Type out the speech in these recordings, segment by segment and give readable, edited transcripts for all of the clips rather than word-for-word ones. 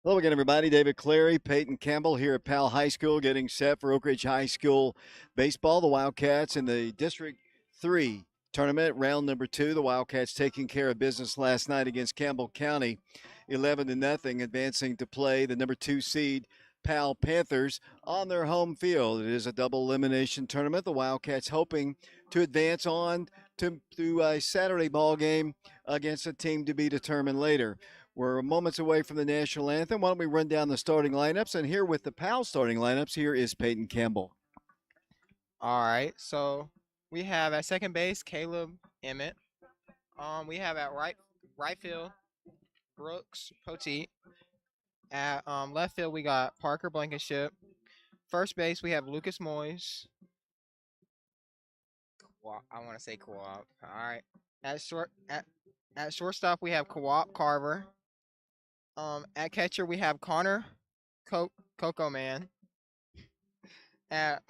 Hello again, everybody. David Clary, Peyton Campbell here at Powell High School, getting set for Oak Ridge High School baseball. The Wildcats in the District 3 tournament, round number 2. The Wildcats taking care of business last night against Campbell County, 11-0, advancing to play the number 2 seed Powell Panthers on their home field. It is a double elimination tournament. The Wildcats hoping to advance on to a Saturday ball game against a team to be determined later. We're moments away from the national anthem. Why don't we run down the starting lineups? And here with the PAL starting lineups, here is Peyton Campbell. All right, so we have at second base Caleb Emmett. We have at right field Brooks Poteet. At left field we got Parker Blankenship. First base we have Lucas Moyes. I want to say Co-op. All right. At shortstop we have Co-op Carver. At catcher we have Connor Coco Man. At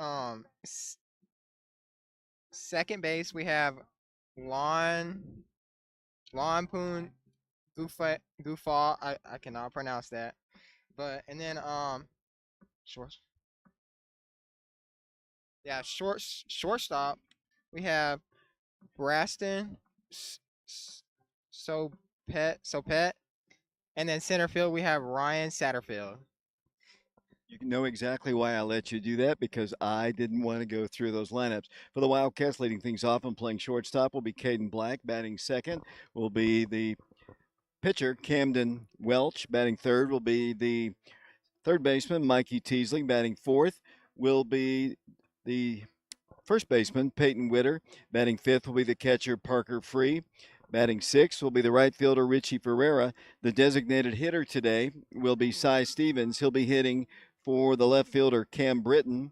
second base we have Lon Poon Goofa. I cannot pronounce that. But and then short shortstop we have Braston Sopet, and then center field we have Ryan Satterfield. You know exactly why I let you do that, because I didn't want to go through those lineups. For the Wildcats, leading things off and playing shortstop will be Caden Black. Batting second will be the pitcher, Camden Welch. Batting third will be the third baseman, Mikee Teasley. Batting fourth will be the first baseman, Peyton Witter. Batting fifth will be the catcher, Parker Free. Batting sixth will be the right fielder, Richie Ferreira. The designated hitter today will be Cy Stevens. He'll be hitting for the left fielder, Cam Britton.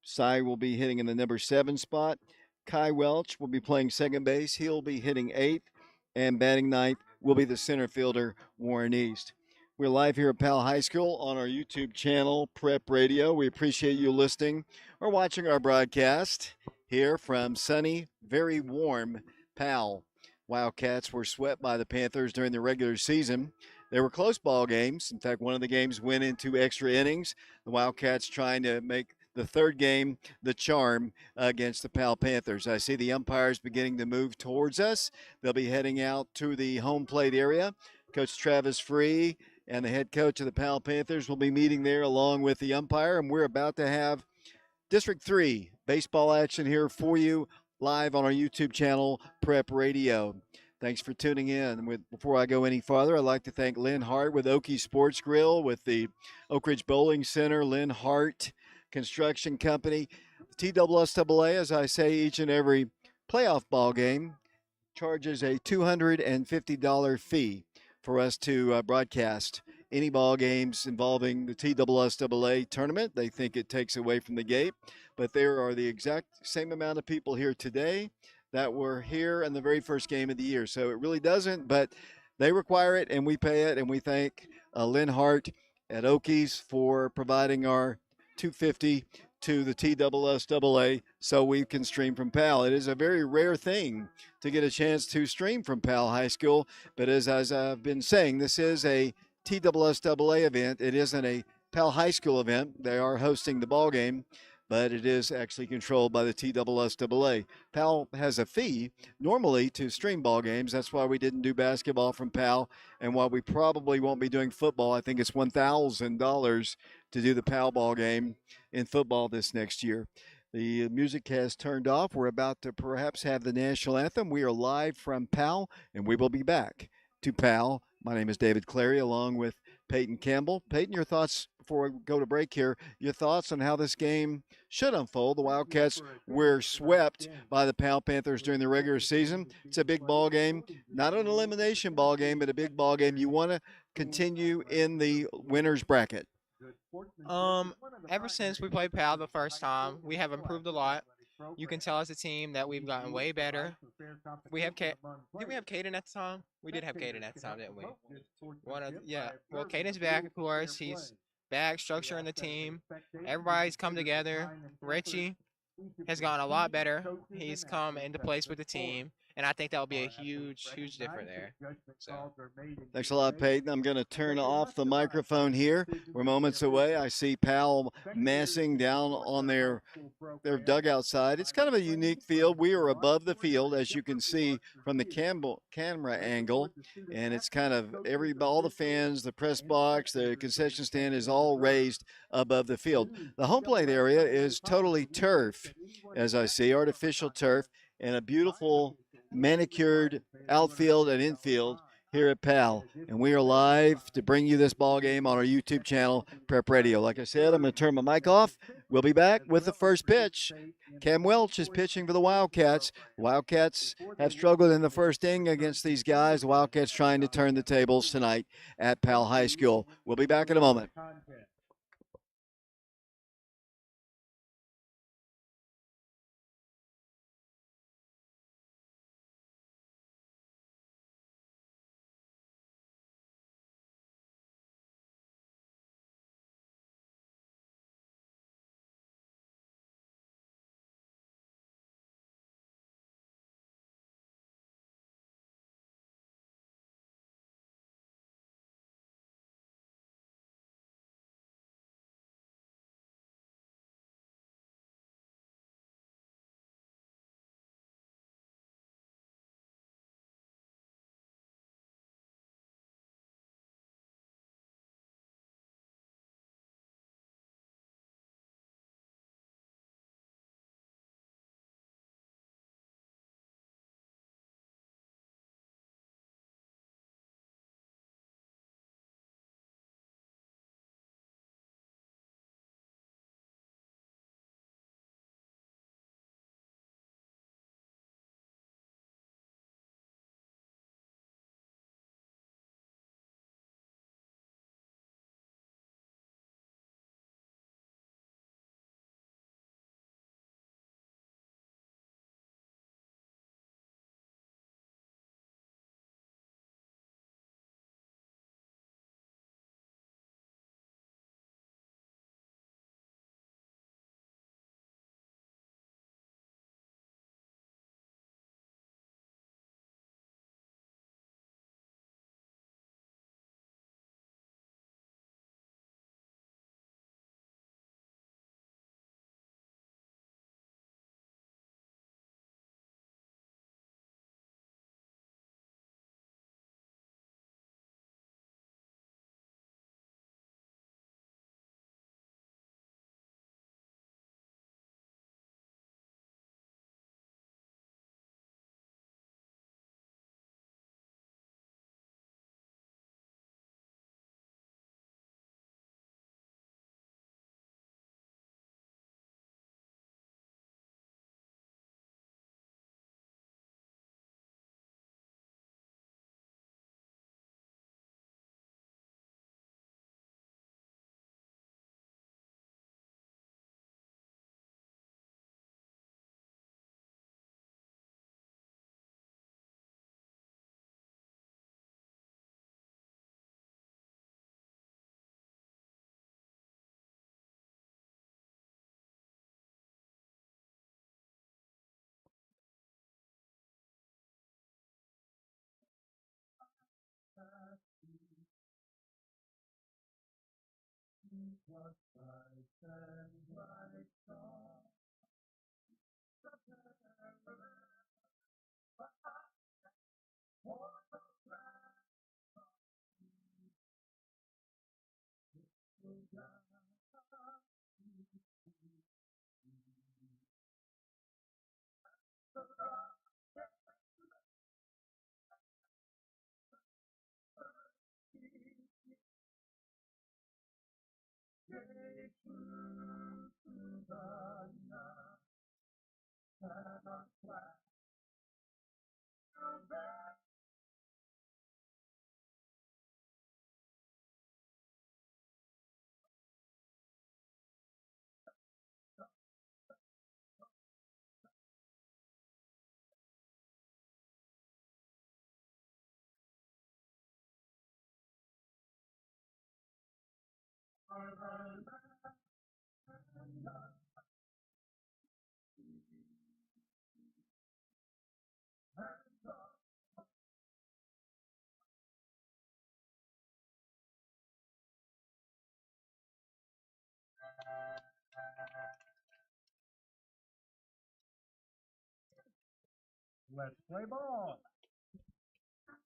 Cy will be hitting in the number 7 spot. Kai Welch will be playing second base. He'll be hitting eighth. And batting ninth will be the center fielder, Warren East. We're live here at Powell High School on our YouTube channel, Prep Radio. We appreciate you listening or watching our broadcast here from sunny, very warm Powell. Wildcats were swept by the Panthers during the regular season. They were close ball games. In fact, one of the games went into extra innings. The Wildcats trying to make the third game the charm against the Powell Panthers. I see the umpires beginning to move towards us. They'll be heading out to the home plate area. Coach Travis Free and the head coach of the Powell Panthers will be meeting there along with the umpire, and we're about to have District 3 baseball action here for you live on our YouTube channel, Prep Radio. Thanks for tuning in. Before I go any farther, I'd like to thank Lynn Hart with Okie Sports Grill, with the Oak Ridge Bowling Center, Lynn Hart Construction Company. The TSSAA, as I say each and every playoff ball game, charges a $250 fee for us to broadcast any ball games involving the TSSAA tournament. They think it takes away from the gate, but there are the exact same amount of people here today that were here in the very first game of the year. So it really doesn't, but they require it and we pay it, and we thank Lynn Hart at Okies for providing our 250 to the TSSAA so we can stream from Powell. It is a very rare thing to get a chance to stream from Powell High School, but as I've been saying, this is a TSSAA event. It isn't a Powell High School event. They are hosting the ball game, but it is actually controlled by the TSSAA. Powell has a fee normally to stream ball games. That's why we didn't do basketball from Powell, and while we probably won't be doing football, I think it's $1,000 to do the Powell ball game in football this next year. The music has turned off. We're about to perhaps have the national anthem. We are live from Powell, and we will be back to Powell. My name is David Clary, along with Peyton Campbell. Peyton, your thoughts before we go to break here, your thoughts on how this game should unfold. The Wildcats were swept by the Powell Panthers during the regular season. It's a big ball game, not an elimination ball game, but a big ball game. You want to continue in the winner's bracket. Ever since we played Pal the first time, we have improved a lot. You can tell as a team that we've gotten way better. We have did we have Caden at the time? We did have Caden at the time, didn't we? Yeah. Well, Caden's back, of course. He's back, structuring the team. Everybody's come together. Richie has gotten a lot better. He's come into place with the team, and I think that will be a huge, huge difference there. So Thanks a lot, Peyton. I'm going to turn off the microphone here. We're moments away. I see Powell massing down on their dugout side. It's kind of a unique field. We are above the field, as you can see from the camera angle, and it's kind of all the fans, the press box, the concession stand is all raised above the field. The home plate area is totally turf, as I see, artificial turf, and a beautiful manicured outfield and infield here at PAL, and we are live to bring you this ball game on our YouTube channel, Prep Radio. Like I said, I'm going to turn my mic off. We'll be back with the first pitch. Cam Welch is pitching for the Wildcats. Wildcats have struggled in the first inning against these guys. The Wildcats trying to turn the tables tonight at PAL High School. We'll be back in a moment.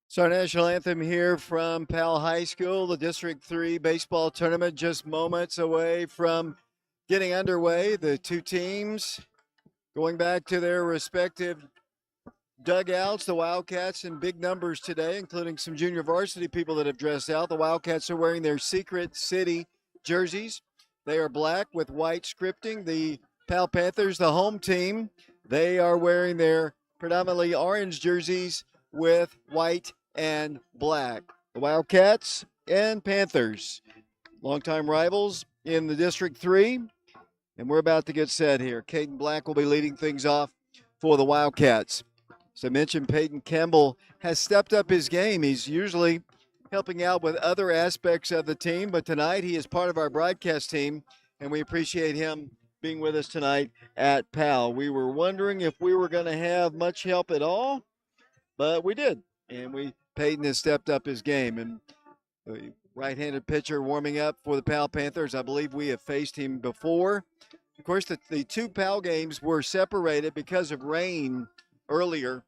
So our national anthem here from Powell High School, the District 3 baseball tournament, just moments away from getting underway. The two teams going back to their respective dugouts. The Wildcats in big numbers today, including some junior varsity people that have dressed out. The Wildcats are wearing their Secret City jerseys. They are black with white scripting. The Powell Panthers, the home team, they are wearing their predominantly orange jerseys with white and black. The Wildcats and Panthers, longtime rivals in the District 3. And we're about to get set here. Caden Black will be leading things off for the Wildcats. As I mentioned, Peyton Campbell has stepped up his game. He's usually helping out with other aspects of the team, but tonight he is part of our broadcast team, and we appreciate him being with us tonight at Powell. We were wondering if we were going to have much help at all, but we did. And Peyton has stepped up his game. And the right-handed pitcher warming up for the Powell Panthers. I believe we have faced him before. Of course, the two Powell games were separated because of rain earlier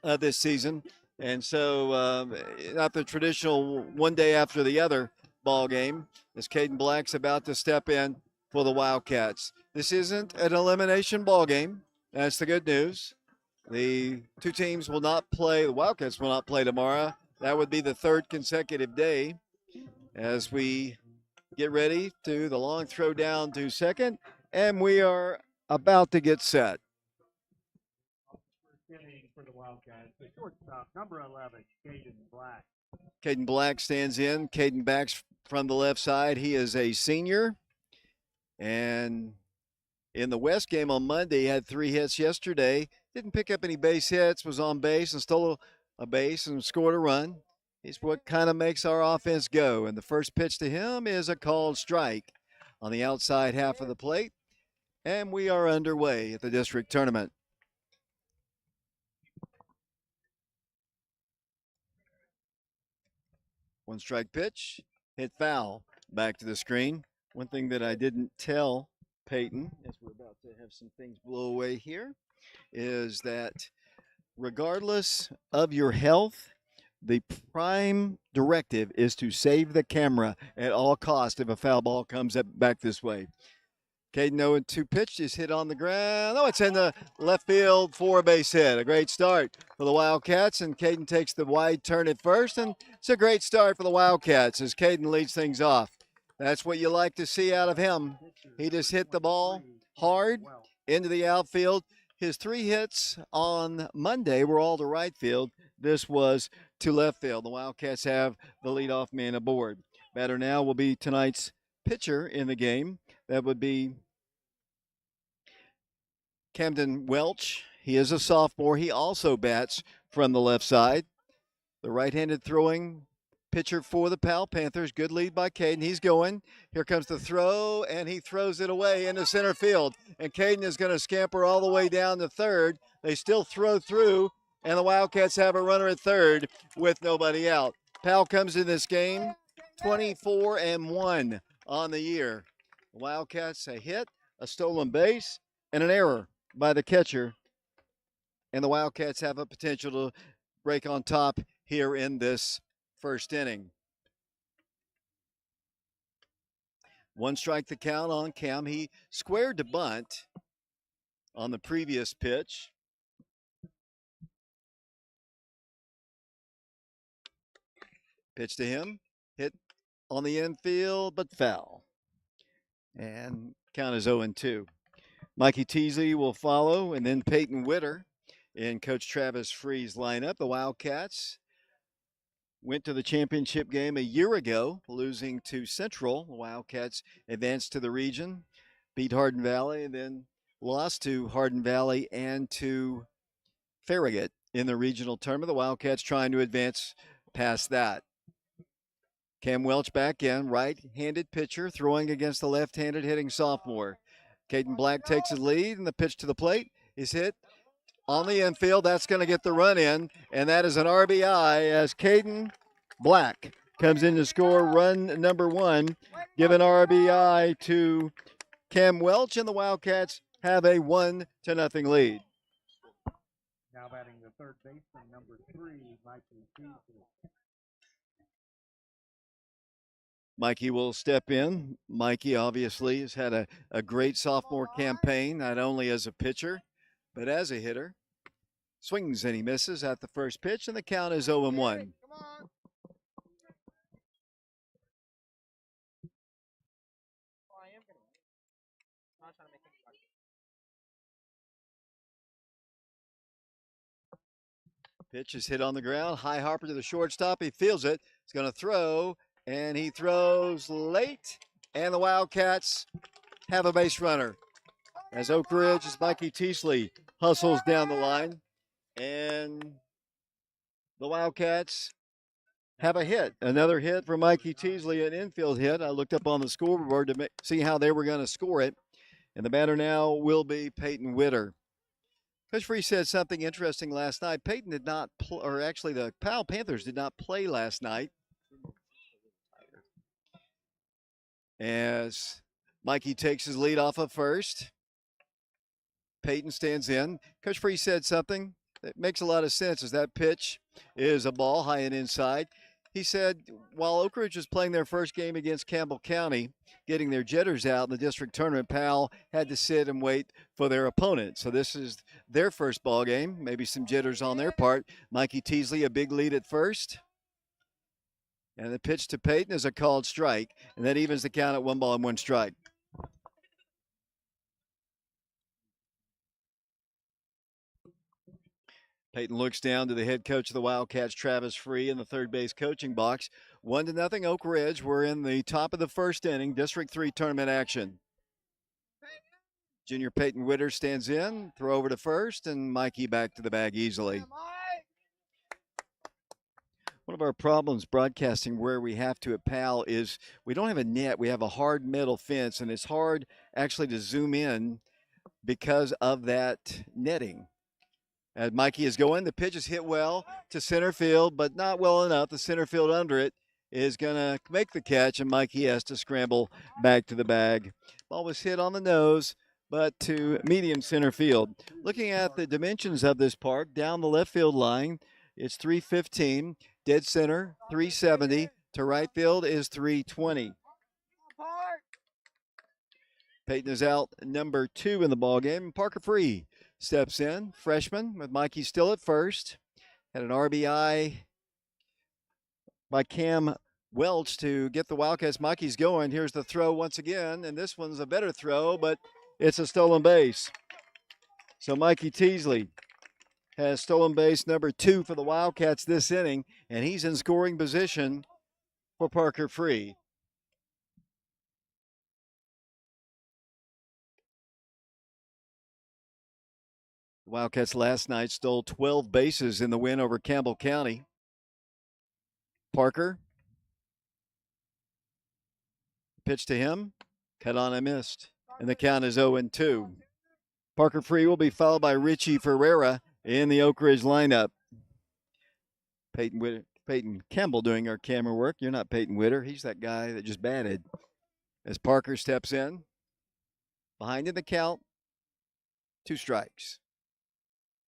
this season. And so not the traditional one day after the other ball game, as Caden Black's about to step in for the Wildcats. This isn't an elimination ball game. That's the good news. The two teams will not play. The Wildcats will not play tomorrow. That would be the third consecutive day as we get ready to the long throw down to second. And we are about to get set. For the Wildcats, the shortstop, number 11, Caden Black. Caden Black stands in. Caden backs from the left side. He is a senior. And in the West game on Monday, he had 3 hits yesterday. Didn't pick up any base hits, was on base and stole a base and scored a run. He's what kind of makes our offense go. And the first pitch to him is a called strike on the outside half of the plate. And we are underway at the district tournament. One strike pitch, hit foul, back to the screen. One thing that I didn't tell Peyton, as we're about to have some things blow away here, is that regardless of your health, the prime directive is to save the camera at all costs if a foul ball comes back this way. Caden 0-2 pitch is hit on the ground. Oh, it's in the left field for a base hit. A great start for the Wildcats, and Caden takes the wide turn at first, and it's a great start for the Wildcats as Caden leads things off. That's what you like to see out of him. He just hit the ball hard into the outfield. His 3 hits on Monday were all to right field. This was to left field. The Wildcats have the leadoff man aboard. Batter now will be tonight's pitcher in the game. That would be Camden Welch. He is a sophomore. He also bats from the left side. The right-handed throwing pitcher for the Powell Panthers. Good lead by Caden. He's going. Here comes the throw, and he throws it away into center field. And Caden is going to scamper all the way down to third. They still throw through, and the Wildcats have a runner at third with nobody out. Powell comes in this game 24-1 on the year. The Wildcats a hit, a stolen base, and an error by the catcher. And the Wildcats have a potential to break on top here in this first inning. 1 strike the count on Cam. He squared to bunt on the previous pitch. Pitch to him, hit on the infield, but foul. And count is 0-2. Mikey Teasley will follow, and then Peyton Witter in Coach Travis Free's lineup. The Wildcats went to the championship game a year ago, losing to Central. The Wildcats advanced to the region, beat Hardin Valley, and then lost to Hardin Valley and to Farragut in the regional tournament. The Wildcats trying to advance past that. Cam Welch back in, right-handed pitcher, throwing against the left-handed hitting sophomore. Caden Black takes the lead, and the pitch to the plate is hit on the infield. That's going to get the run in, and that is an RBI as Caden Black comes in to score run number 1, give an RBI to Cam Welch, and the Wildcats have a 1-0 lead. Mikee will step in. Mikee obviously has had a great sophomore campaign, not only as a pitcher, but as a hitter. Swings and he misses at the first pitch, and the count is 0-1. Pitch is hit on the ground. High Harper to the shortstop. He feels it. He's going to throw, and he throws late. And the Wildcats have a base runner. As Oak Ridge's Mikee Teasley hustles down the line. And the Wildcats have a hit. Another hit for Mikee Teasley, an infield hit. I looked up on the scoreboard to see how they were going to score it. And the batter now will be Peyton Witter. Coach Free said something interesting last night. Peyton did not, or actually the Powell Panthers did not play last night. As Mikee takes his lead off of first, Peyton stands in. Coach Free said something that makes a lot of sense as that pitch is a ball high and inside. He said while Oak Ridge was playing their first game against Campbell County, getting their jitters out in the district tournament, Powell had to sit and wait for their opponent. So this is their first ball game, maybe some jitters on their part. Mikee Teasley, a big lead at first. And the pitch to Peyton is a called strike, and that evens the count at 1-1 strike. Peyton looks down to the head coach of the Wildcats, Travis Free, in the third base coaching box. 1-0 Oak Ridge. We're in the top of the first inning, District 3 tournament action. Junior Peyton Witter stands in, throw over to first, and Mikee back to the bag easily. One of our problems broadcasting where we have to at PAL is we don't have a net. We have a hard metal fence, and it's hard actually to zoom in because of that netting. As Mikee is going, the pitch is hit well to center field, but not well enough. The center field under it is going to make the catch, and Mikee has to scramble back to the bag. Ball was hit on the nose, but to medium center field. Looking at the dimensions of this park, down the left field line, it's 315. Dead center, 370. To right field is 320. Peyton is out number 2 in the ballgame. Parker Free steps in, freshman, with Mikee still at first. Had an RBI by Cam Welch to get the Wildcats. Mikee's going. Here's the throw once again, and this one's a better throw, but it's a stolen base. So Mikee Teasley has stolen base number 2 for the Wildcats this inning, and he's in scoring position for Parker Free. The Wildcats last night stole 12 bases in the win over Campbell County. Parker, pitch to him, cut on and missed, and the count is 0-2. Parker Free will be followed by Richie Ferreira in the Oak Ridge lineup. Peyton Campbell doing our camera work. You're not Peyton Witter. He's that guy that just batted. As Parker steps in, behind in the count, 2 strikes.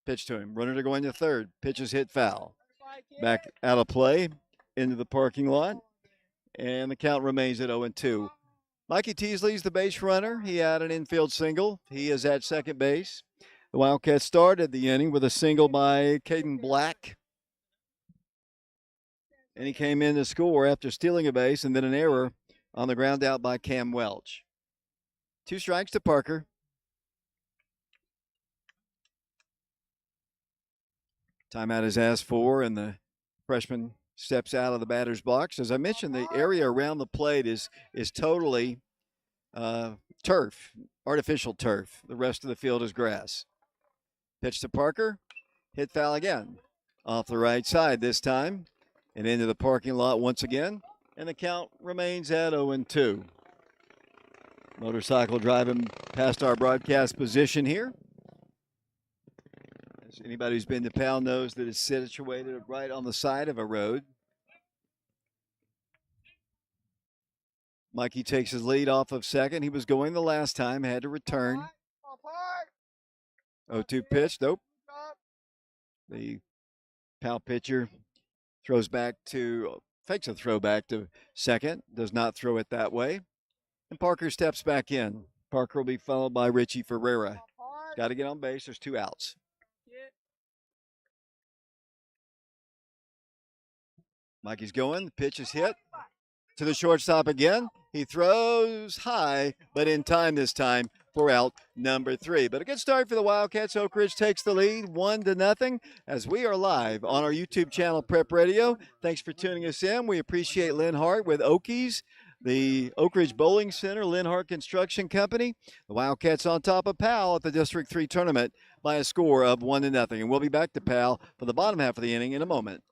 Pitch to him. Runner to go into third. Pitch is hit foul. Back out of play into the parking lot. And the count remains at 0-2. Mikee Teasley's the base runner. He had an infield single. He is at second base. The Wildcats started the inning with a single by Caden Black. And he came in to score after stealing a base and then an error on the ground out by Cam Welch. 2 strikes to Parker. Timeout is asked for, and the freshman steps out of the batter's box. As I mentioned, the area around the plate is totally turf, artificial turf. The rest of the field is grass. Pitch to Parker, hit foul again. Off the right side this time, and into the parking lot once again, and the count remains at 0-2. Motorcycle driving past our broadcast position here. As anybody who's been to Powell knows that it's situated right on the side of a road. Mikee takes his lead off of second. He was going the last time, had to return. 0-2 pitch, nope. The Powell pitcher fakes a throwback to second, does not throw it that way. And Parker steps back in. Parker will be followed by Richie Ferreira. Got to get on base. There's 2 outs. Mikey's going. The pitch is hit to the shortstop again. He throws high, but in time this time for out number 3. But a good start for the Wildcats. Oak Ridge takes the lead 1-0 as we are live on our YouTube channel, Prep Radio. Thanks for tuning us in. We appreciate Lynn Hart with Okies, the Oak Ridge Bowling Center, Lynn Hart Construction Company. The Wildcats on top of Powell at the District 3 tournament by a score of 1-0. And we'll be back to Powell for the bottom half of the inning in a moment.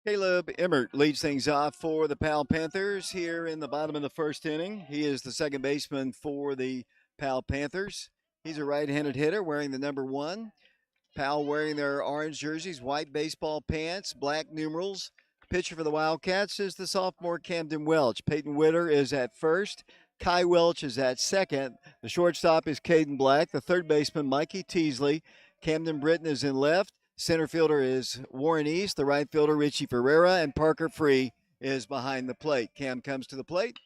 Caleb Emmert leads things off for the Powell Panthers here in the bottom of the first inning. He is the second baseman for the Powell Panthers. He's a right-handed hitter wearing the number 1. Powell wearing their orange jerseys, white baseball pants, black numerals. Pitcher for the Wildcats is the sophomore Camden Welch. Peyton Witter is at first. Kai Welch is at second. The shortstop is Caden Black. The third baseman, Mikee Teasley. Camden Britton is in left. Center fielder is Warren East. The right fielder, Richie Ferreira. And Parker Free is behind the plate. Cam comes to the plate.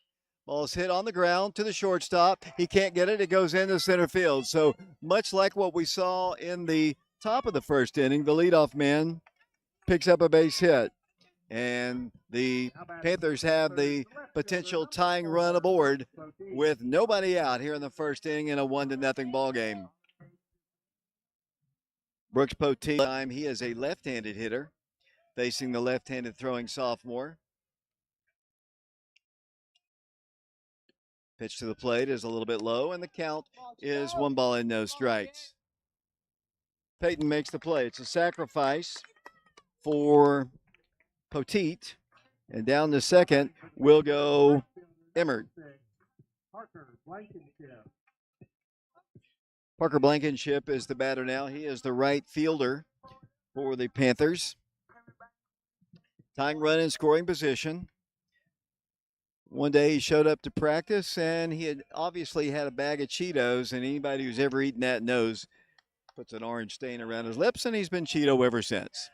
Ball is hit on the ground to the shortstop. He can't get it. It goes into center field. So much like what we saw in the top of the first inning, the leadoff man picks up a base hit. And the Panthers have the potential tying run aboard with nobody out here in the first inning in a 1-0 ball game. Brooks Poteet, time he is a left-handed hitter facing the left-handed throwing sophomore. Pitch to the plate is a little bit low, and the count is 1 ball and no strikes. Peyton makes the play. It's a sacrifice for Poteet. And down to second will go Emmert. Parker Blankenship is the batter now. He is the right fielder for the Panthers. Tying run in scoring position. One day he showed up to practice, and he had obviously had a bag of Cheetos, and anybody who's ever eaten that knows puts an orange stain around his lips, and he's been Cheeto ever since.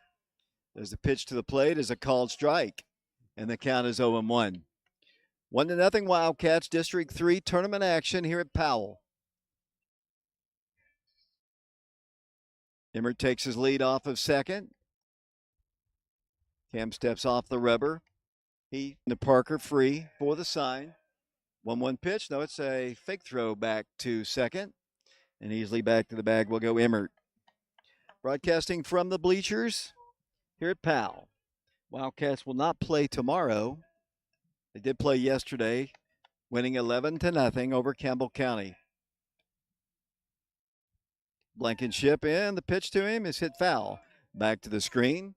As the pitch to the plate is a called strike, and the count is 0-1. 1-0 Wildcats, District 3 tournament action here at Powell. Emmert takes his lead off of second. Cam steps off the rubber. He to Parker free for the sign. 1-1 pitch. No, it's a fake throw back to second. And easily back to the bag will go Emmert. Broadcasting from the bleachers here at Powell. Wildcats will not play tomorrow. They did play yesterday, winning 11-0 over Campbell County. Blankenship, and the pitch to him is hit foul. Back to the screen,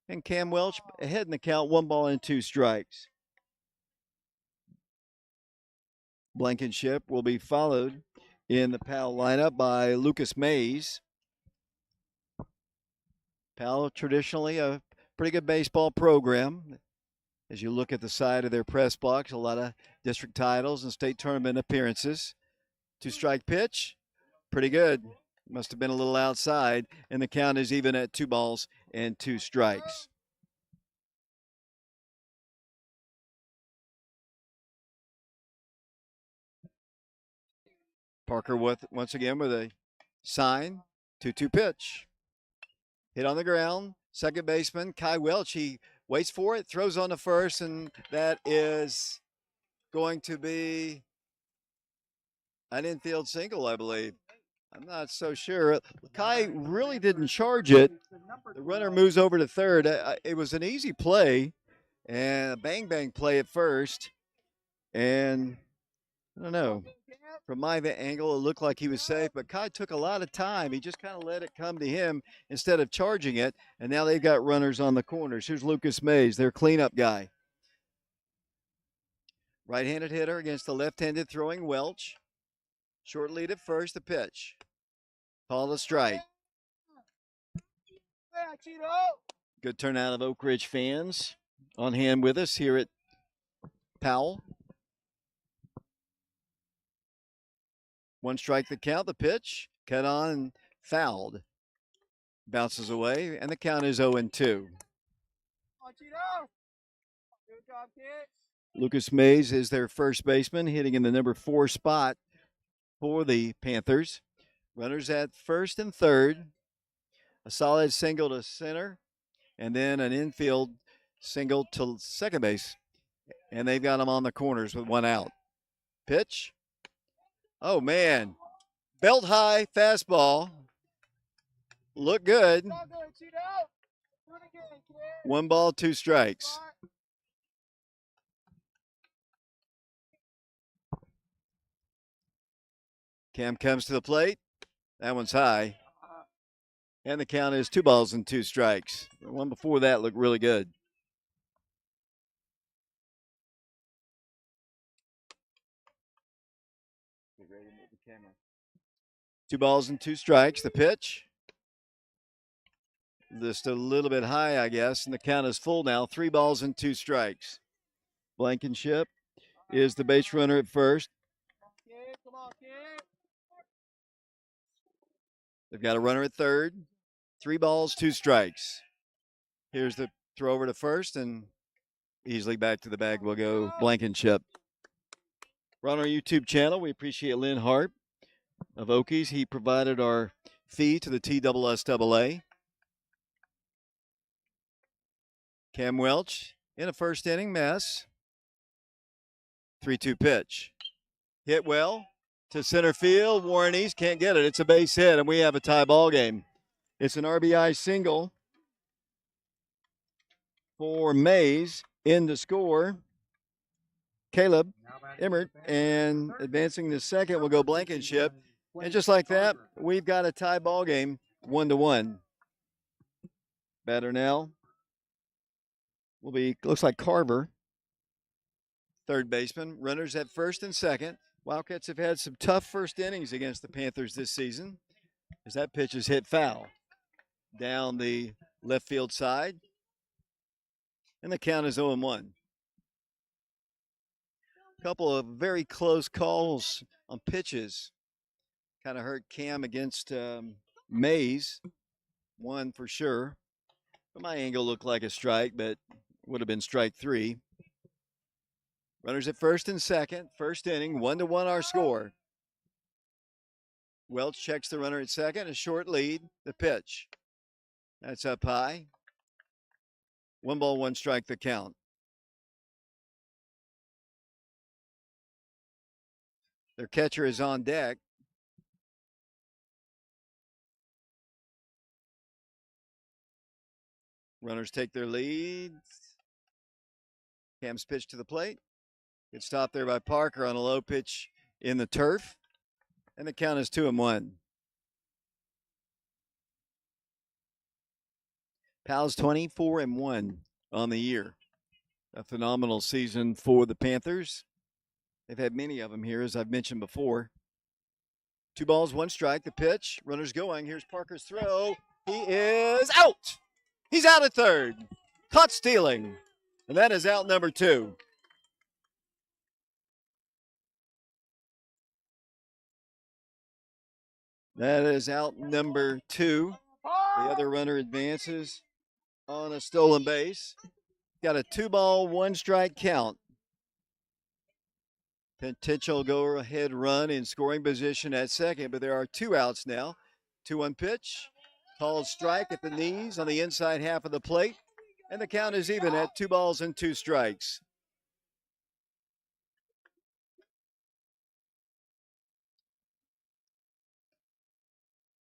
and Cam Welch ahead in the count, 1-2 strikes. Blankenship will be followed in the Powell lineup by Lucas Mays. Powell, traditionally a pretty good baseball program. As you look at the side of their press box, a lot of district titles and state tournament appearances. 2-strike pitch, pretty good. Must have been a little outside, and the count is even at 2-2 strikes. Parker once again with a sign, 2-2 pitch. Hit on the ground, second baseman Kai Welch, he waits for it, throws on the first, and that is going to be an infield single, I believe. I'm not so sure. Kai really didn't charge it. The runner moves over to third. It was an easy play and a bang play at first. And I don't know. From my angle, it looked like he was safe, but Kai took a lot of time. He just kind of let it come to him instead of charging it. And now they've got runners on the corners. Here's Lucas Mays, their cleanup guy. Right-handed hitter against the left-handed throwing Welch. Short lead at first, the pitch. Call a strike. Good turnout of Oak Ridge fans on hand with us here at Powell. 1 strike the count, the pitch, cut on and fouled. Bounces away, and the count is 0-2. Lucas Mays is their first baseman, hitting in the number 4 spot for the Panthers. Runners at first and third. A solid single to center, and then an infield single to second base. And they've got them on the corners with 1 out. Pitch. Oh, man. Belt high fastball. Look good. 1 ball, 2 strikes. Cam comes to the plate. That one's high. And the count is 2 balls and 2 strikes. The one before that looked really good. Get ready to move the camera. 2 balls and 2 strikes. The pitch. Just a little bit high, I guess, and the count is full now. 3 balls and 2 strikes. Blankenship is the base runner at first. They've got a runner at third. 3 balls, 2 strikes. Here's the throw over to first, and easily back to the bag will go Blankenship. We're on our YouTube channel. We appreciate Lynn Hart of Okies. He provided our fee to the TSSAA. Cam Welch in a first inning mess. 3-2 pitch. Hit well to center field. Warren East can't get it. It's a base hit, and we have a tie ball game. It's an RBI single for Mays. In to score, Caleb Emmert, and advancing to second will go Blankenship. And just like that, we've got a tie ball game, 1-1. Batter now will be, looks like Carver, third baseman. Runners at first and second. Wildcats have had some tough first innings against the Panthers this season, as that pitch is hit foul down the left field side. And the count is 0-1. A couple of very close calls on pitches. Kind of hurt Cam against Mays. One for sure. From my angle looked like a strike, but would have been strike 3. Runners at first and second. First inning, 1-1 our score. Welch checks the runner at second. A short lead. The pitch. That's up high. 1 ball, 1 strike the count. Their catcher is on deck. Runners take their leads. Cam's pitch to the plate. Good stop there by Parker on a low pitch in the turf. And the count is 2-1. Powell's 24-1 on the year. A phenomenal season for the Panthers. They've had many of them here, as I've mentioned before. 2 balls, 1 strike. The pitch. Runners going. Here's Parker's throw. He is out. He's out at third. Caught stealing. And that is out number 2. That is out number 2. The other runner advances on a stolen base. Got a 2 ball, 1 strike count. Potential go ahead run in scoring position at second, but there are 2 outs now. 2-1 pitch. Called strike at the knees on the inside half of the plate. And the count is even at 2 balls and 2 strikes.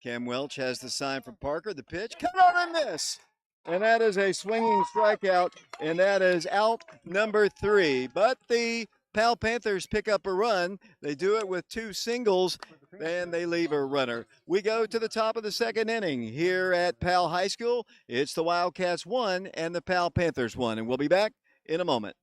Cam Welch has the sign from Parker. The pitch. Come on and miss. And that is a swinging strikeout. And that is out number 3. But the Powell Panthers pick up a run. They do it with 2 singles, and they leave a runner. We go to the top of the second inning here at Powell High School. It's the Wildcats 1 and the Powell Panthers 1. And we'll be back in a moment.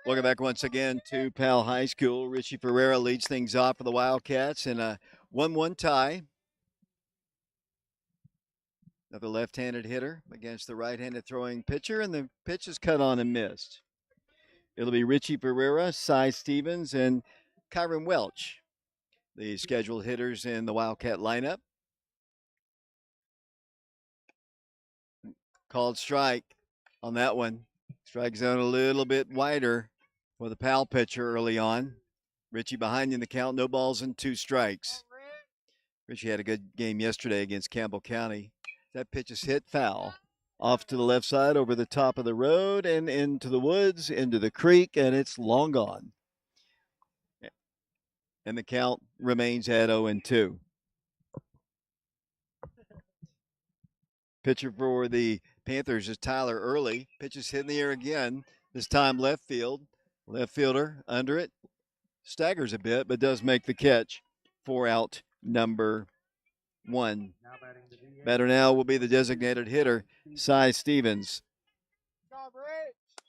Welcome back once again to Powell High School. Richie Ferreira leads things off for the Wildcats in a 1-1 tie. Another left-handed hitter against the right-handed throwing pitcher, and the pitch is cut on and missed. It'll be Richie Ferreira, Cy Stevens, and Kyron Welch, the scheduled hitters in the Wildcat lineup. Called strike on that one. Strike zone a little bit wider for the Powell pitcher early on. Richie behind in the count, no balls and 2 strikes. Richie had a good game yesterday against Campbell County. That pitch is hit foul. Off to the left side over the top of the road and into the woods, into the creek, and it's long gone. And the count remains at 0-2. Pitcher for the Panthers is Tyler Early. Pitch is hit in the air again. This time left field. Left fielder under it. Staggers a bit, but does make the catch for out number 1. Batter now will be the designated hitter, Cy Stevens.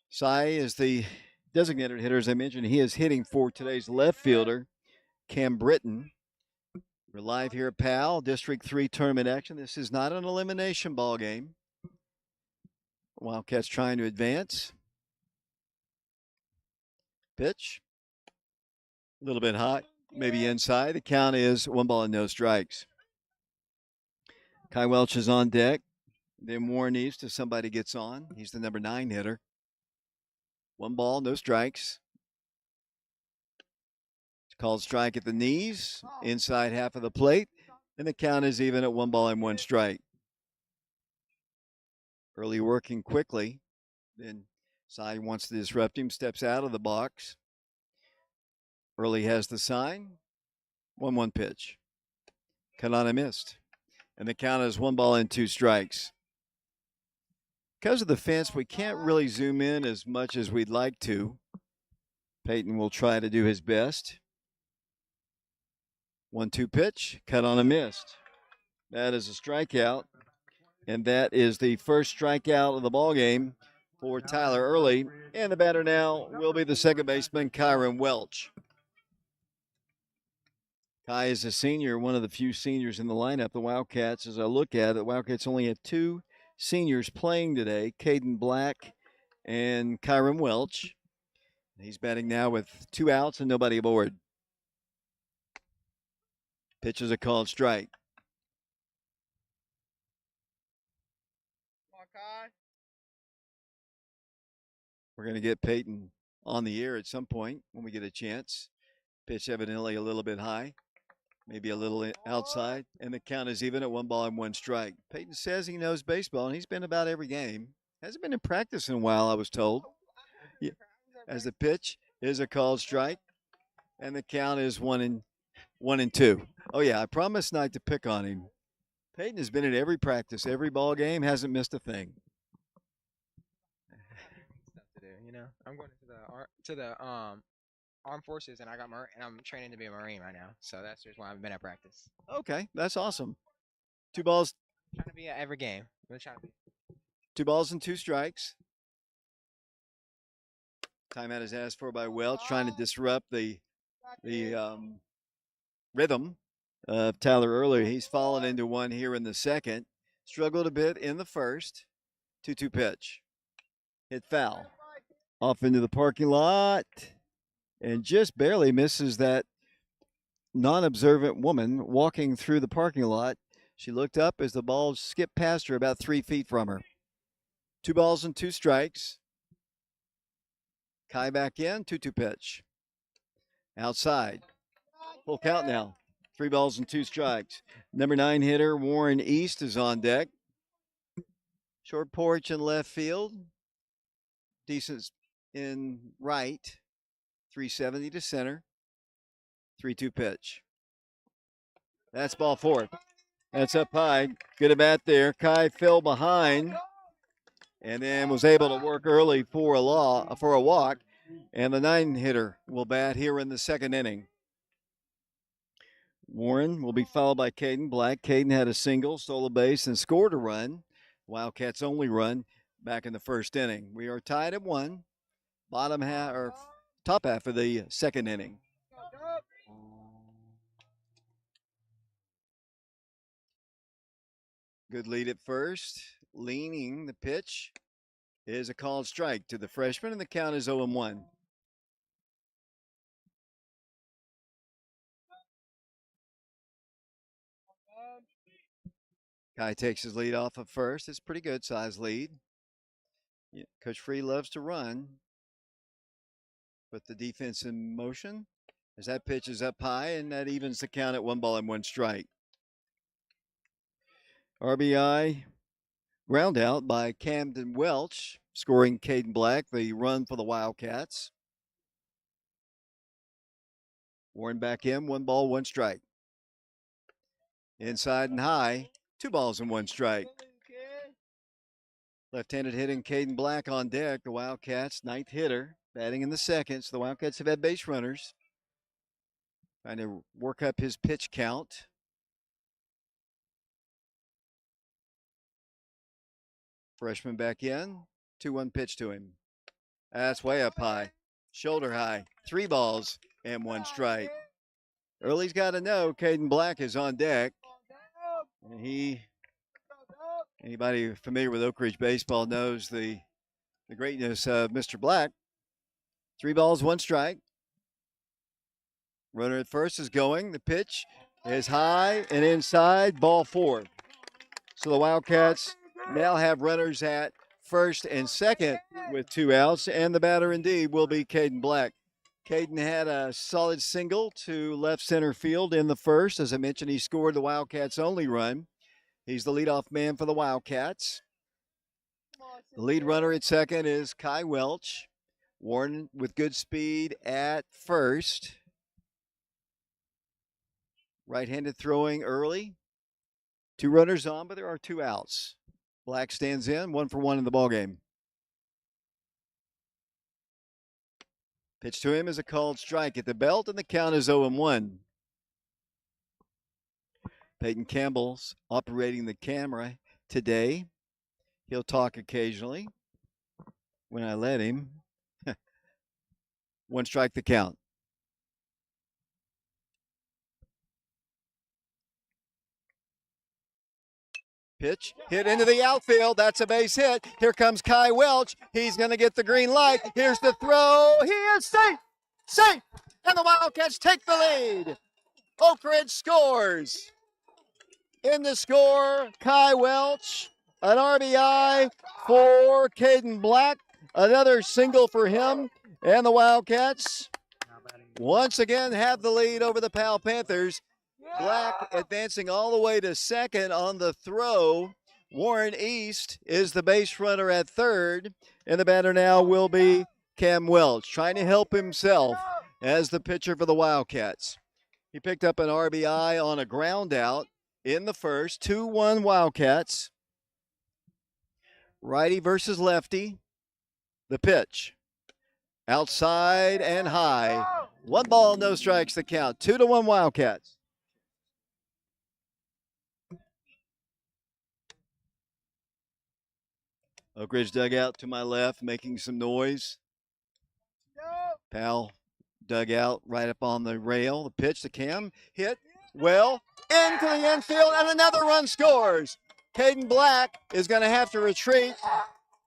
Cy is the designated hitter, as I mentioned. He is hitting for today's left fielder, Cam Britton. We're live here at Powell, District 3 tournament action. This is not an elimination ball game. Wildcats trying to advance. Pitch. A little bit hot. maybe inside. The count is 1 ball and no strikes. Kai Welch is on deck. Then Warren East if somebody gets on. He's the number 9 hitter. 1 ball, no strikes. It's called strike at the knees, inside half of the plate, and the count is even at 1 ball and 1 strike. Early working quickly. Then Cy wants to disrupt him, steps out of the box. Early has the sign. 1-1 pitch. Cut on a missed. And the count is 1 ball and 2 strikes. Because of the fence, we can't really zoom in as much as we'd like to. Peyton will try to do his best. 1-2 pitch, cut on a missed. That is a strikeout, and that is the first strikeout of the ball game for Tyler Early. And the batter now will be the second baseman, Kyron Welch. Kai is a senior, one of the few seniors in the lineup. The Wildcats, as I look at it, the Wildcats only have 2 seniors playing today, Caden Black and Kyron Welch. He's batting now with 2 outs and nobody aboard. Pitch is a called strike. We're going to get Peyton on the air at some point when we get a chance. Pitch evidently a little bit high, maybe a little outside, and the count is even at 1 ball and 1 strike. Peyton says he knows baseball, and he's been about every game. Hasn't been in practice in a while, I was told. Yeah. As the pitch is a called strike, and the count is 1-2. Oh yeah, I promised not to pick on him. Peyton has been at every practice, every ball game, hasn't missed a thing. Stuff to do, you know. I'm going to the armed forces, and I'm training to be a Marine right now. So that's just why I've been at practice. Okay, that's awesome. 2 balls. I'm trying to be at every game. I'm trying to be. 2 balls and 2 strikes. Timeout is asked for by Welch, trying to disrupt the rhythm of Tyler Early. He's fallen into one here in the second. Struggled a bit in the first. 2-2 pitch. Hit foul. Off into the parking lot. And just barely misses that non-observant woman walking through the parking lot. She looked up as the ball skipped past her about 3 feet from her. 2 balls and 2 strikes. Kai back in, 2-2 pitch. Outside. Full count now. 3 balls and 2 strikes. Number 9 hitter Warren East is on deck. Short porch in left field. Decent in right. 370 to center. 3-2 pitch. That's ball 4. That's up high. Good at bat there. Kai fell behind and then was able to work early for a walk. And the 9 hitter will bat here in the second inning. Warren will be followed by Caden Black. Caden had a single, stole a base, and scored a run. Wildcats only run back in the first inning. We are tied at 1. Bottom half or top half of the second inning. Good lead at first. Leaning the pitch is a called strike to the freshman, and the count is 0-1. Kai takes his lead off of first. It's pretty good size lead. Yeah, Coach Free loves to run. Put the defense in motion as that pitch is up high, and that evens the count at 1 ball and 1 strike. RBI ground out by Camden Welch, scoring Caden Black, the run for the Wildcats. Warren back in, 1 ball, 1 strike. Inside and high, 2 balls and 1 strike. Left-handed hitting Caden Black on deck, the Wildcats' 9th hitter, batting in the second. So the Wildcats have had base runners. Trying to work up his pitch count. Freshman back in, 2-1 pitch to him. That's way up high, shoulder high, 3 balls and 1 strike. Early's got to know Caden Black is on deck. And anybody familiar with Oak Ridge baseball knows the greatness of Mr. Black. 3 balls, 1 strike. Runner at first is going. The pitch is high and inside, ball 4. So the Wildcats now have runners at first and second with 2 outs, and the batter indeed will be Caden Black. Caden had a solid single to left center field in the first. As I mentioned, he scored the Wildcats' only run. He's the leadoff man for the Wildcats. The lead runner at second is Kai Welch. Warren with good speed at first. Right-handed throwing early. 2 runners on, but there are 2 outs. Black stands in, 1 for 1 in the ballgame. Pitch to him is a called strike at the belt, and the count is 0-1. Peyton Campbell's operating the camera today. He'll talk occasionally when I let him. 1 strike the count. Pitch hit into the outfield. That's a base hit. Here comes Kai Welch. He's going to get the green light. Here's the throw. He is safe. Safe. And the Wildcats take the lead. Oak Ridge scores. In the score, Kai Welch. An RBI for Caden Black. Another single for him. And the Wildcats once again have the lead over the Powell Panthers. Black advancing all the way to second on the throw. Warren East is the base runner at third. And the batter now will be Cam Welch, trying to help himself as the pitcher for the Wildcats. He picked up an RBI on a ground out in the first. 2-1 Wildcats. Righty versus lefty. The pitch. Outside and high. 1 ball, no strikes the count. 2-1 Wildcats. Oak Ridge dugout to my left, making some noise. Powell dugout right up on the rail. The pitch to Cam. Hit well into the infield, and another run scores. Caden Black is going to have to retreat.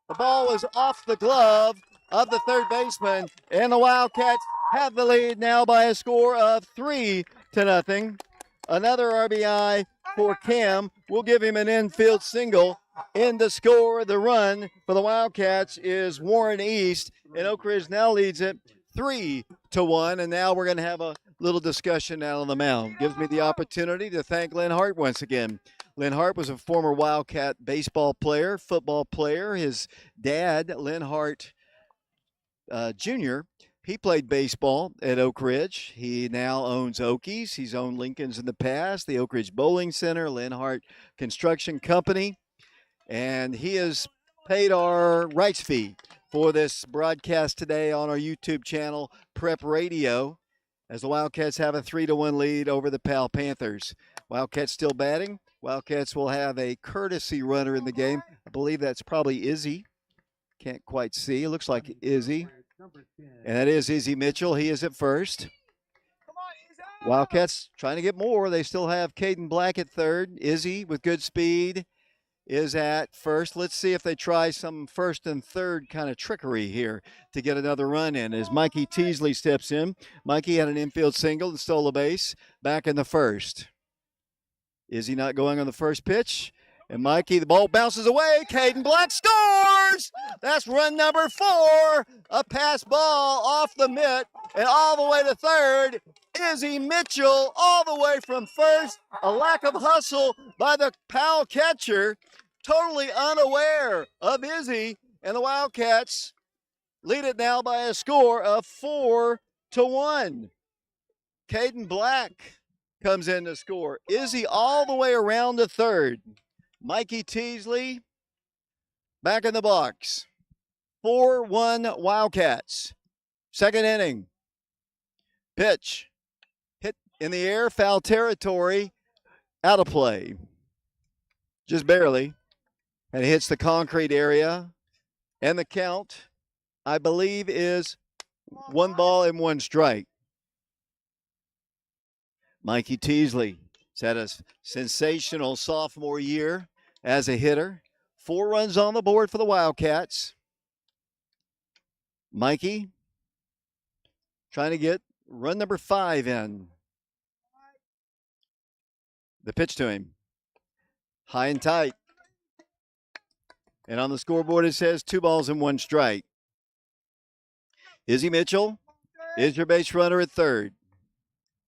The ball was off the glove of the third baseman, and the Wildcats have the lead now by a score of 3-0. Another RBI for Cam. We'll give him an infield single. In the score, the run for the Wildcats is Warren East, and Oak Ridge now leads it 3-1. And now we're going to have a little discussion out on the mound. Gives me the opportunity to thank Lynn Hart once again. Lynn Hart was a former Wildcat baseball player, football player. His dad, Lynn Hart Jr., he played baseball at Oak Ridge. He now owns Okies. He's owned Lincolns in the past, the Oak Ridge Bowling Center, Lynn Hart Construction Company. And he has paid our rights fee for this broadcast today on our YouTube channel, Prep Radio, as the Wildcats have a 3-1 lead over the Powell Panthers. Wildcats still batting. Wildcats will have a courtesy runner in the game. I believe that's probably Izzy. Can't quite see. It looks like Izzy. And that is Izzy Mitchell. He is at first. Wildcats trying to get more. They still have Caden Black at third. Izzy with good speed is at first. Let's see if they try some first and third kind of trickery here to get another run in as Mikee Teasley steps in. Mikee had an infield single and stole a base back in the first. Is he not going on the first pitch? And Mikee, the ball bounces away. Caden Black scores! That's run number 4. A pass ball off the mitt and all the way to third. Izzy Mitchell all the way from first. A lack of hustle by the Powell catcher. Totally unaware of Izzy. And the Wildcats lead it now by a score of 4-1. Caden Black comes in to score. Izzy all the way around to third. Mikee Teasley back in the box. 4-1 Wildcats. Second inning. Pitch. Hit in the air, foul territory, out of play. Just barely. And it hits the concrete area. And the count, I believe, is 1 ball and 1 strike. Mikee Teasley has had a sensational sophomore year as a hitter. 4 runs on the board for the Wildcats. Mikee trying to get Run number 5 in. The pitch to him. High and tight. And on the scoreboard it says 2 balls and 1 strike. Izzy Mitchell is your base runner at third.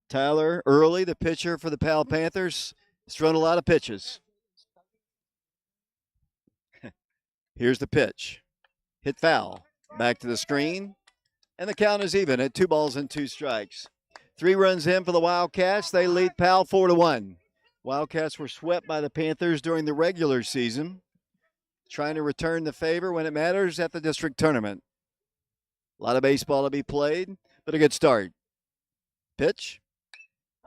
Tyler Early, the pitcher for the Powell Panthers, has thrown a lot of pitches. Here's the pitch. Hit foul. Back to the screen. And the count is even at 2 balls and 2 strikes. 3 runs in for the Wildcats. They lead Powell 4-1. Wildcats were swept by the Panthers during the regular season, trying to return the favor when it matters at the district tournament. A lot of baseball to be played, but a good start. Pitch.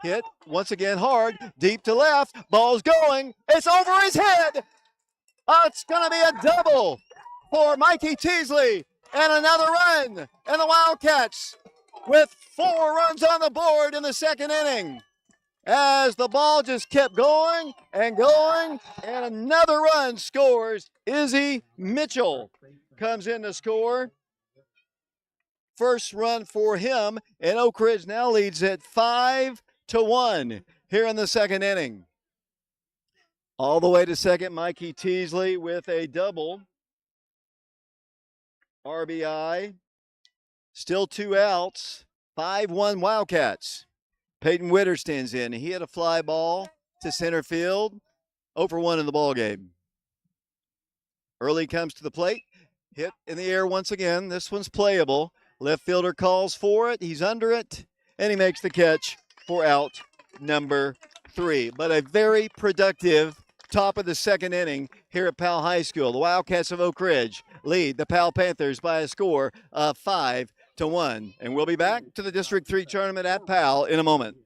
Hit once again hard, deep to left. Ball's going. It's over his head. It's going to be a double for Mikee Teasley and another run. And the Wildcats with 4 runs on the board in the second inning. As the ball just kept going and going, and another run scores. Izzy Mitchell comes in to score. First run for him, and Oak Ridge now leads at 5-1 here in the second inning. All the way to second, Mikee Teasley with a double. RBI. Still 2 outs. 5-1 Wildcats. Peyton Witter stands in. He had a fly ball to center field. 0-1 in the ballgame. Early comes to the plate. Hit in the air once again. This one's playable. Left fielder calls for it. He's under it. And he makes the catch for out number 3. But a very productive top of the second inning here at Powell High School. The Wildcats of Oak Ridge lead the Powell Panthers by a score of 5-1. And we'll be back to the District 3 tournament at Powell in a moment.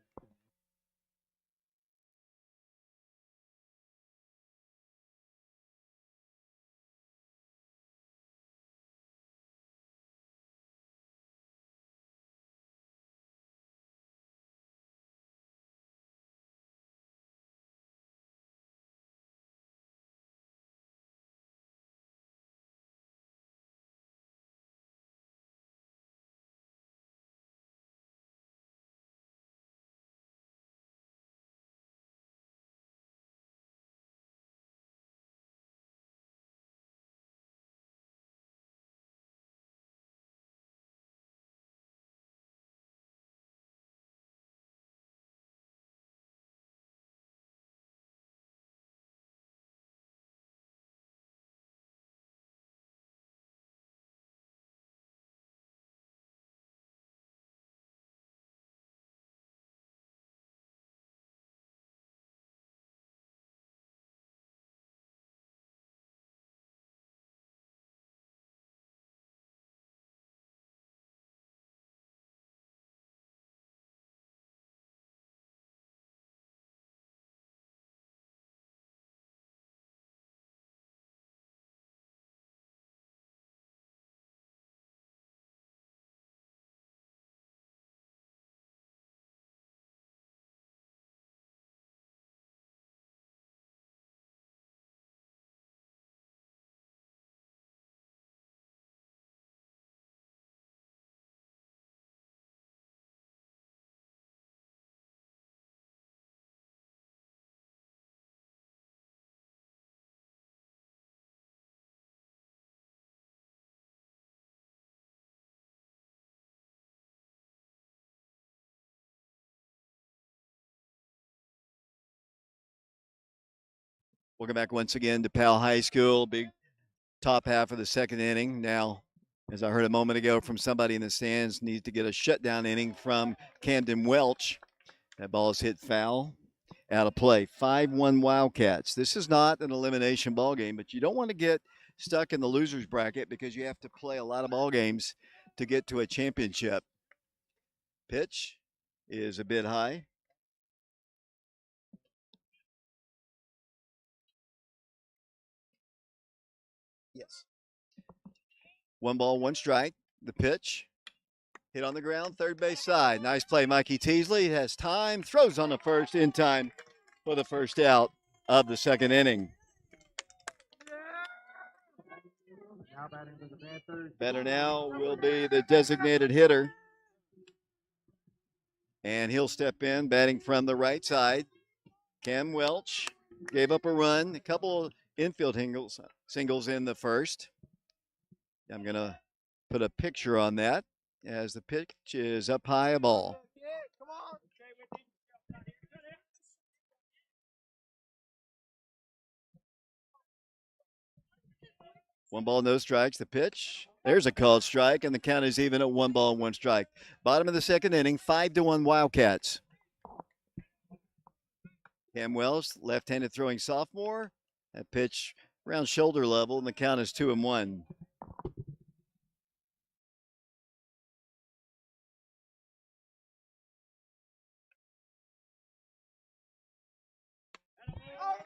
Welcome back once again to Powell High School. Big top half of the second inning. Now, as I heard a moment ago from somebody in the stands, needs to get a shutdown inning from Camden Welch. That ball is hit foul, out of play. 5-1 Wildcats. This is not an elimination ball game, but you don't want to get stuck in the loser's bracket because you have to play a lot of ball games to get to a championship. Pitch is a bit high. Yes. 1 ball, 1 strike. The pitch hit on the ground, third base side. Nice play, Mikee Teasley has time, throws on the first in time for the first out of the second inning. Batter now will be the designated hitter, And he'll step in, batting from the right side. Cam Welch gave up a run, a couple infield singles in the first. I'm going to put a picture on that as the pitch is up high, a ball. One ball, no strikes. The pitch. There's a called strike, and the count is even at 1 ball, 1 strike. Bottom of the second inning, 5-1 Wildcats. Cam Wells, left-handed throwing sophomore. That pitch around shoulder level, and the count is 2-1.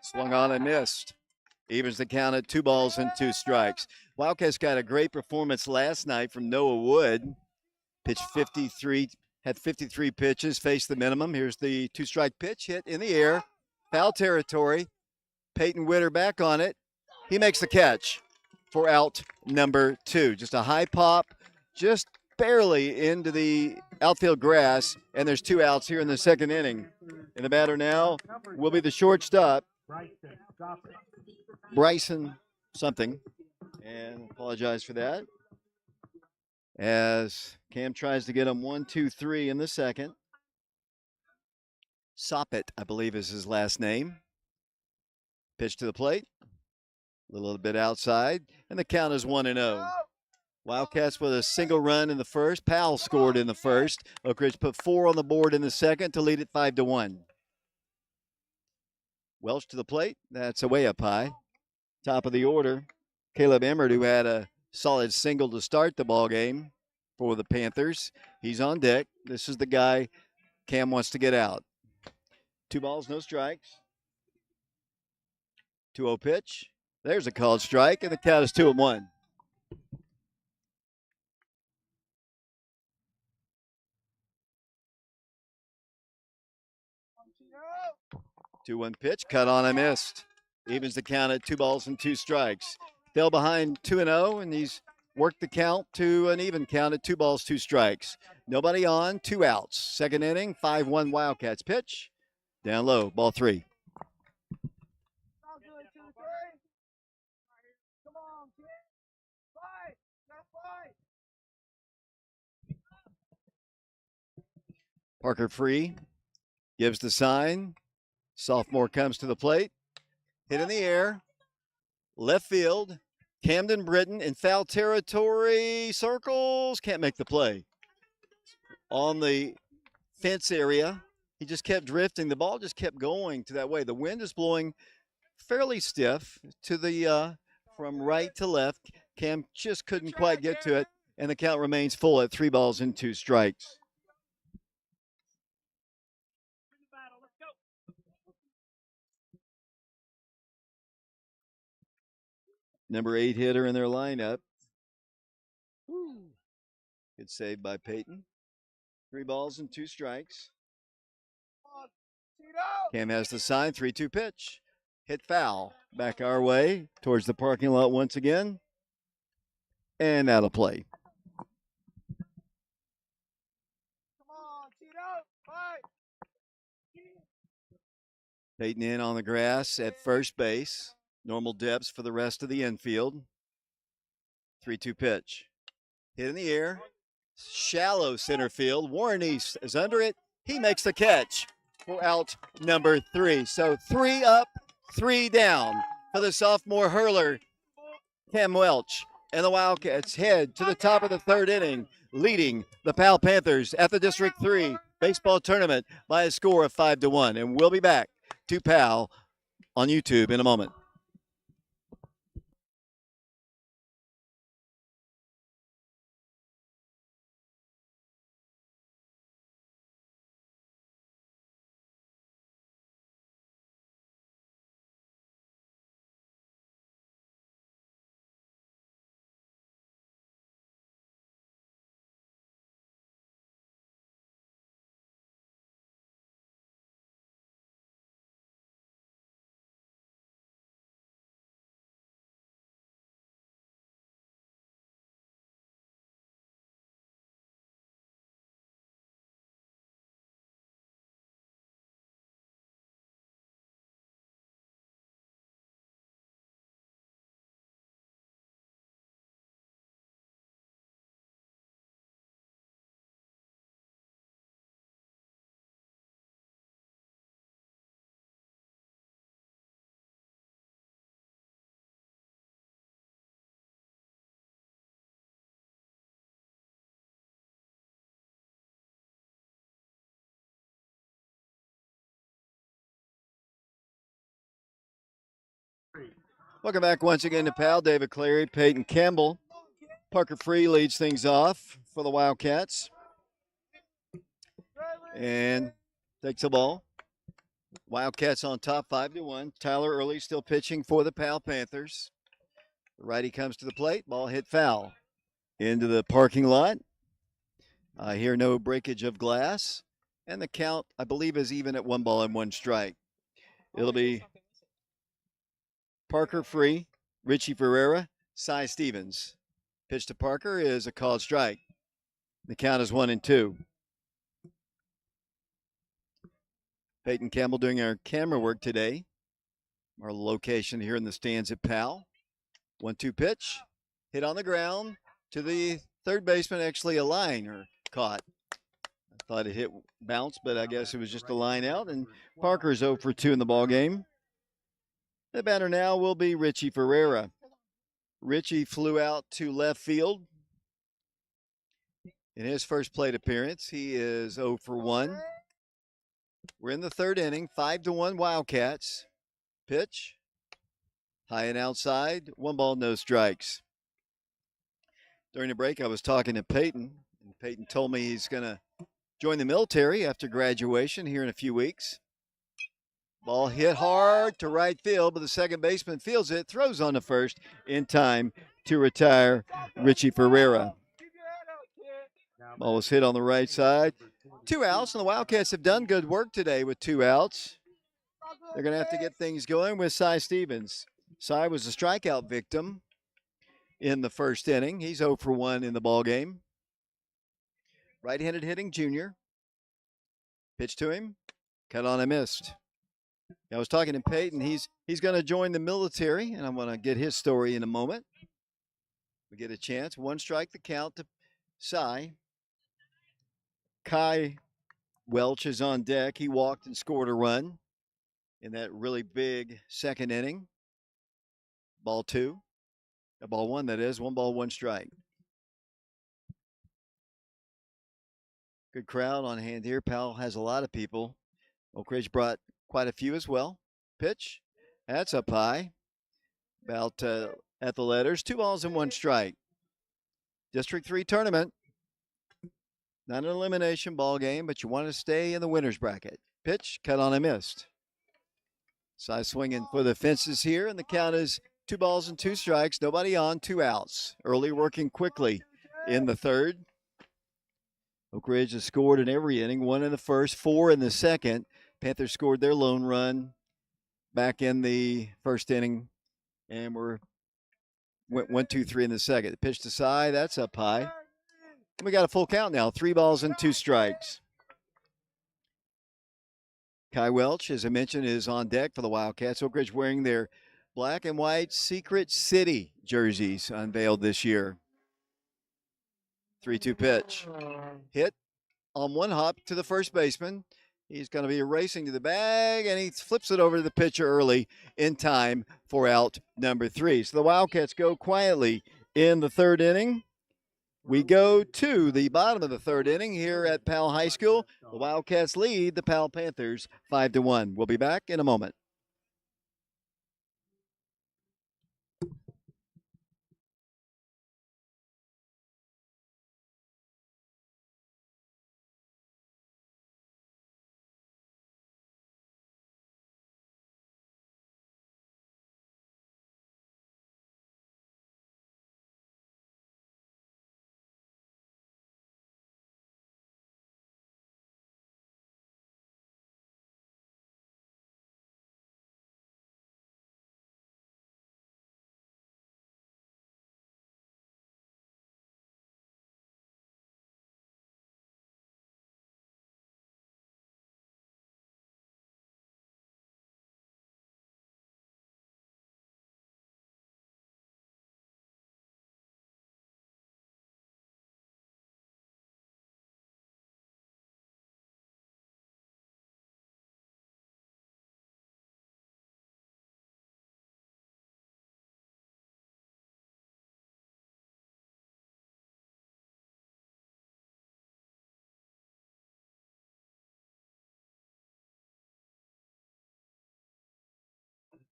Swung on and missed. Evens the count at 2 balls and 2 strikes. Wildcats got a great performance last night from Noah Wood. Pitched 53, had 53 pitches, faced the minimum. Here's the 2-strike pitch, hit in the air, foul territory. Peyton Witter back on it. He makes the catch for out number 2. Just a high pop, just barely into the outfield grass, and there's 2 outs here in the second inning. And the batter now will be the shortstop, Bryson something, and apologize for that. As Cam tries to get him 1-2-3 in the second. Soppet, I believe, is his last name. Pitch to the plate, a little bit outside, and the count is 1-0. Wildcats with a single run in the first. Powell scored in the first. Oak Ridge put 4 on the board in the second to lead it 5-1. Welch to the plate. That's away up high. Top of the order, Caleb Emmert, who had a solid single to start the ball game for the Panthers. He's on deck. This is the guy Cam wants to get out. 2 balls, no strikes. 2-0 pitch. There's a called strike, and the count is 2-1. 2-1 pitch, cut on and missed. Evens the count at 2 balls and 2 strikes. Fell behind 2-0, and he's worked the count to an even count at 2 balls, 2 strikes. Nobody on, 2 outs. Second inning, 5-1 Wildcats. Pitch, down low, ball 3. Parker Free gives the sign. Sophomore comes to the plate. Hit in the air. Left field. Camden Britton in foul territory. Circles. Can't make the play. On the fence area, he just kept drifting. The ball just kept going to that way. The wind is blowing fairly stiff to the from right to left. Cam just couldn't quite get to it, and the count remains full at 3 balls and 2 strikes. Number 8 hitter in their lineup. Good save by Peyton. 3 balls and 2 strikes. Cam has the sign, 3-2 pitch. Hit foul. Back our way towards the parking lot once again. And out of play. Peyton in on the grass at first base. Normal depths for the rest of the infield. 3-2 pitch. Hit in the air. Shallow center field. Warren East is under it. He makes the catch for out number 3. So 3 up, 3 down for the sophomore hurler, Cam Welch. And the Wildcats head to the top of the third inning, leading the Powell Panthers at the District 3 baseball tournament by a score of 5-1. And we'll be back to Powell on YouTube in a moment. Welcome back once again to Powell. David Clary, Peyton Campbell. Parker Free leads things off for the Wildcats. And takes the ball. Wildcats on top 5-1. Tyler Early still pitching for the Powell Panthers. The righty comes to the plate. Ball hit foul. Into the parking lot. I hear no breakage of glass. And the count, I believe, is even at 1-1 strike. It'll be Parker Free, Richie Ferreira, Cy Stevens. Pitch to Parker is a called strike. The count is 1-2. Peyton Campbell doing our camera work today. Our location here in the stands at Powell. 1-2 pitch. Hit on the ground to the third baseman. Actually, a liner caught. I thought it hit bounce, but I guess it was just a line out. And Parker's 0 for 2 in the ball game. The batter now will be Richie Ferreira. Richie flew out to left field in his first plate appearance. He is 0 for 1. We're in the third inning, 5-1 Wildcats. Pitch, high and outside, 1 ball, no strikes. During the break, I was talking to Peyton, and Peyton told me he's going to join the military after graduation here in a few weeks. Ball hit hard to right field, but the second baseman fields it, throws on the first in time to retire Richie Ferreira. Ball was hit on the right side. 2 outs, and the Wildcats have done good work today with 2 outs. They're going to have to get things going with Cy Stevens. Cy was a strikeout victim in the first inning. He's 0 for 1 in the ball game. Right-handed hitting junior. Pitch to him. Cut on and missed. I was talking to Peyton. He's going to join the military, and I'm going to get his story in a moment. We get a chance. 1 strike the count to Cy. Kai Welch is on deck. He walked and scored a run in that really big second inning. Ball 2. Ball 1, that is. 1 ball, 1 strike. Good crowd on hand here. Powell has a lot of people. Oak Ridge brought quite a few as well. Pitch. That's up high. About at the letters. 2 balls and 1 strike. District 3 tournament. Not an elimination ball game, but you want to stay in the winner's bracket. Pitch. Cut on and missed. Cy swinging for the fences here, and the count is 2 balls and 2 strikes. Nobody on, 2 outs. Early working quickly in the third. Oak Ridge has scored in every inning, 1 in the first, 4 in the second. Panthers scored their lone run back in the first inning, and went 1-2-3 in the second. The pitch to Cy, that's up high. We got a full count now, 3 balls and 2 strikes. Kai Welch, as I mentioned, is on deck for the Wildcats. Oak Ridge wearing their black and white Secret City jerseys unveiled this year. 3-2 pitch. Hit on 1 hop to the first baseman. He's going to be racing to the bag, and he flips it over to the pitcher early in time for out number 3. So the Wildcats go quietly in the third inning. We go to the bottom of the third inning here at Powell High School. The Wildcats lead the Powell Panthers 5-1. We'll be back in a moment.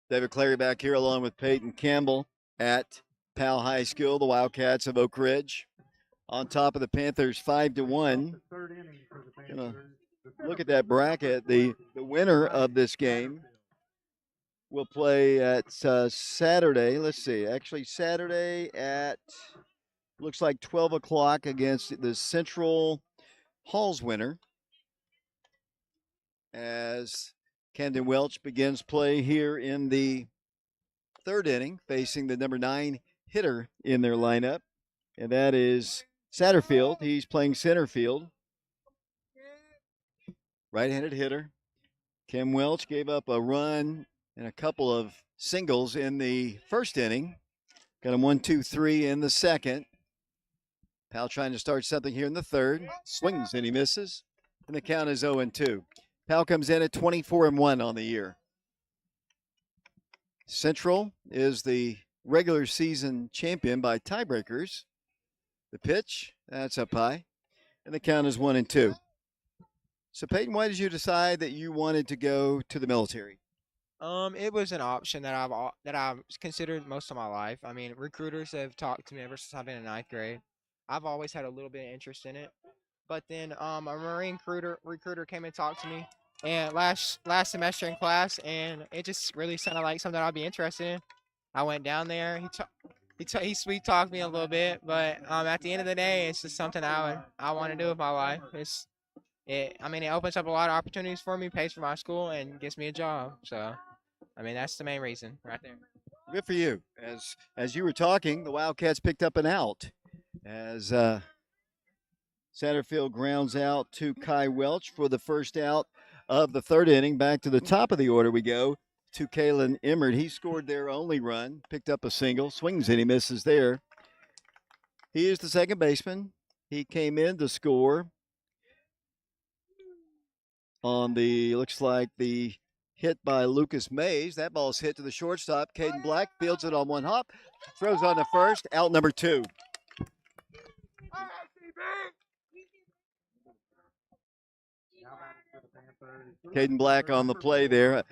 David Clary back here along with Peyton Campbell at Powell High School. The Wildcats of Oak Ridge on top of the Panthers 5-1. Look at that bracket. The winner of this game will play at Saturday. Let's see. Actually, Saturday at looks like 12 o'clock against the Central Halls winner as Camden Welch begins play here in the third inning, facing the number 9 hitter in their lineup, and that is Satterfield. He's playing center field. Right-handed hitter. Cam Welch gave up a run and a couple of singles in the first inning. Got him 1-2-3 in the second. Powell trying to start something here in the third. Swings and he misses. And the count is 0-2. Powell comes in at 24-1 on the year. Central is the regular season champion by tiebreakers. The pitch, that's up high. And the count is 1-2. So Peyton, why did you decide that you wanted to go to the military? It was an option that I've considered most of my life. I mean, recruiters have talked to me ever since I've been in ninth grade. I've always had a little bit of interest in it. But then a Marine recruiter came and talked to me and last semester in class, and it just really sounded like something I'd be interested in. I went down there. He sweet talked me a little bit, but at the end of the day, it's just something I want to do with my life. It opens up a lot of opportunities for me, pays for my school, and gets me a job. So, I mean, that's the main reason right there. Good for you. As you were talking, the Wildcats picked up an out as Satterfield grounds out to Kai Welch for the first out of the third inning. Back to the top of the order we go to Kalen Emmert. He scored their only run, picked up a single, swings and he misses there. He is the second baseman. He came in to score on looks like the hit by Lucas Mays. That ball's hit to the shortstop. Caden Black fields it on one hop, throws on the first, out number 2. Caden Black on the play there.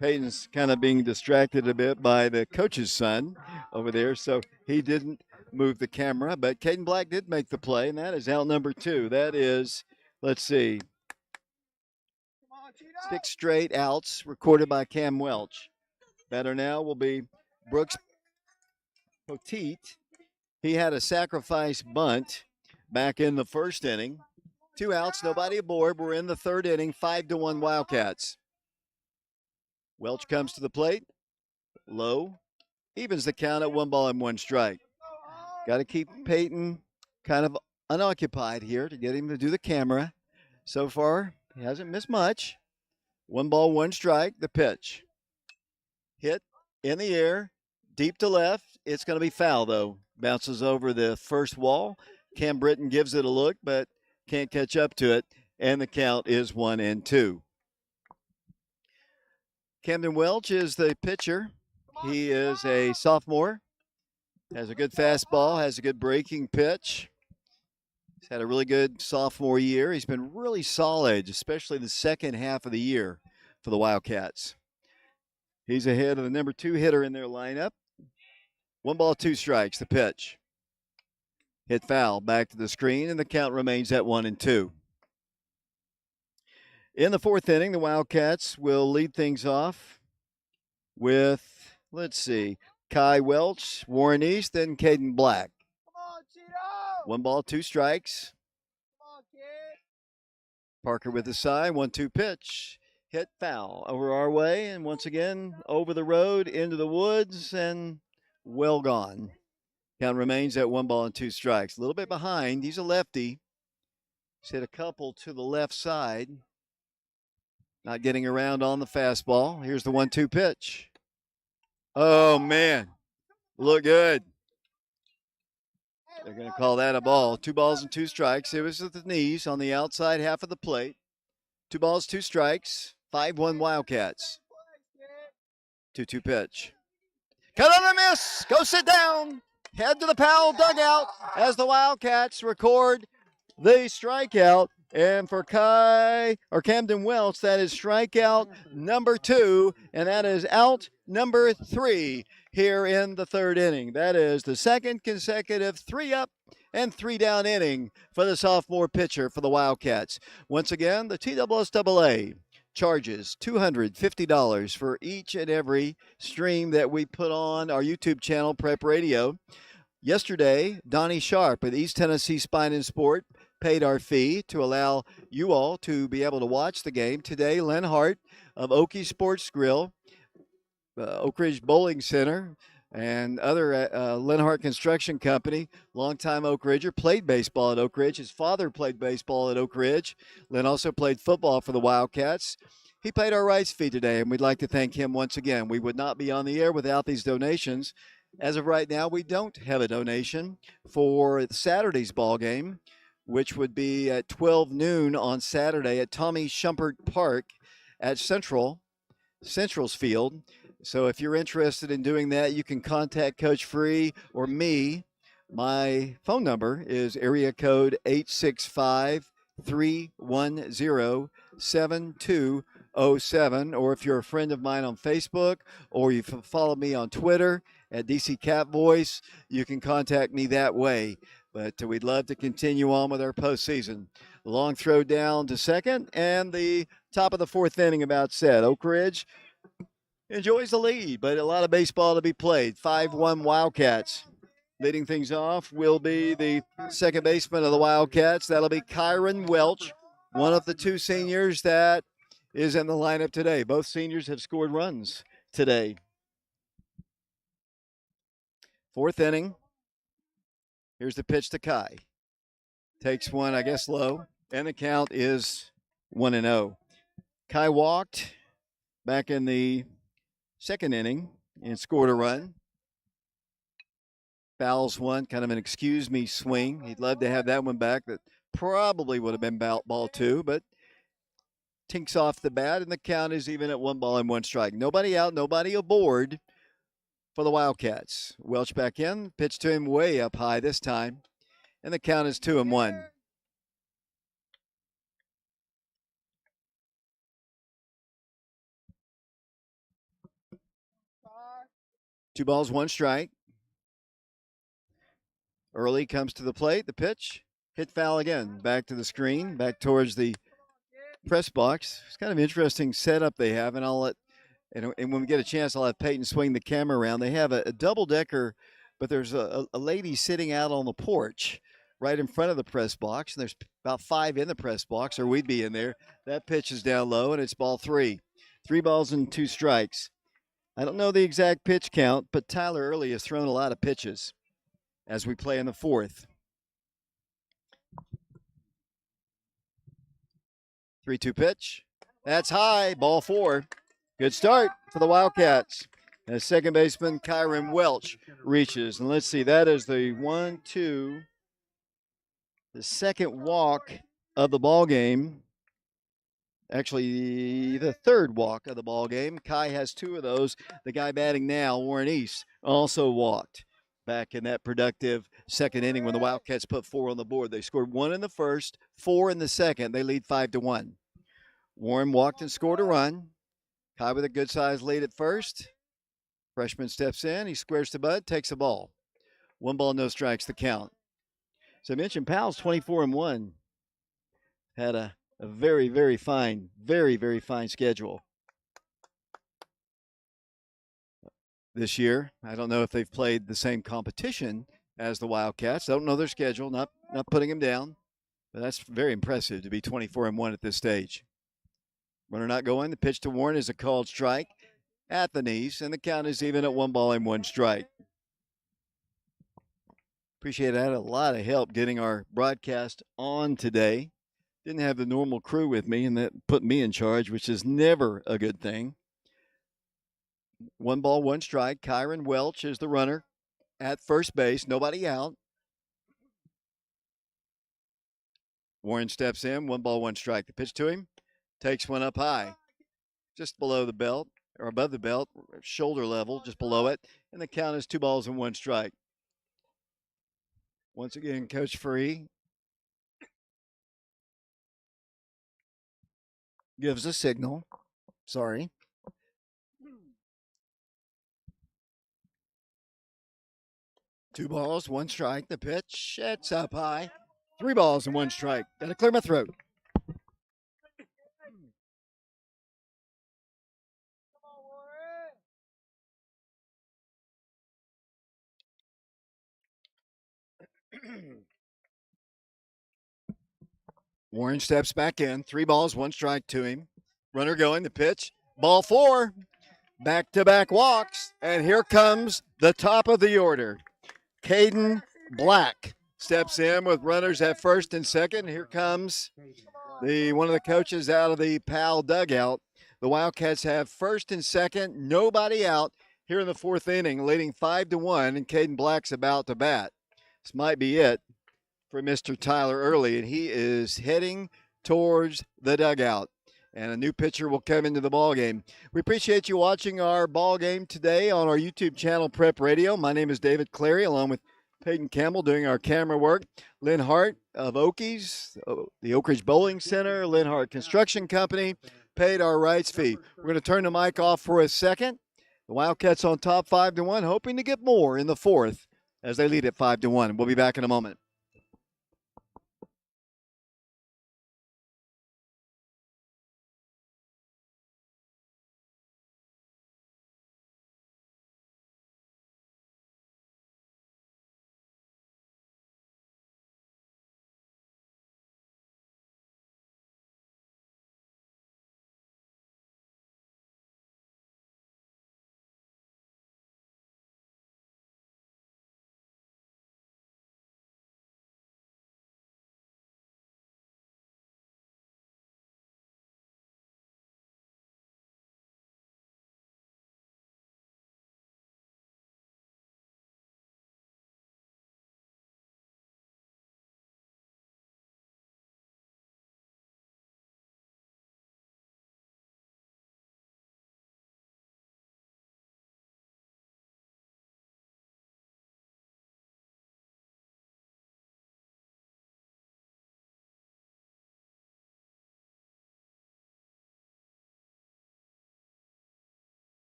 Peyton's kind of being distracted a bit by the coach's son over there, so he didn't move the camera. But Caden Black did make the play, and that is out number 2. That is, let's see, 6 straight outs recorded by Cam Welch. Batter now will be Brooks Poteet. He had a sacrifice bunt back in the first inning. 2 outs, nobody aboard. We're in the third inning, 5-1 Wildcats. Welch comes to the plate. Low. Evens the count at 1-1 strike. Got to keep Peyton kind of unoccupied here to get him to do the camera. So far, he hasn't missed much. 1-1 strike, the pitch. Hit in the air, deep to left. It's going to be foul, though. Bounces over the first wall. Cam Britton gives it a look, but can't catch up to it, and the count is 1-2. Camden Welch is the pitcher. He is a sophomore, has a good fastball, has a good breaking pitch. He's had a really good sophomore year. He's been really solid, especially the second half of the year for the Wildcats. He's ahead of the number 2 hitter in their lineup. 1-2 strikes, the pitch. Hit foul, back to the screen, and the count remains at 1-2. In the fourth inning, the Wildcats will lead things off with, let's see, Kai Welch, Warren East, and Caden Black. 1-2 strikes. Parker with the sign, 1-2 pitch. Hit foul over our way, and once again, over the road, into the woods, and well gone. Count remains at 1-2 strikes. A little bit behind. He's a lefty. He's hit a couple to the left side. Not getting around on the fastball. Here's the 1-2 pitch. Oh, man. Look good. They're going to call that a ball. 2-2 strikes. It was at the knees on the outside half of the plate. 2-2 strikes. 5-1 Wildcats. 2-2 pitch. Cut on a miss. Go sit down. Head to the Powell dugout as the Wildcats record the strikeout And for Camden Welch, that is strikeout number 2, and that is out number 3 here in the third inning. That is the second consecutive 3-up and 3-down inning for the sophomore pitcher for the Wildcats. Once again, the TSSAA charges $250 for each and every stream that we put on our YouTube channel, Prep Radio. Yesterday, Donnie Sharp with East Tennessee Spine and Sport paid our fee to allow you all to be able to watch the game. Today, Len Hart of Okie Sports Grill, Oak Ridge Bowling Center, and other Len Hart Construction Company, longtime Oak Ridger, played baseball at Oak Ridge. His father played baseball at Oak Ridge. Len also played football for the Wildcats. He paid our rights fee today, and we'd like to thank him once again. We would not be on the air without these donations. As of right now, we don't have a donation for Saturday's ball game, which would be at 12 noon on Saturday at Tommy Shumpert Park at Central's Field. So if you're interested in doing that, you can contact Coach Free or me. My phone number is area code 865-310-7207. Or if you're a friend of mine on Facebook or you follow me on Twitter at DC Cat Voice, you can contact me that way. But we'd love to continue on with our postseason. Long throw down to second, and the top of the fourth inning about said. Oak Ridge enjoys the lead, but a lot of baseball to be played. 5-1 Wildcats. Leading things off will be the second baseman of the Wildcats. That'll be Caden Welch, one of the two seniors that is in the lineup today. Both seniors have scored runs today. Fourth inning. Here's the pitch to Kai. Takes one, I guess, low, and the count is 1-0. Kai walked back in the second inning and scored a run. Fouls one, kind of an excuse me swing. He'd love to have that one back. That probably would have been ball 2, but tinks off the bat, and the count is even at 1-1 strike. Nobody out, nobody aboard for the Wildcats. Welch back in, pitch to him way up high this time, and the count is 2-1. Two balls, one strike. Early comes to the plate. The pitch hit foul again. Back to the screen, back towards the press box. It's kind of an interesting setup they have, and and when we get a chance, I'll have Peyton swing the camera around. They have a double decker, but there's a lady sitting out on the porch right in front of the press box, and there's about 5 in the press box, or we'd be in there. That pitch is down low, and it's ball 3. 3 balls and 2 strikes. I don't know the exact pitch count, but Tyler Early has thrown a lot of pitches as we play in the fourth. 3-2 pitch. That's high, ball 4. Good start for the Wildcats. As second baseman Caden Welch reaches. And let's see, that is the 1-2, the second walk of the ball game. Actually, the third walk of the ball game. Kai has 2 of those. The guy batting now, Warren East, also walked back in that productive second inning when the Wildcats put 4 on the board. They scored 1 in the first, 4 in the second. They lead 5-1. Warren walked and scored a run. Kai with a good-sized lead at first. Freshman steps in. He squares to Bud, takes the ball. 1 ball, no strikes, the count. So I mentioned Powell's 24-1. Had a very, very fine schedule this year. I don't know if they've played the same competition as the Wildcats. I don't know their schedule, not putting them down. But that's very impressive to be 24-1 at this stage. Runner not going. The pitch to Warren is a called strike at the knees, and the count is even at 1 strike. Appreciate it. I had a lot of help getting our broadcast on today. Didn't have the normal crew with me, and that put me in charge, which is never a good thing. 1 strike. Caden Welch is the runner at first base. Nobody out. Warren steps in. 1 strike. The pitch to him. Takes one up high. Just below the belt, or above the belt, shoulder level, just below it. And the count is 2 balls and 1 strike. Once again, Coach Free gives a signal. Sorry. Two balls, one strike. The pitch, it's up high. Three balls and one strike. Gotta clear my throat. Warren steps back in. Three balls, one strike to him. Runner going, the pitch. Ball four. Back to back walks. And here comes the top of the order. Caden Black steps in with runners at first and second. Here comes one of the coaches out of the Powell dugout. The Wildcats have first and second, nobody out here in the fourth inning, leading 5-1, and Caden Black's about to bat. This might be it for Mr. Tyler Early, and he is heading towards the dugout. And a new pitcher will come into the ball game. We appreciate you watching our ball game today on our YouTube channel, Prep Radio. My name is David Clary, along with Peyton Campbell doing our camera work. Lynn Hart of Okies, the Oak Ridge Bowling Center, Lynn Hart Construction Company, paid our rights fee. We're going to turn the mic off for a second. The Wildcats on top 5-1, hoping to get more in the fourth as they lead at 5-1. We'll be back in a moment.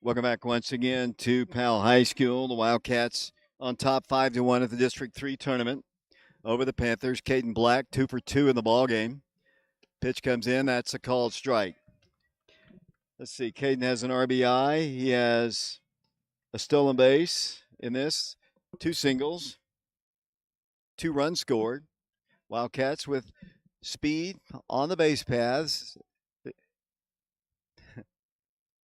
Welcome back once again to Powell High School. The Wildcats on top 5-1 at the District 3 tournament over the Panthers. Caden Black 2 for 2 in the ball game. Pitch comes in. That's a called strike. Let's see. Caden has an RBI. He has a stolen base in this. 2 singles. 2 runs scored. Wildcats with speed on the base paths.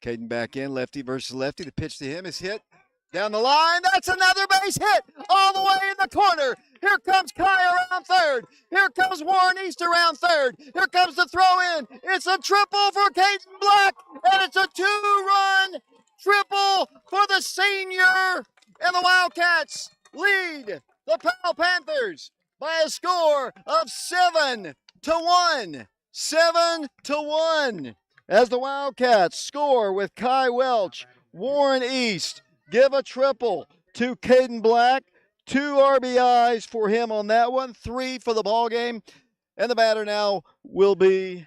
Caden back in, lefty versus lefty. The pitch to him is hit down the line. That's another base hit all the way in the corner. Here comes Kai around third. Here comes Warren East around third. Here comes the throw in. It's a triple for Caden Black, and it's a 2-run triple for the senior. And the Wildcats lead the Powell Panthers by a score of 7-1. 7-1. As the Wildcats score with Kai Welch, Warren East give a triple to Caden Black. 2 RBIs for him on that one, 3 for the ball game. And the batter now will be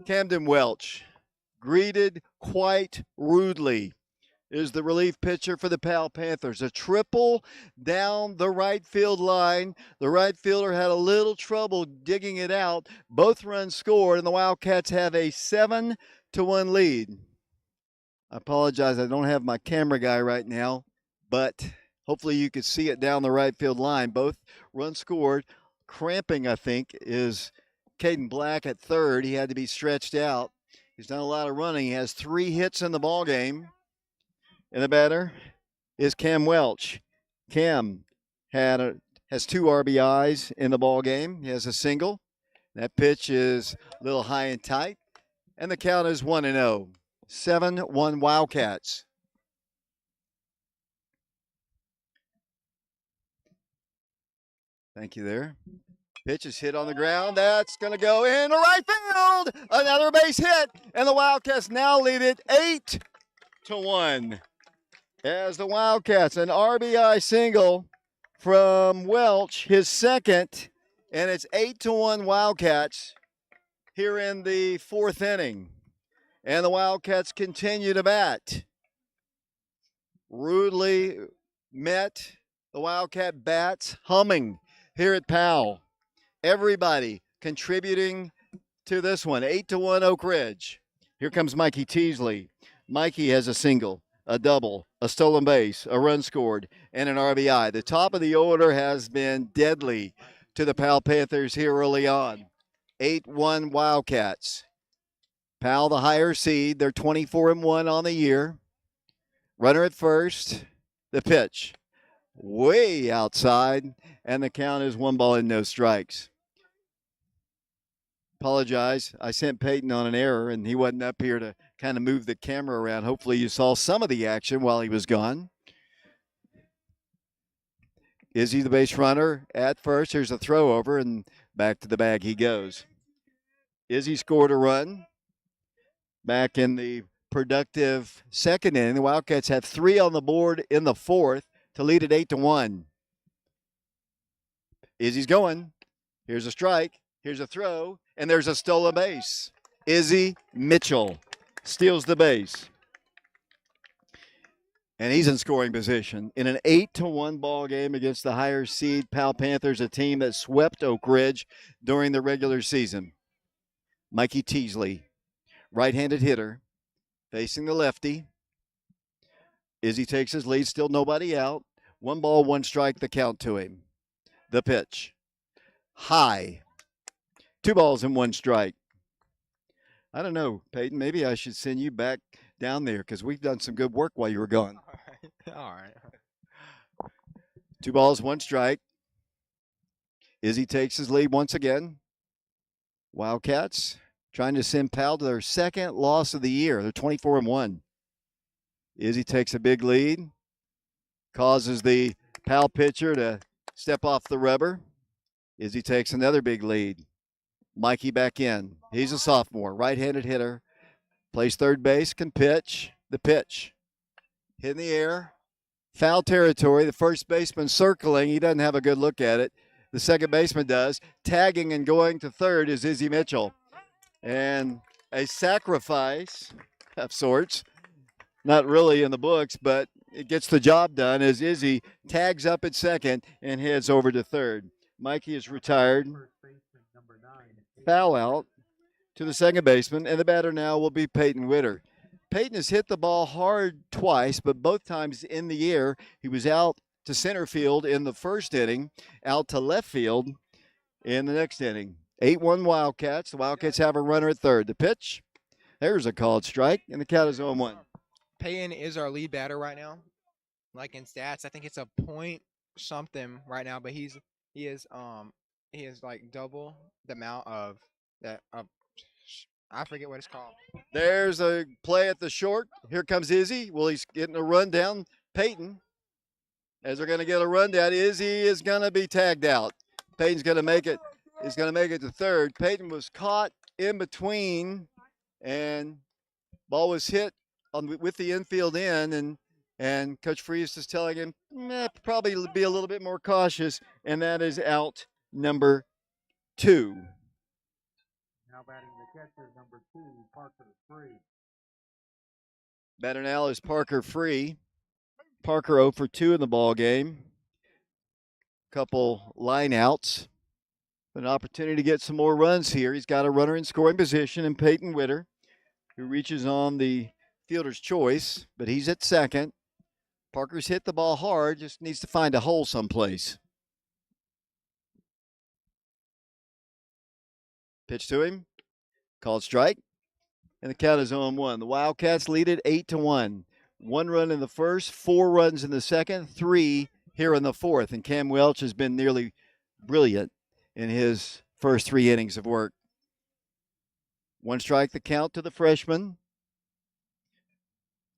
Camden Welch. Greeted quite rudely is the relief pitcher for the Powell Panthers. A triple down the right field line. The right fielder had a little trouble digging it out. Both runs scored, and the Wildcats have a 7-1 lead. I apologize, I don't have my camera guy right now, but hopefully you can see it down the right field line. Both runs scored. Cramping, I think, is Caden Black at third. He had to be stretched out. He's done a lot of running. He has 3 hits in the ball game. And the batter is Cam Welch. Cam has 2 RBIs in the ball game. He has a single. That pitch is a little high and tight. And the count is 1-0. 7-1 Wildcats. Thank you there. Pitch is hit on the ground. That's going to go into right field. Another base hit. And the Wildcats now lead it 8-1. As the Wildcats, an RBI single from Welch, his second. And it's 8-1 Wildcats here in the fourth inning. And the Wildcats continue to bat. Rudely met. The Wildcat bats humming here at Powell. Everybody contributing to this one. 8-1 Oak Ridge. Here comes Mikee Teasley. Mikee has a single, a double, a stolen base, a run scored, and an RBI. The top of the order has been deadly to the Powell Panthers here early on. 8-1 Wildcats. Powell, the higher seed. They're 24-1 on the year. Runner at first. The pitch. Way outside, and the count is 1 ball and no strikes. Apologize. I sent Peyton on an error, and he wasn't up here to kind of move the camera around. Hopefully you saw some of the action while he was gone. Izzy, the base runner, at first. Here's a throw over, and back to the bag he goes. Izzy scored a run back in the productive second inning. The Wildcats have 3 on the board in the fourth to lead at 8-1. Izzy's going. Here's a strike. Here's a throw. And there's a stolen base. Izzy Mitchell steals the base. And he's in scoring position in an 8-1 ball game against the higher seed Powell Panthers, a team that swept Oak Ridge during the regular season. Mikee Teasley, right-handed hitter, facing the lefty. Izzy takes his lead, still nobody out. 1 ball, 1 strike, the count to him. The pitch. High. 2 balls and 1 strike. I don't know, Peyton, maybe I should send you back down there because we've done some good work while you were gone. All right. 2 balls, 1 strike. Izzy takes his lead once again. Wildcats trying to send Powell to their second loss of the year. They're 24-1. Izzy takes a big lead, causes the Powell pitcher to step off the rubber. Izzy takes another big lead. Mikee back in. He's a sophomore, right-handed hitter. Plays third base, can pitch. The pitch. Hit in the air. Foul territory. The first baseman circling. He doesn't have a good look at it. The second baseman does. Tagging and going to third is Izzy Mitchell. And a sacrifice of sorts. Not really in the books, but it gets the job done as Izzy tags up at second and heads over to third. Mikee is retired. Foul out to the second baseman, and the batter now will be Peyton Witter. Peyton has hit the ball hard twice, but both times in the air. He was out to center field in the first inning, out to left field in the next inning. 8-1 Wildcats. The Wildcats have a runner at third. The pitch. There's a called strike, and the count is 0-1. Peyton is our lead batter right now. Like in stats, I think it's a point something right now, but he is like double the amount of that. I forget what it's called. There's a play at the short. Here comes Izzy. Well, he's getting a run down Peyton. As they're going to get a run down, Izzy is going to be tagged out. Peyton's going to make it. He's going to make it to third. Peyton was caught in between, and ball was hit with the infield in, and Coach Freese is telling him probably be a little bit more cautious, and that is out number 2. Now batting the catcher, number 2, Parker Free. Batter now is Parker Free. Parker 0 for 2 in the ball game. Couple line outs. An opportunity to get some more runs here. He's got a runner in scoring position in Peyton Witter, who reaches on the fielder's choice, but he's at second. Parker's hit the ball hard, just needs to find a hole someplace. Pitch to him, called strike, and the count is 0-1. The Wildcats lead it 8-1. 1 run in the first, 4 runs in the second, 3 here in the fourth, and Cam Welch has been nearly brilliant in his first 3 innings of work. 1 strike, the count to the freshman.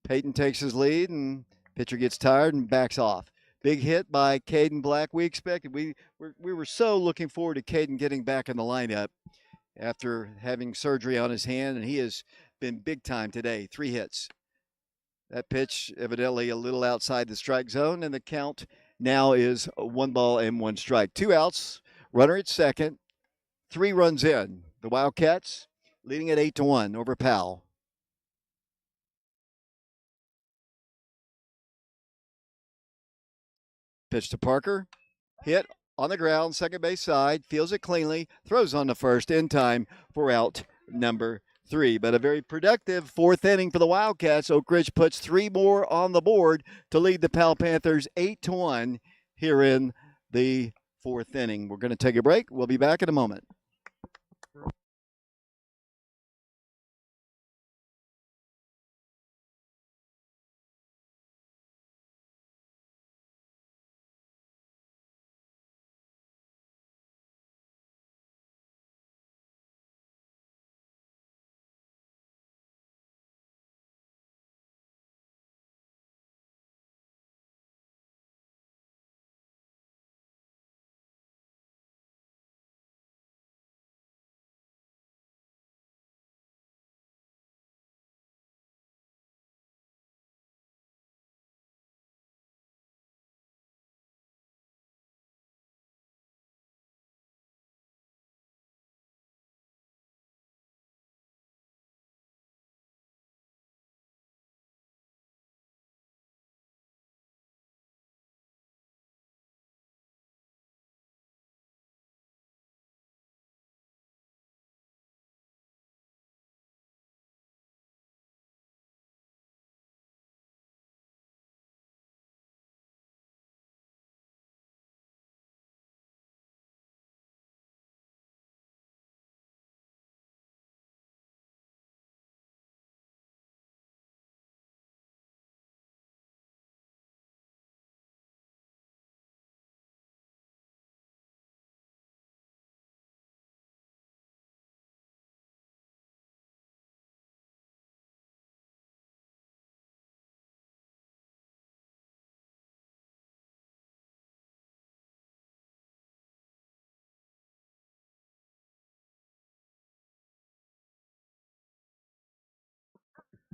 Peyton takes his lead, and pitcher gets tired and backs off. Big hit by Caden Black. We expected, we were so looking forward to Caden getting back in the lineup after having surgery on his hand, and he has been big time today. 3 hits. That pitch evidently a little outside the strike zone, and the count now is 1 ball and 1 strike. 2 outs, runner at second, 3 runs in. The Wildcats leading at 8-1 over Powell. Pitch to Parker, hit on the ground, second base side, fields it cleanly, throws on the first in time for out number 3. But a very productive 4th inning for the Wildcats. Oak Ridge puts 3 more on the board to lead the Powell Panthers 8-1 here in the 4th inning. We're going to take a break. We'll be back in a moment.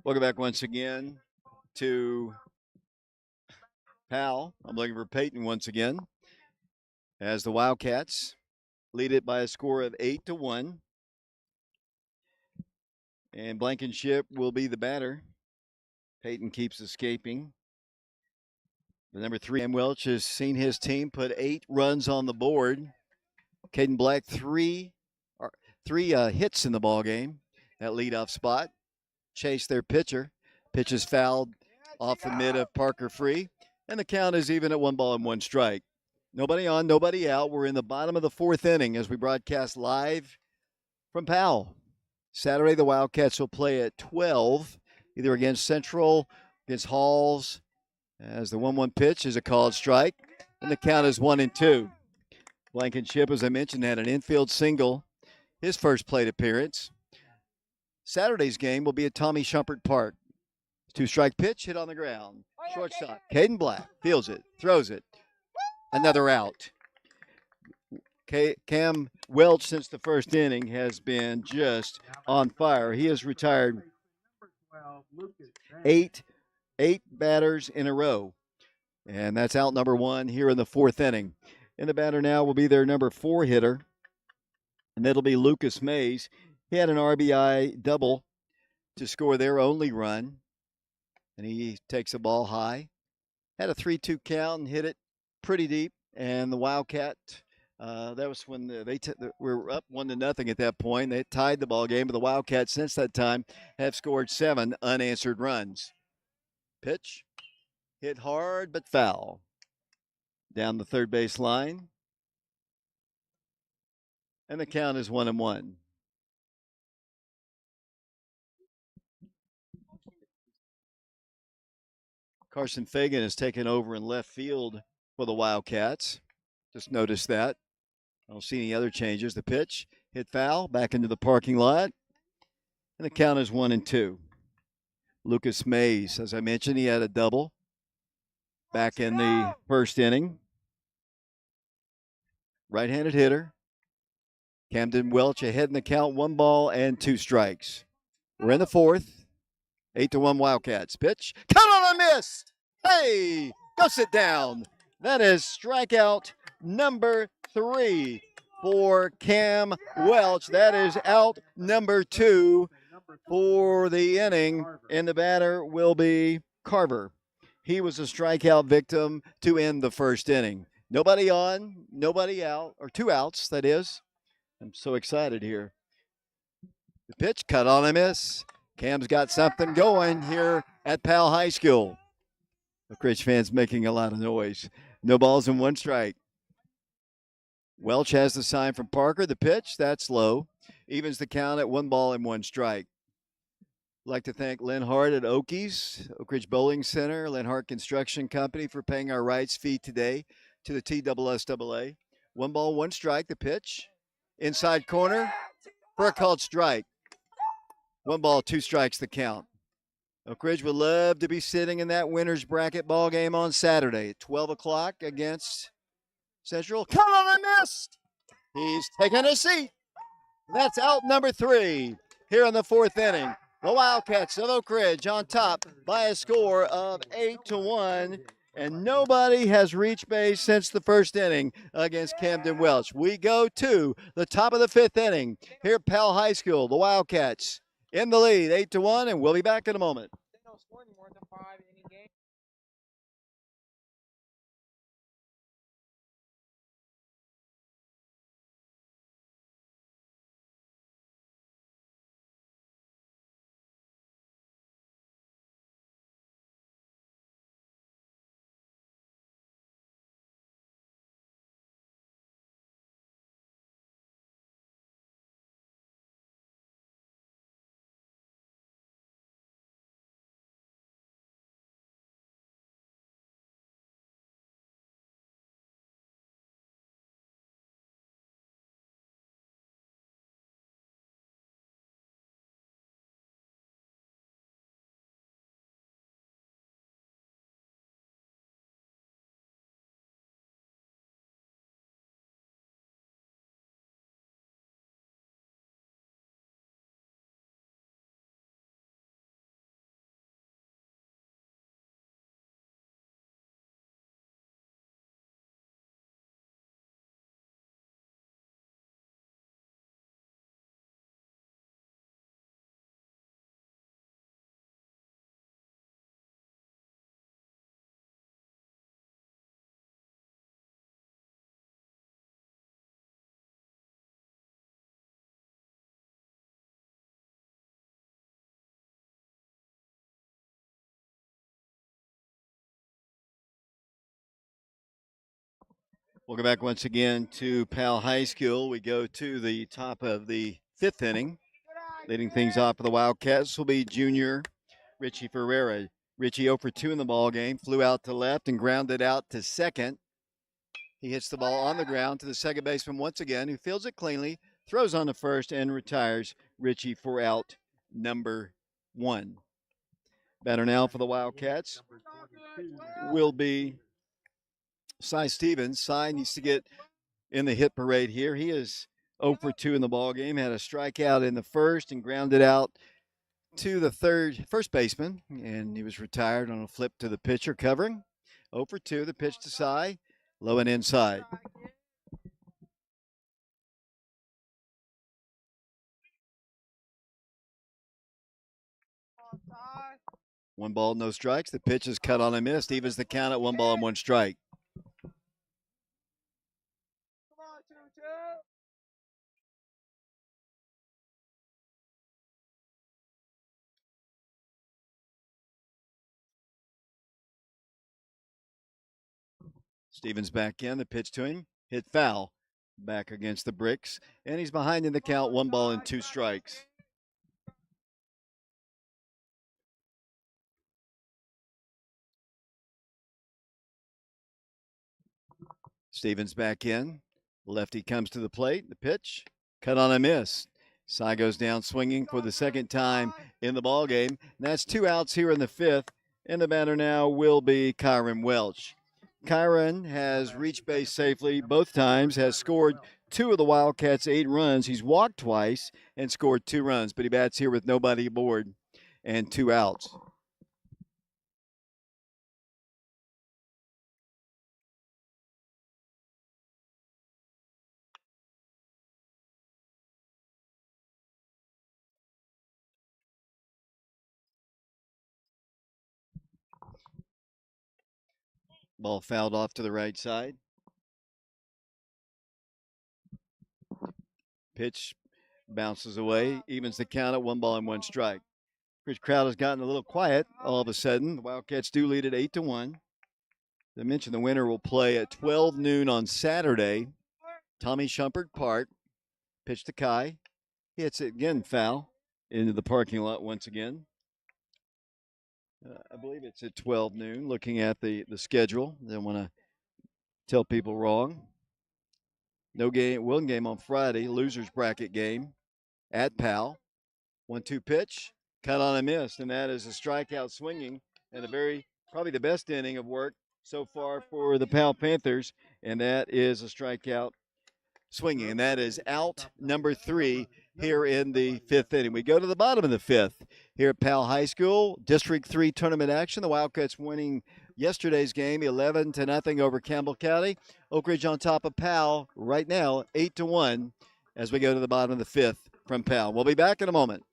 Welcome back once again to Powell. I'm looking for Peyton once again as the Wildcats lead it by a score of 8-1. And Blankenship will be the batter. Peyton keeps escaping. The number 3, Welch, has seen his team put 8 runs on the board. Caden Black, three hits in the ball game. That leadoff spot. Chase their pitcher. Pitch is fouled off the mid of Parker Free. And the count is even at 1 ball and 1 strike. Nobody on, nobody out. We're in the bottom of the 4th inning as we broadcast live from Powell. Saturday, the Wildcats will play at 12, either against Central, against Halls, as the 1-1 pitch is a called strike, and the count is 1-2. Blankenship, as I mentioned, had an infield single, his first plate appearance. Saturday's game will be at Tommy Shumpert Park. 2-strike pitch hit on the ground. Shortstop, Caden Black, fields it, throws it. Another out. Cam Welch, since the first inning, has been just on fire. He has retired 8 batters in a row. And that's out number 1 here in the 4th inning. And the batter now will be their number 4 hitter, and that'll be Lucas Mays. He had an RBI double to score their only run, and he takes the ball high. Had a 3-2 count and hit it pretty deep, and the Wildcat, that was when they were up 1-0 at that point. They tied the ball game, but the Wildcats since that time have scored 7 unanswered runs. Pitch, hit hard but foul. Down the third base line. And the count is 1-1. Carson Fagan has taken over in left field for the Wildcats. Just noticed that. I don't see any other changes. The pitch, hit foul, back into the parking lot. And the count is 1-2. Lucas Mays, as I mentioned, he had a double back in the first inning. Right-handed hitter. Camden Welch ahead in the count, 1 ball and 2 strikes. We're in the fourth. 8-1 Wildcats. Pitch. Cut on a miss. Hey, go sit down. That is strikeout number 3 for Cam Welch. That is out number 2 for the inning, and the batter will be Carver. He was a strikeout victim to end the first inning. Nobody on, nobody out, or 2 outs, that is. I'm so excited here. The pitch, cut on a miss. Cam's got something going here at Powell High School. The Critch fans making a lot of noise. No balls and 1 strike. Welch has the sign from Parker. The pitch, that's low. Evens the count at 1 ball and 1 strike. I'd like to thank Lynn Hart at Okies, Oak Ridge Bowling Center, Lynn Hart Construction Company for paying our rights fee today to the TSSAA. 1 ball, 1 strike. The pitch, inside corner for a called strike. 1 ball, 2 strikes the count. Oak Ridge would love to be sitting in that winner's bracket ball game on Saturday at 12 o'clock against Central. Cut on a miss. He's taking a seat. That's out number 3 here in the 4th inning. The Wildcats of Oak Ridge on top by a score of 8-1. And nobody has reached base since the first inning against Camden Welch. We go to the top of the 5th inning here at Powell High School. The Wildcats in the lead, 8-1, and we'll be back in a moment. Welcome back once again to Powell High School. We go to the top of the 5th inning. Leading things off for the Wildcats will be junior Richie Ferreira. Richie 0 for 2 in the ball game, flew out to left and grounded out to second. He hits the ball on the ground to the second baseman once again, who fields it cleanly, throws on to first, and retires Richie for out number 1. Batter now for the Wildcats will be Cy Stevens. Cy needs to get in the hit parade here. He is 0 for 2 in the ball game. Had a strikeout in the first and grounded out to the first baseman, and he was retired on a flip to the pitcher covering. 0 for 2. The pitch to Cy, low and inside. One ball, no strikes. The pitch is cut on a miss. Evens the count at 1 ball and 1 strike. Stevens back in. The pitch to him. Hit foul. Back against the bricks. And he's behind in the count. 1 ball and 2 strikes. Stevens back in. Lefty comes to the plate. The pitch. Cut on a miss. Cy goes down swinging for the second time in the ball game. That's 2 outs here in the 5th. And the batter now will be Kyron Welch. Kyron has reached base safely both times, has scored 2 of the Wildcats' 8 runs. He's walked twice and scored 2 runs, but he bats here with nobody aboard and 2 outs. Ball fouled off to the right side. Pitch bounces away, evens the count at 1-1 strike. This crowd has gotten a little quiet all of a sudden. The Wildcats do lead at 8-1. As I mentioned, the winner will play at 12 noon on Saturday. Tommy Shumpert Park. Pitch to Kai. He hits it again, foul into the parking lot once again. I believe it's at 12 noon. Looking at the schedule, don't want to tell people wrong. No game, one game on Friday. Losers bracket game at Powell. 1-2 pitch, cut on a miss, and that is a strikeout swinging, and probably the best inning of work so far for the Powell Panthers, and that is a strikeout swinging, and that is out number 3 here in the 5th inning. We go to the bottom of the 5th here at Powell High School. District 3 tournament action. The Wildcats winning yesterday's game 11-0 over Campbell County. Oak Ridge on top of Powell right now 8-1 as we go to the bottom of the 5th from Powell. We'll be back in a moment.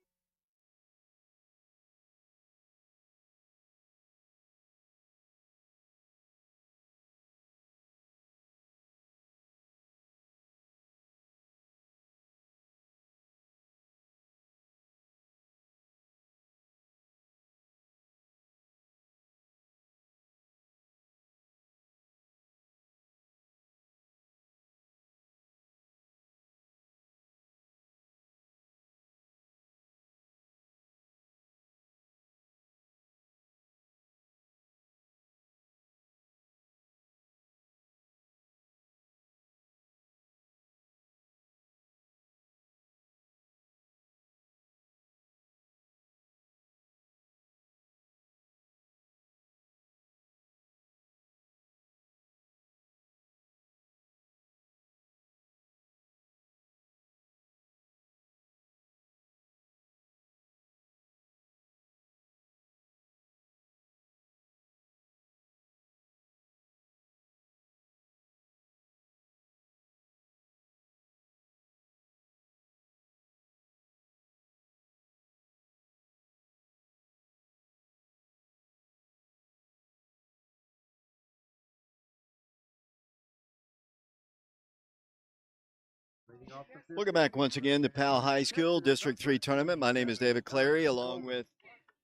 Welcome back once again to Powell High School District 3 Tournament. My name is David Clary along with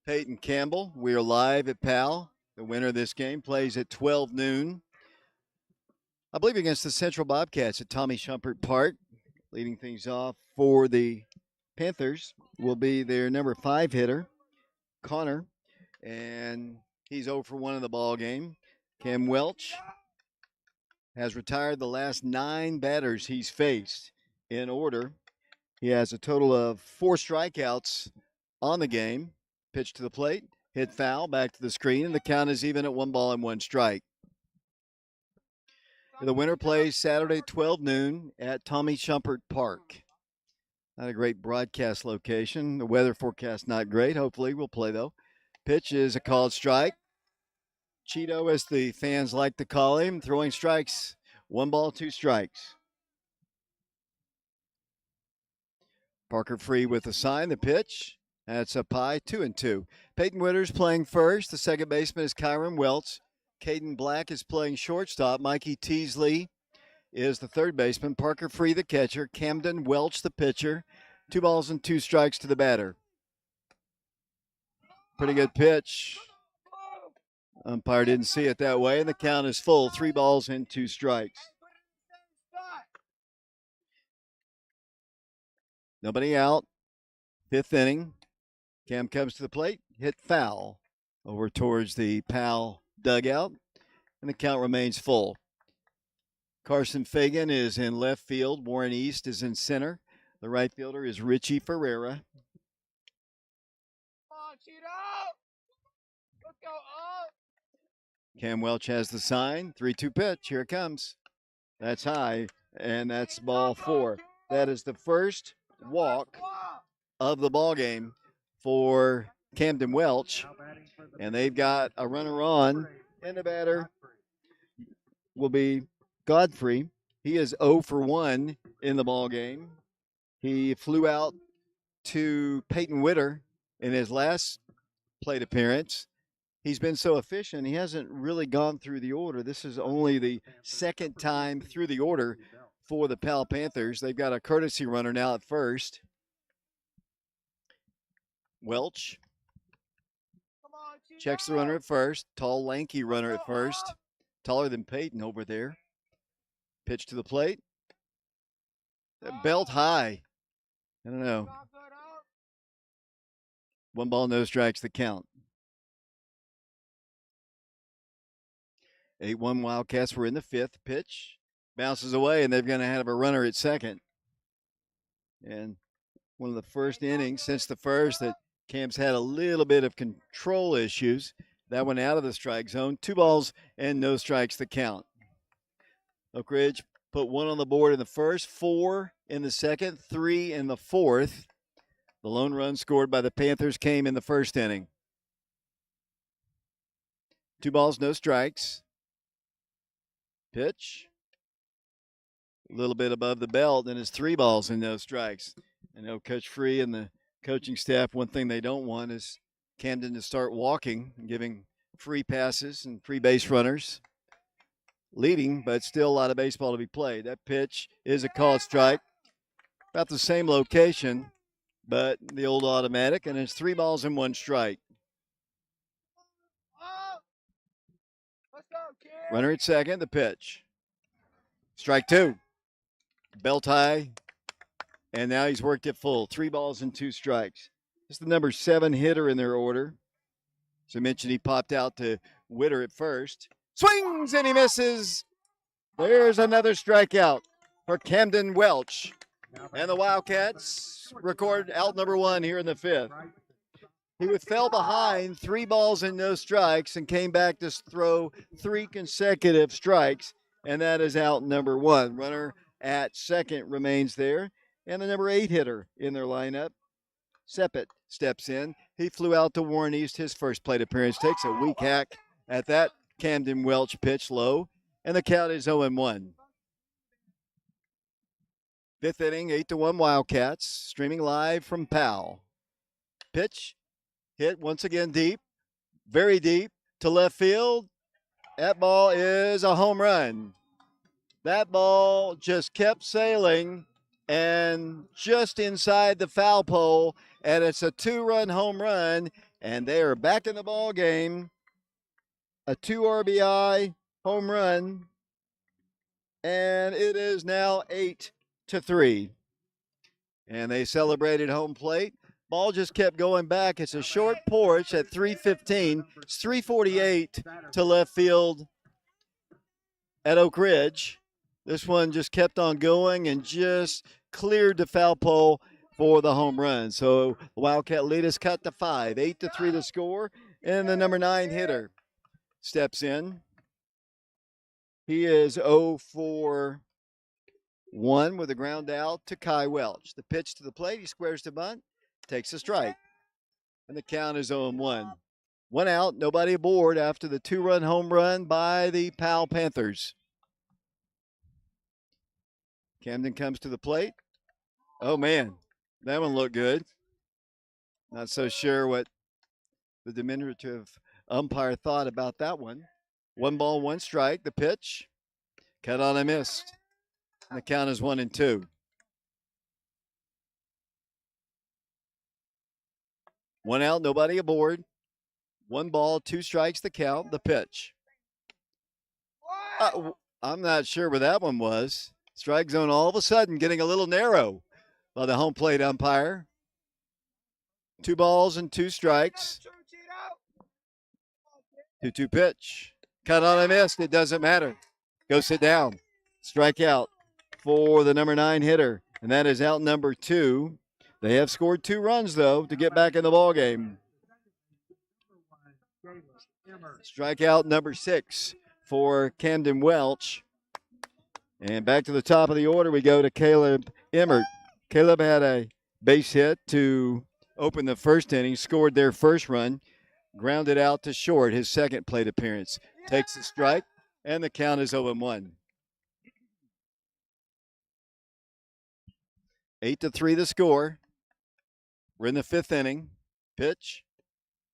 Peyton Campbell. We are live at Powell. The winner of this game plays at 12 noon. I believe against the Central Bobcats at Tommy Shumpert Park. Leading things off for the Panthers will be their number 5 hitter, Connor, and he's 0 for 1 in the ball game. Cam Welch has retired the last 9 batters he's faced in order. He has a total of 4 strikeouts on the game. Pitch to the plate, hit foul, back to the screen, and the count is even at 1-1 strike. The winner plays Saturday, 12 noon at Tommy Shumpert Park. Not a great broadcast location. The weather forecast not great. Hopefully we'll play, though. Pitch is a called strike. Cheeto, as the fans like to call him, throwing strikes. 1 ball, 2 strikes. Parker Free with the sign, the pitch. That's up high, 2-2. Peyton Witters playing first. The second baseman is Kyron Welch. Caden Black is playing shortstop. Mikee Teasley is the third baseman. Parker Free the catcher. Camden Welch the pitcher. 2 balls and 2 strikes to the batter. Pretty good pitch. Umpire didn't see it that way, and the count is full. 3 balls and 2 strikes. Nobody out. 5th inning. Cam comes to the plate, hit foul over towards the Powell dugout, and the count remains full. Carson Fagan is in left field. Warren East is in center. The right fielder is Richie Ferreira. Come on, Cheeto! Let's go Cam Welch has the sign. 3-2 pitch. Here it comes. That's high, and that's ball 4. That is the first walk of the ball game for Camden Welch, and they've got a runner on, and the batter will be Godfrey. He is 0 for 1 in the ball game. He flew out to Peyton Witter in his last plate appearance. He's been so efficient, he hasn't really gone through the order. This is only the second time through the order for the Powell Panthers. They've got a courtesy runner now at first. Welch checks the runner at first. Tall, lanky runner at first. Taller than Peyton over there. Pitch to the plate. Belt high. I don't know. 1 ball, no strikes, the count. 8-1 Wildcats were in the 5th. Pitch bounces away, and they're going to have a runner at second. And one of the first innings since the first that Cam's had a little bit of control issues. That one out of the strike zone. 2 balls and no strikes, the count. Oak Ridge put 1 on the board in the first, 4 in the second, 3 in the 4th. The lone run scored by the Panthers came in the first inning. 2 balls, no strikes. Pitch. A little bit above the belt, and it's 3 balls and no strikes. I know Coach Free and the coaching staff, one thing they don't want is Camden to start walking and giving free passes and free base runners. Leading, but still a lot of baseball to be played. That pitch is a called strike. About the same location, but the old automatic, and it's 3 balls and 1 strike. Runner at second, the pitch. Strike 2. Belt high, and now he's worked it full. 3 balls and 2 strikes. This is the number 7 hitter in their order. As I mentioned, he popped out to Witter at first. Swings, and he misses. There's another strikeout for Camden Welch. And the Wildcats record out number 1 here in the 5th. He fell behind 3 balls and no strikes and came back to throw 3 consecutive strikes, and that is out number 1. Runner at second remains there, and the number 8 hitter in their lineup, Seppet, steps in. He flew out to Warren East, his first plate appearance, takes a weak hack at that Camden Welch pitch low, and the count is 0-1. 5th inning, 8-1 Wildcats, streaming live from Powell. Pitch, hit once again deep, very deep to left field. That ball is a home run. That ball just kept sailing and just inside the foul pole, and it's a 2-run home run, and they are back in the ball game. A 2 RBI home run, and it is now 8-3. And they celebrated home plate. Ball just kept going back. It's a short porch at 3:15. It's 3:48 to left field at Oak Ridge. This one just kept on going and just cleared the foul pole for the home run. So the Wildcat lead is cut to 5. 8-3 to score, and the number 9 hitter steps in. He is 0 for 1 with a ground out to Kai Welch. The pitch to the plate, he squares the bunt, takes a strike, and the count is 0-1. 1 out, nobody aboard after the 2-run home run by the Powell Panthers. Camden comes to the plate. Oh, man, that one looked good. Not so sure what the diminutive umpire thought about that one. 1 ball, 1 strike. The pitch, cut on and missed. And the count is 1-2. 1 out, nobody aboard. 1 ball, 2 strikes. The count. The pitch. I'm not sure where that one was. Strike zone all of a sudden getting a little narrow by the home plate umpire. 2 balls and 2 strikes. 2-2 pitch. Cut on and missed. It doesn't matter. Go sit down. Strike out for the number 9 hitter, and that is out number 2. They have scored 2 runs, though, to get back in the ball game. Strikeout number 6 for Camden Welch. And back to the top of the order, we go to Caleb Emmert. Caleb had a base hit to open the first inning, scored their first run, grounded out to short, his second plate appearance. Takes the strike, and the count is 0-1. 8-3 the score. We're in the 5th inning. Pitch,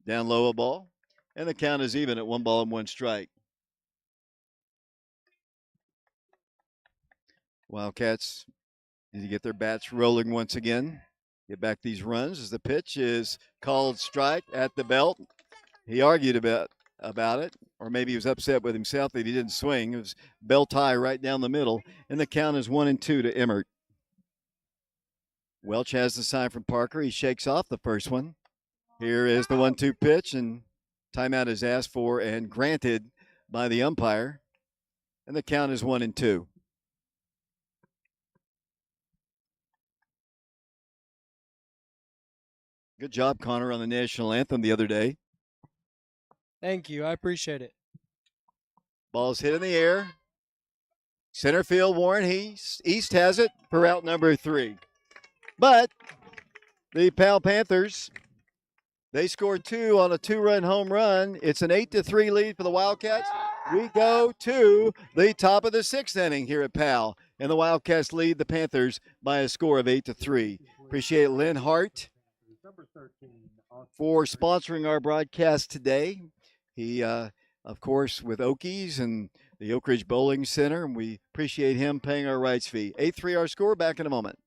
down low a ball, and the count is even at 1 strike. Wildcats need to get their bats rolling once again. Get back these runs as the pitch is called strike at the belt. He argued about it, or maybe he was upset with himself that he didn't swing. It was belt high right down the middle, and the count is 1-2 to Emmert. Welch has the sign from Parker. He shakes off the first one. Here is the 1-2 pitch, and timeout is asked for and granted by the umpire, and the count is 1-2. Good job, Connor, on the national anthem the other day. Thank you. I appreciate it. Ball's hit in the air. Center field, Warren East has it for out number 3. But the Panthers, they scored 2 on a 2-run home run. It's an 8-3 lead for the Wildcats. We go to the top of the 6th inning here at Powell, and the Wildcats lead the Panthers by a score of 8-3. Appreciate Lynn Hart for sponsoring our broadcast today. He, of course, with Okies and the Oak Ridge Bowling Center, and we appreciate him paying our rights fee. 8-3 our score. Back in a moment.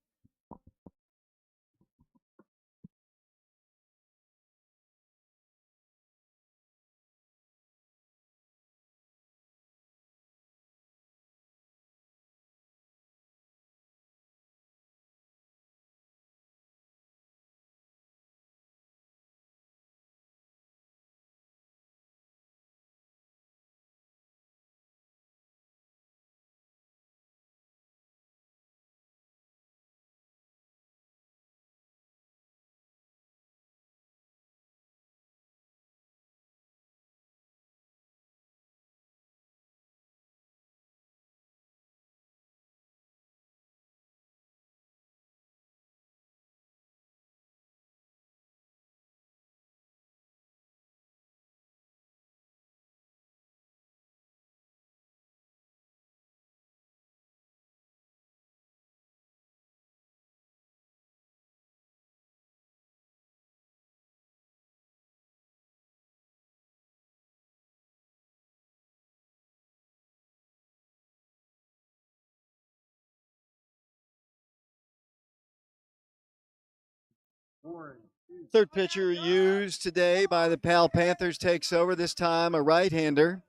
Third pitcher used today by the Powell Panthers takes over, this time a right-hander.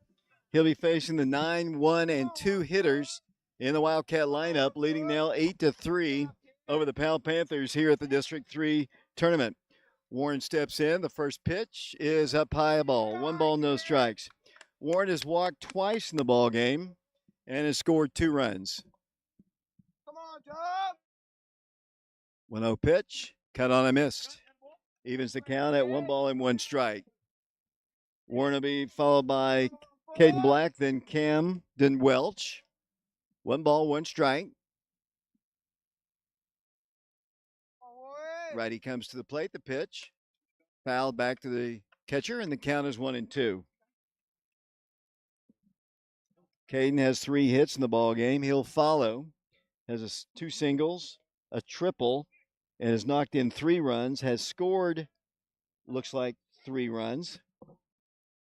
He'll be facing the 9, 1, and 2 hitters in the Wildcat lineup, leading now 8-3 over the Powell Panthers here at the District 3 tournament. Warren steps in. The first pitch is up high, a ball. 1 ball, no strikes. Warren has walked twice in the ball game and has scored 2 runs. Come on, Job. 1-0 pitch, cut on a missed. Evens the count at 1 ball and 1 strike. Warren will be followed by Caden Black, then Cam, then Welch. 1 ball, 1 strike. Righty comes to the plate. The pitch fouled back to the catcher, and the count is 1-2. Caden has 3 hits in the ball game. He'll follow. Has 2 singles, a triple, and has knocked in 3 runs. Has scored, looks like 3 runs.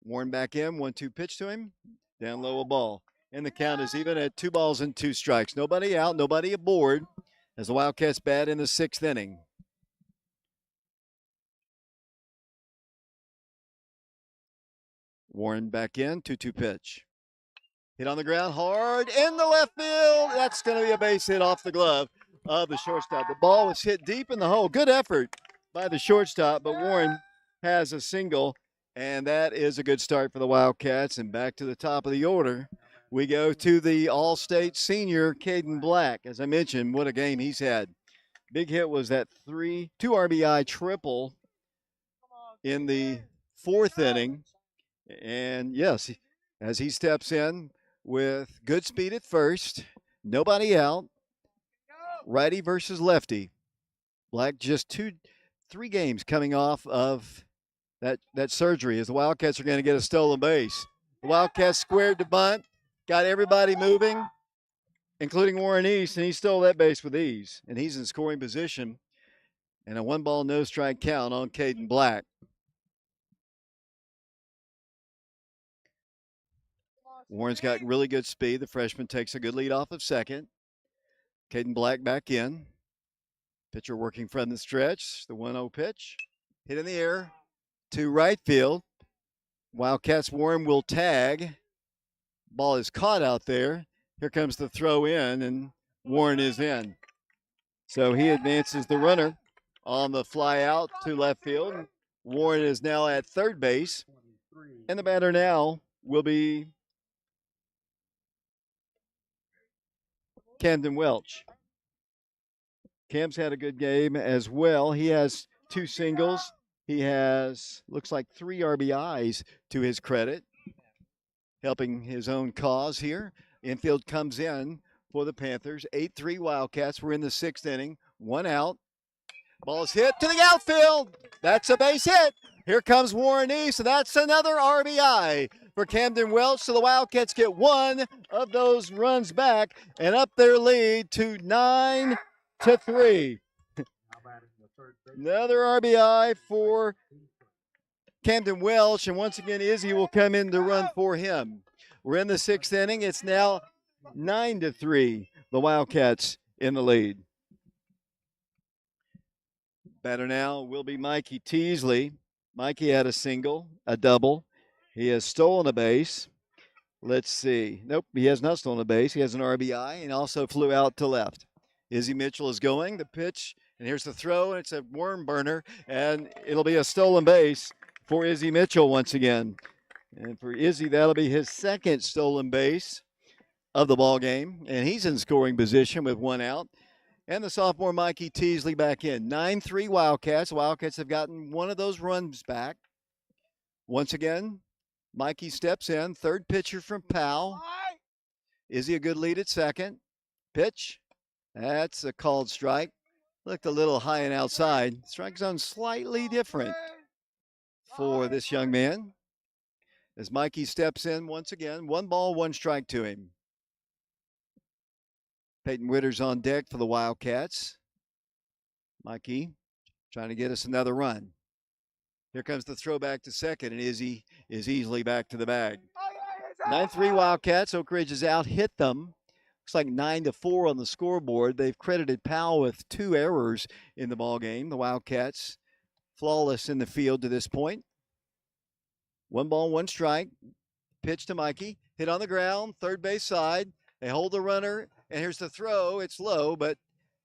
Warren back in. 1-2 pitch to him. Down low a ball. And the count is even at 2 balls and 2 strikes. Nobody out, nobody aboard as the Wildcats bat in the 6th inning. Warren back in. 2-2 pitch. Hit on the ground hard in the left field. That's going to be a base hit off the glove of the shortstop. The ball was hit deep in the hole. Good effort by the shortstop, but Warren has a single, and that is a good start for the Wildcats. And back to the top of the order, we go to the All-State senior, Caden Black. As I mentioned, what a game he's had. Big hit was that 2 RBI triple in the 4th inning. And yes, as he steps in with good speed at first, nobody out, righty versus lefty. Black just 3 games coming off of that surgery as the Wildcats are going to get a stolen base. The Wildcats squared the bunt, got everybody moving, including Warren East, and he stole that base with ease. And he's in scoring position. And a 1-ball, no strike count on Caden Black. Warren's got really good speed. The freshman takes a good lead off of second. Caden Black back in. Pitcher working from the stretch. The 1-0 pitch. Hit in the air to right field. Wildcats Warren will tag. Ball is caught out there. Here comes the throw in, and Warren is in. So he advances the runner on the fly out to left field. Warren is now at third base. And the batter now will be Camden Welch. Cam's had a good game as well. He has 2 singles. He has, looks like 3 RBIs to his credit, helping his own cause here. Infield comes in for the Panthers. 8-3 Wildcats. We're in the 6th inning. 1 out. Ball is hit to the outfield. That's a base hit. Here comes Warren East, and that's another RBI for Camden Welch. So the Wildcats get 1 of those runs back and up their lead to 9-3. Another RBI for Camden Welch, and once again, Izzy will come in to run for him. We're in the 6th inning. It's now 9-3. The Wildcats in the lead. Batter now will be Mikee Teasley. Mikee had a single, a double. He has stolen a base. Let's see. Nope, he has not stolen a base. He has an RBI and also flew out to left. Izzy Mitchell is going. The pitch, and here's the throw, and it's a worm burner, and it'll be a stolen base for Izzy Mitchell once again. And for Izzy, that'll be his 2nd stolen base of the ball game, and he's in scoring position with 1 out. And the sophomore Mikee Teasley back in. 9-3 Wildcats. The Wildcats have gotten 1 of those runs back. Once again, Mikee steps in. 3rd pitcher from Powell. Is he a good lead at 2nd? Pitch. That's a called strike. Looked a little high and outside. Strike zone slightly different for this young man. As Mikee steps in once again. 1 ball, 1 strike to him. Peyton Witter's on deck for the Wildcats. Mikee trying to get us another run. Here comes the throw back to second, and Izzy is easily back to the bag. 9-3 Wildcats. Oak Ridge has out-hit them. Looks like 9-4 on the scoreboard. They've credited Powell with 2 errors in the ball game. The Wildcats flawless in the field to this point. 1 ball, 1 strike. Pitch to Mikee. Hit on the ground, third base side. They hold the runner, and here's the throw. It's low, but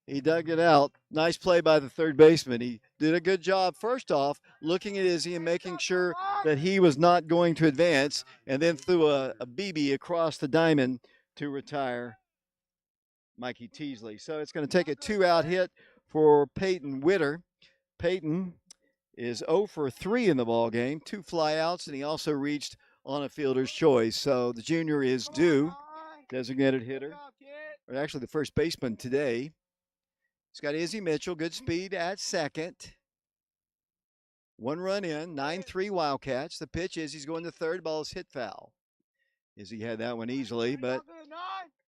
he dug it out. Nice play by the third baseman. He did a good job, first off, looking at Izzy and making sure that he was not going to advance, and then threw a BB across the diamond to retire Mikee Teasley. So it's going to take a 2-out hit for Peyton Witter. Peyton is 0 for 3 in the ball game, 2 flyouts, and he also reached on a fielder's choice. So the junior is due, designated hitter, or actually the first baseman today. He's got Izzy Mitchell, good speed at second. 1 run in, 9-3 Wildcats. The pitch is he's going to third, ball is hit foul. Izzy had that one easily, but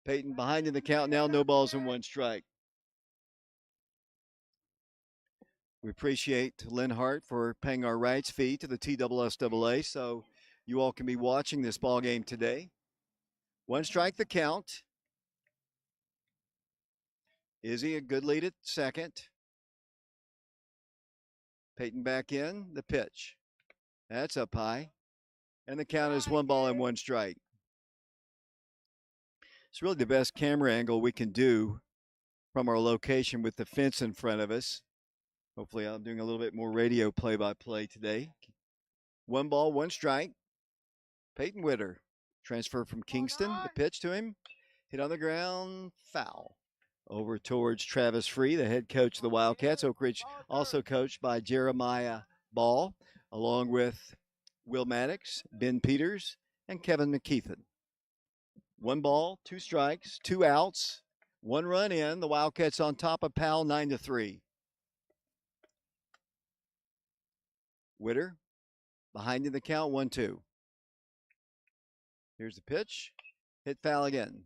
Peyton behind in the count now, no balls and 1 strike. We appreciate Lynn Hart for paying our rights fee to the TSSAA, so you all can be watching this ball game today. 1 strike the count. Izzy a good lead at second. Peyton back in, the pitch. That's up high. And the count is 1 ball and 1 strike. It's really the best camera angle we can do from our location with the fence in front of us. Hopefully I'm doing a little bit more radio play-by-play today. 1 ball, 1 strike. Peyton Witter, transfer from Kingston. The pitch to him. Hit on the ground, foul. Over towards Travis Free, the head coach of the Wildcats. Oak Ridge also coached by Jeremiah Ball, along with Will Maddox, Ben Peters, and Kevin McKeithen. 1 ball, 2 strikes, 2 outs, 1 run in. The Wildcats on top of Powell 9-3. Witter behind in the count 1-2. Here's the pitch. Hit foul again.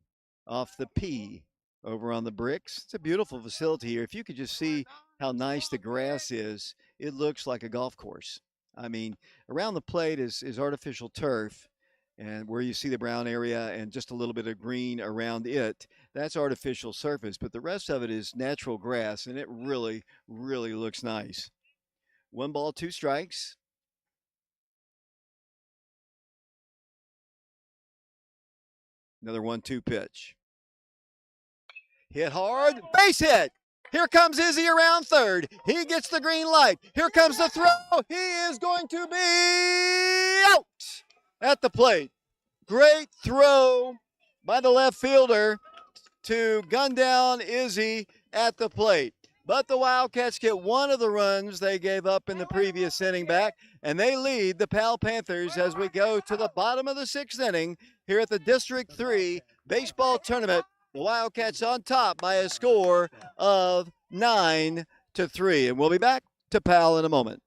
Off the P over on the bricks. It's a beautiful facility here. If you could just see how nice the grass is, it looks like a golf course. I mean, around the plate is artificial turf, and where you see the brown area and just a little bit of green around it, that's artificial surface. But the rest of it is natural grass, and it really, really looks nice. 1 ball, 2 strikes. Another 1-2 pitch. Hit hard, base hit. Here comes Izzy around third. He gets the green light. Here comes the throw. He is going to be out at the plate. Great throw by the left fielder to gun down Izzy at the plate. But the Wildcats get one of the runs they gave up in the previous inning back, and they lead the Powell Panthers as we go to the bottom of the 6th inning here at the District 3 baseball tournament. The Wildcats on top by a score of 9-3. And we'll be back to Powell in a moment.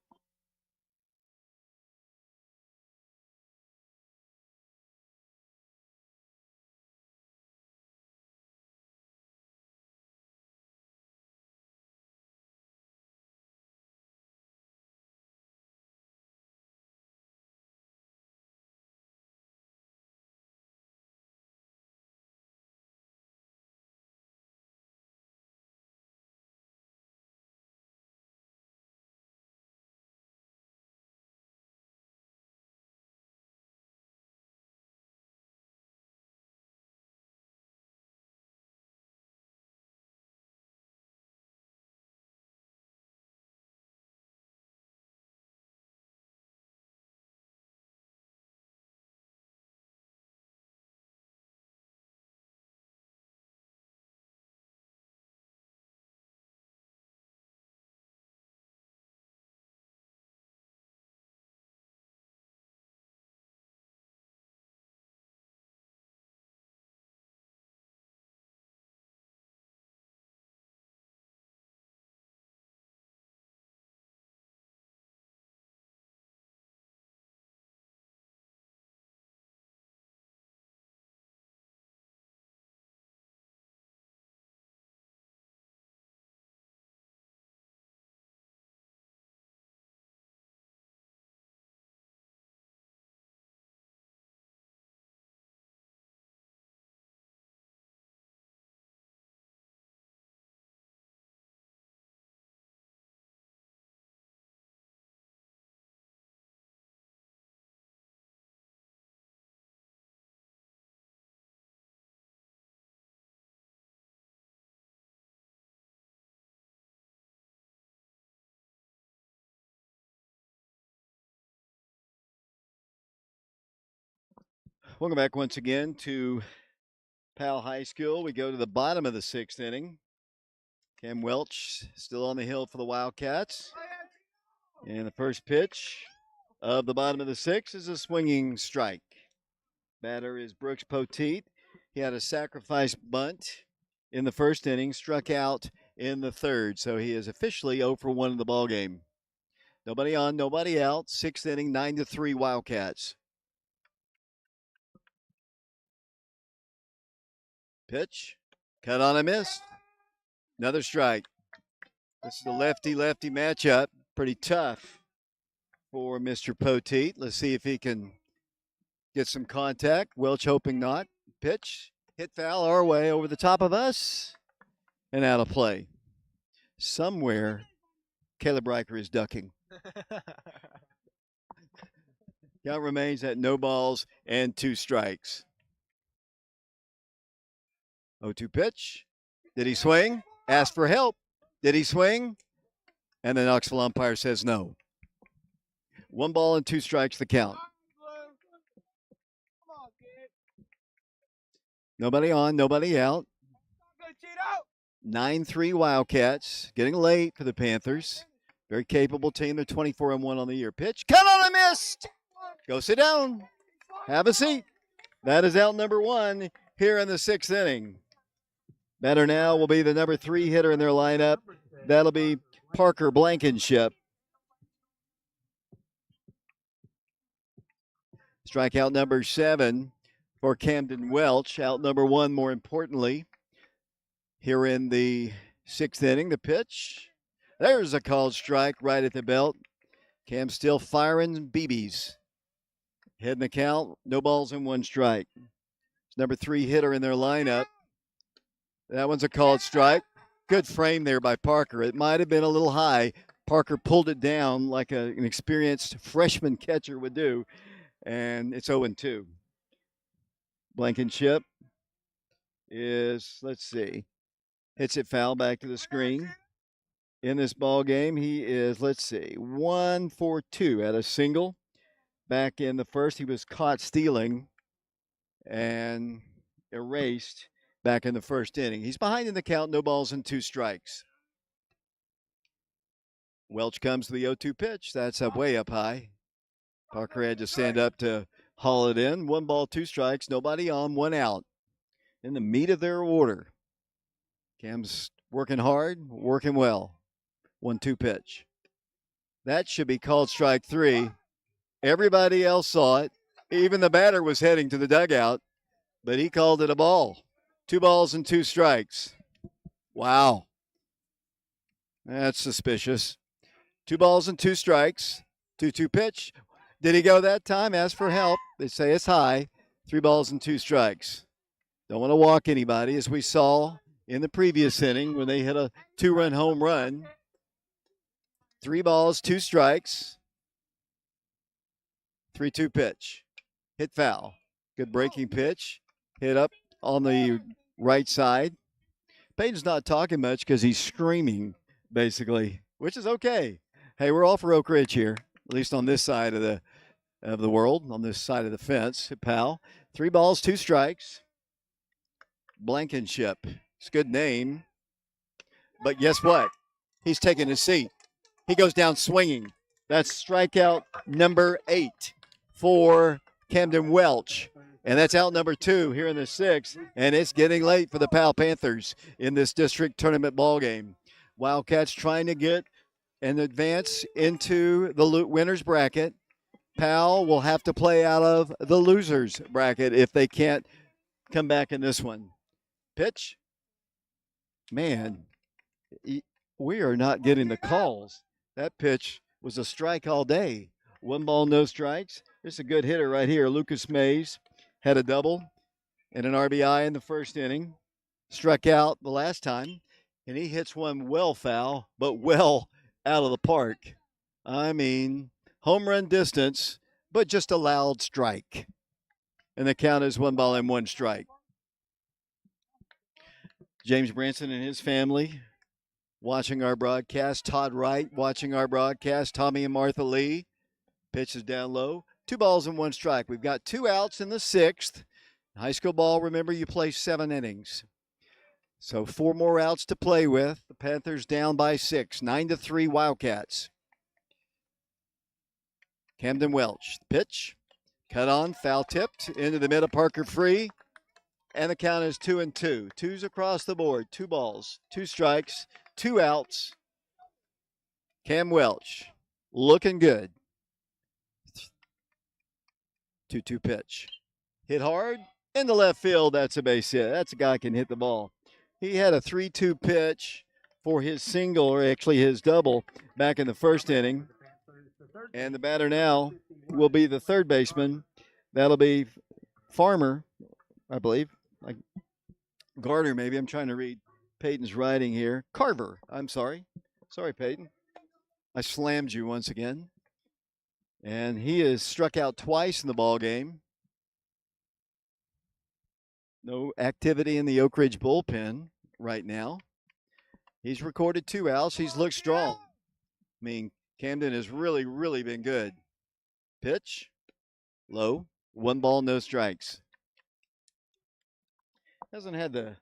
Welcome back once again to Powell High School. We go to the bottom of the 6th inning. Cam Welch still on the hill for the Wildcats. And the first pitch of the bottom of the 6th is a swinging strike. Batter is Brooks Poteet. He had a sacrifice bunt in the first inning, struck out in the third, so he is officially 0 for 1 in the ballgame. Nobody on, nobody out. 6th inning, 9-3 Wildcats. Pitch, cut on a miss. Another strike. This is a lefty-lefty matchup. Pretty tough for Mr. Poteet. Let's see if he can get some contact. Welch hoping not. Pitch, hit foul our way over the top of us and out of play. Somewhere, Caleb Riker is ducking. Count remains at no balls and 2 strikes. 0-2 pitch. Did he swing? Ask for help. Did he swing? And the Knoxville umpire says no. 1 ball and 2 strikes the count. Nobody on, nobody out. 9-3 Wildcats. Getting late for the Panthers. Very capable team. They're 24-1 on the year. Pitch. Cut on a miss. Go sit down. Have a seat. That is out number 1 here in the 6th inning. Batter now will be the number 3 hitter in their lineup. That'll be Parker Blankenship. Strikeout number 7 for Camden Welch. Out number 1, more importantly. Here in the 6th inning, the pitch. There's a called strike right at the belt. Cam still firing BBs. Heading the count, no balls and 1 strike. Number 3 hitter in their lineup. That one's a called strike. Good frame there by Parker. It might have been a little high. Parker pulled it down like an experienced freshman catcher would do, and it's 0-2. Blankenship is, let's see, hits it foul back to the screen. In this ball game, he is, let's see, 1 for 2 at a single. Back in the first, he was caught stealing and erased back in the first inning. He's behind in the count, no balls and 2 strikes. Welch comes to the 0-2 pitch. That's up way up high. Parker had to stand up to haul it in. 1 ball, 2 strikes, nobody on, 1 out. In the meat of their order. Cam's working hard, working well. 1-2 pitch. That should be called strike 3. Everybody else saw it. Even the batter was heading to the dugout, but he called it a ball. 2 balls and 2 strikes. Wow. That's suspicious. 2 balls and 2 strikes. 2-2 pitch. Did he go that time? Ask for help. They say it's high. 3 balls and 2 strikes. Don't want to walk anybody, as we saw in the previous inning when they hit a 2-run home run. 3 balls, 2 strikes. 3-2 pitch. Hit foul. Good breaking pitch. Hit up on the right side. Peyton's not talking much because he's screaming, basically, which is okay. Hey, we're all for Oak Ridge here, at least on this side of the world, on this side of the fence. Powell. 3 balls, 2 strikes. Blankenship. It's a good name. But guess what? He's taking his seat. He goes down swinging. That's strikeout number 8 for Camden Welch. And that's out number 2 here in the 6th. And it's getting late for the Powell Panthers in this district tournament ball game. Wildcats trying to get an advance into the winner's bracket. Powell will have to play out of the loser's bracket if they can't come back in this one. Pitch. Man, we are not getting the calls. That pitch was a strike all day. 1 ball, no strikes. This is a good hitter right here. Lucas Mays had a double and an RBI in the first inning. Struck out the last time, and he hits one well foul, but well out of the park. I mean, home run distance, but just a loud strike. And the count is 1 ball and 1 strike. James Branson and his family watching our broadcast. Todd Wright watching our broadcast. Tommy and Martha Lee. Pitch is down low. 2 balls and 1 strike. We've got 2 outs in the 6th. High school ball, remember, you play 7 innings. So 4 more outs to play with. The Panthers down by 6. 9-3 Wildcats. Camden Welch. Pitch. Cut on. Foul tipped. Into the middle. Parker free. And the count is 2-2. 2s across the board. 2 balls. 2 strikes. 2 outs. Cam Welch. Looking good. 2-2 pitch. Hit hard. In the left field. That's a base hit. That's a guy who can hit the ball. He had a 3-2 pitch for his single, or actually his double, back in the first inning. And the batter now will be the third baseman. That'll be Farmer, I believe. Like Gardner, maybe. I'm trying to read Peyton's writing here. Carver. I'm sorry. Sorry, Peyton. I slammed you once again. And he is struck out twice in the ball game. No activity in the Oak Ridge bullpen right now. He's recorded 2 outs. He's looked strong. I mean, Camden has really, really been good. Pitch. Low. 1 ball, no strikes. Hasn't had the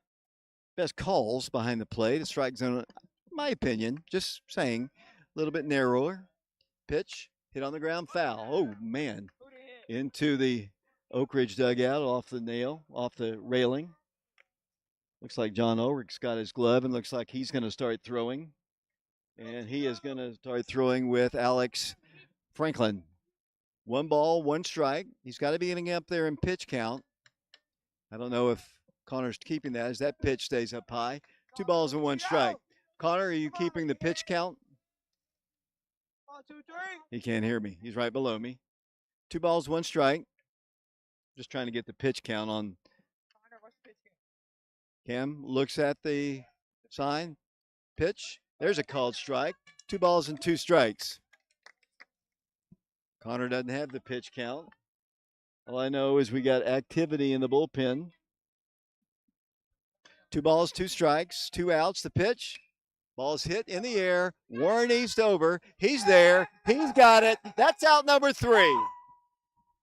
best calls behind the plate. The strike zone, in my opinion, just saying, a little bit narrower. Pitch. Hit on the ground, foul. Oh, man. into the Oak Ridge dugout off the railing. Looks like John Ulrich's got his glove and looks like he's going to start throwing. And he is going to start throwing with Alex Franklin. 1 ball, 1 strike. He's got to be getting up there in pitch count. I don't know if Connor's keeping that as that pitch stays up high. 2 balls and 1 strike. Connor, are you keeping the pitch count? 1, 2, 3. He can't hear me. He's right below me. 2 balls, 1 strike. Just trying to get the pitch count on. Cam looks at the sign. Pitch. There's a called strike. 2 balls and 2 strikes. Connor doesn't have the pitch count. All I know is we got activity in the bullpen. 2 balls, 2 strikes, 2 outs. The pitch. Ball's hit in the air. Warren east over. He's there. He's got it. That's out number 3.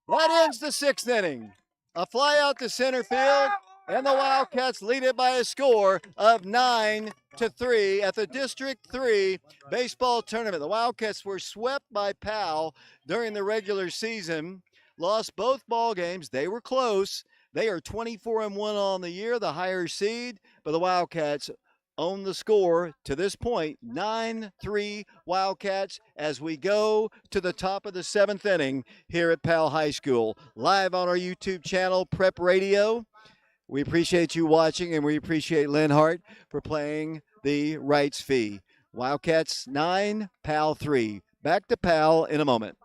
That ends the 6th inning. A fly out to center field, and the Wildcats lead it by a score of 9-3 at the District 3 baseball tournament. The Wildcats were swept by Powell during the regular season, lost both ball games. They were close. They are 24-1 on the year, the higher seed, but the Wildcats own the score to this point, 9-3 Wildcats, as we go to the top of the 7th inning here at Powell High School. Live on our YouTube channel, Prep Radio. We appreciate you watching, and we appreciate Linhart for playing the rights fee. Wildcats 9, Powell 3. Back to Powell in a moment.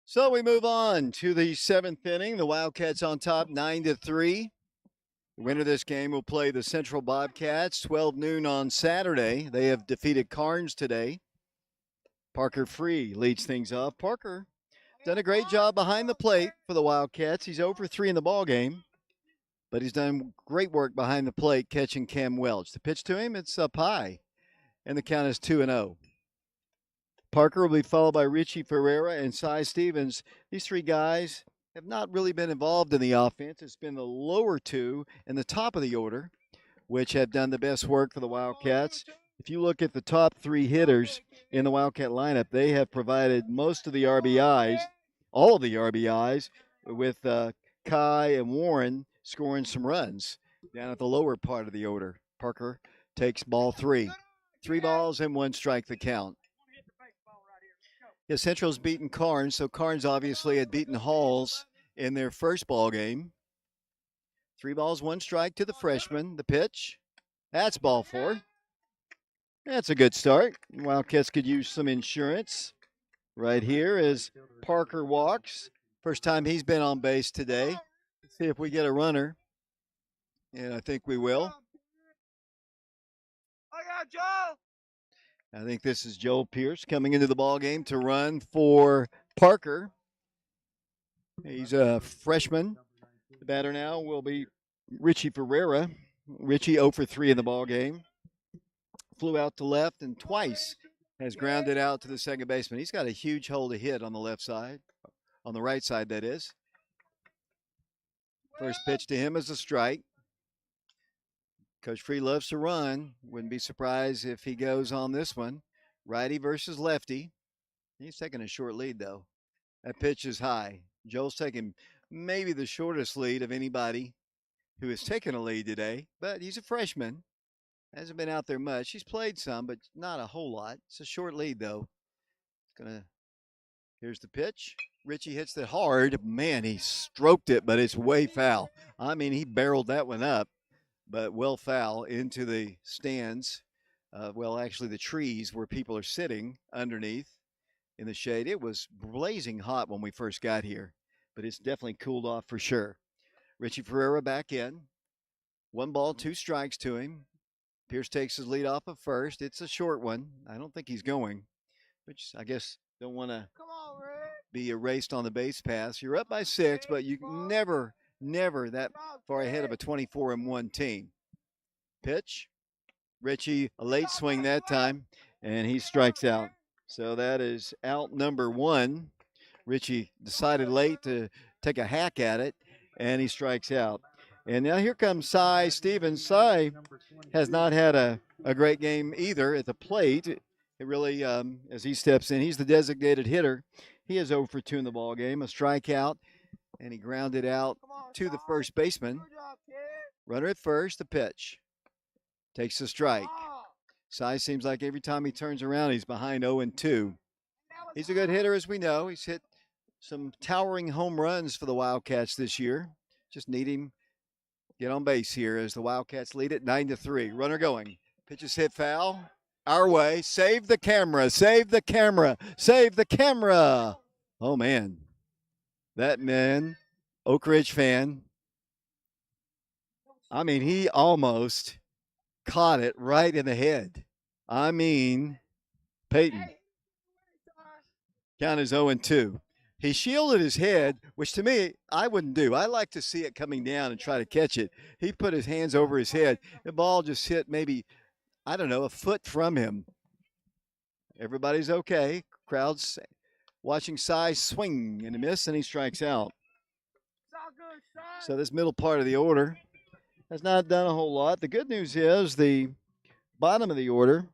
So we move on to the 7th inning. The Wildcats on top 9-3. The winner of this game will play the Central Bobcats 12 noon on Saturday. They have defeated Carnes today. Parker Free leads things off. Parker done a great job behind the plate for the Wildcats. He's over 3 in the ball game, but he's done great work behind the plate catching Cam Welch. The pitch to him, it's up high, and the count is 2-0. Parker will be followed by Richie Ferreira and Cy Stevens. These 3 guys have not really been involved in the offense. It's been the lower 2 and the top of the order, which have done the best work for the Wildcats. If you look at the top 3 hitters in the Wildcat lineup, they have provided most of the RBIs, all of the RBIs, with Kai and Warren scoring some runs down at the lower part of the order. Parker takes ball 3. 3 balls and 1 strike the count. Yeah, Central's beaten Carnes, so Carnes obviously had beaten Halls in their first ball game. 3 balls, 1 strike to the freshman. The pitch, that's ball 4. That's a good start. Wildcats could use some insurance right here as Parker walks. First time he's been on base today. Let's see if we get a runner, and I think we will. I think this is Joel Pierce coming into the ball game to run for Parker. He's a freshman. The batter now will be Richie Ferreira. Richie 0 for 3 in the ball game. Flew out to left and twice has grounded out to the second baseman. He's got a huge hole to hit on the left side, on the right side, that is. First pitch to him is a strike. Coach Free loves to run. Wouldn't be surprised if he goes on this one. Righty versus lefty. He's taking a short lead, though. That pitch is high. Joel's taking maybe the shortest lead of anybody who has taken a lead today, but he's a freshman. Hasn't been out there much. He's played some, but not a whole lot. It's a short lead, though. Here's the pitch. Richie hits it hard. Man, he stroked it, but it's way foul. I mean, he barreled that one up, but well foul into the stands. Well, actually, the trees where people are sitting underneath in the shade. It was blazing hot when we first got here, but it's definitely cooled off for sure. Richie Ferreira back in. 1 ball, 2 strikes to him. Pierce takes his lead off of first. It's a short one. I don't think he's going, which I guess don't want to be erased on the base pass. You're up by 6, but you never that far ahead of a 24-1 team. Pitch. Richie, a late swing that time, and he strikes out. So that is out number 1. Richie decided late to take a hack at it, and he strikes out. And now here comes Cy Stevens. Cy has not had a great game either at the plate. It really, as he steps in, he's the designated hitter. He is 0 for 2 in the ball game, a strikeout, and he grounded out to the first baseman. Runner at first, the pitch. Takes the strike. Cy seems like every time he turns around, he's behind 0-2. He's a good hitter, as we know. He's hit some towering home runs for the Wildcats this year. Just need him get on base here as the Wildcats lead it 9-3. Runner going. Pitches hit foul. Our way. Save the camera. Save the camera. Save the camera. Oh, man. That man, Oak Ridge fan, I mean, he almost caught it right in the head. I mean, Peyton. Count is 0-2. He shielded his head, which to me, I wouldn't do. I like to see it coming down and try to catch it. He put his hands over his head. The ball just hit maybe, I don't know, a foot from him. Everybody's okay. Crowd's watching Cy swing and a miss, and he strikes out. So this middle part of the order has not done a whole lot. The good news is the bottom of the order.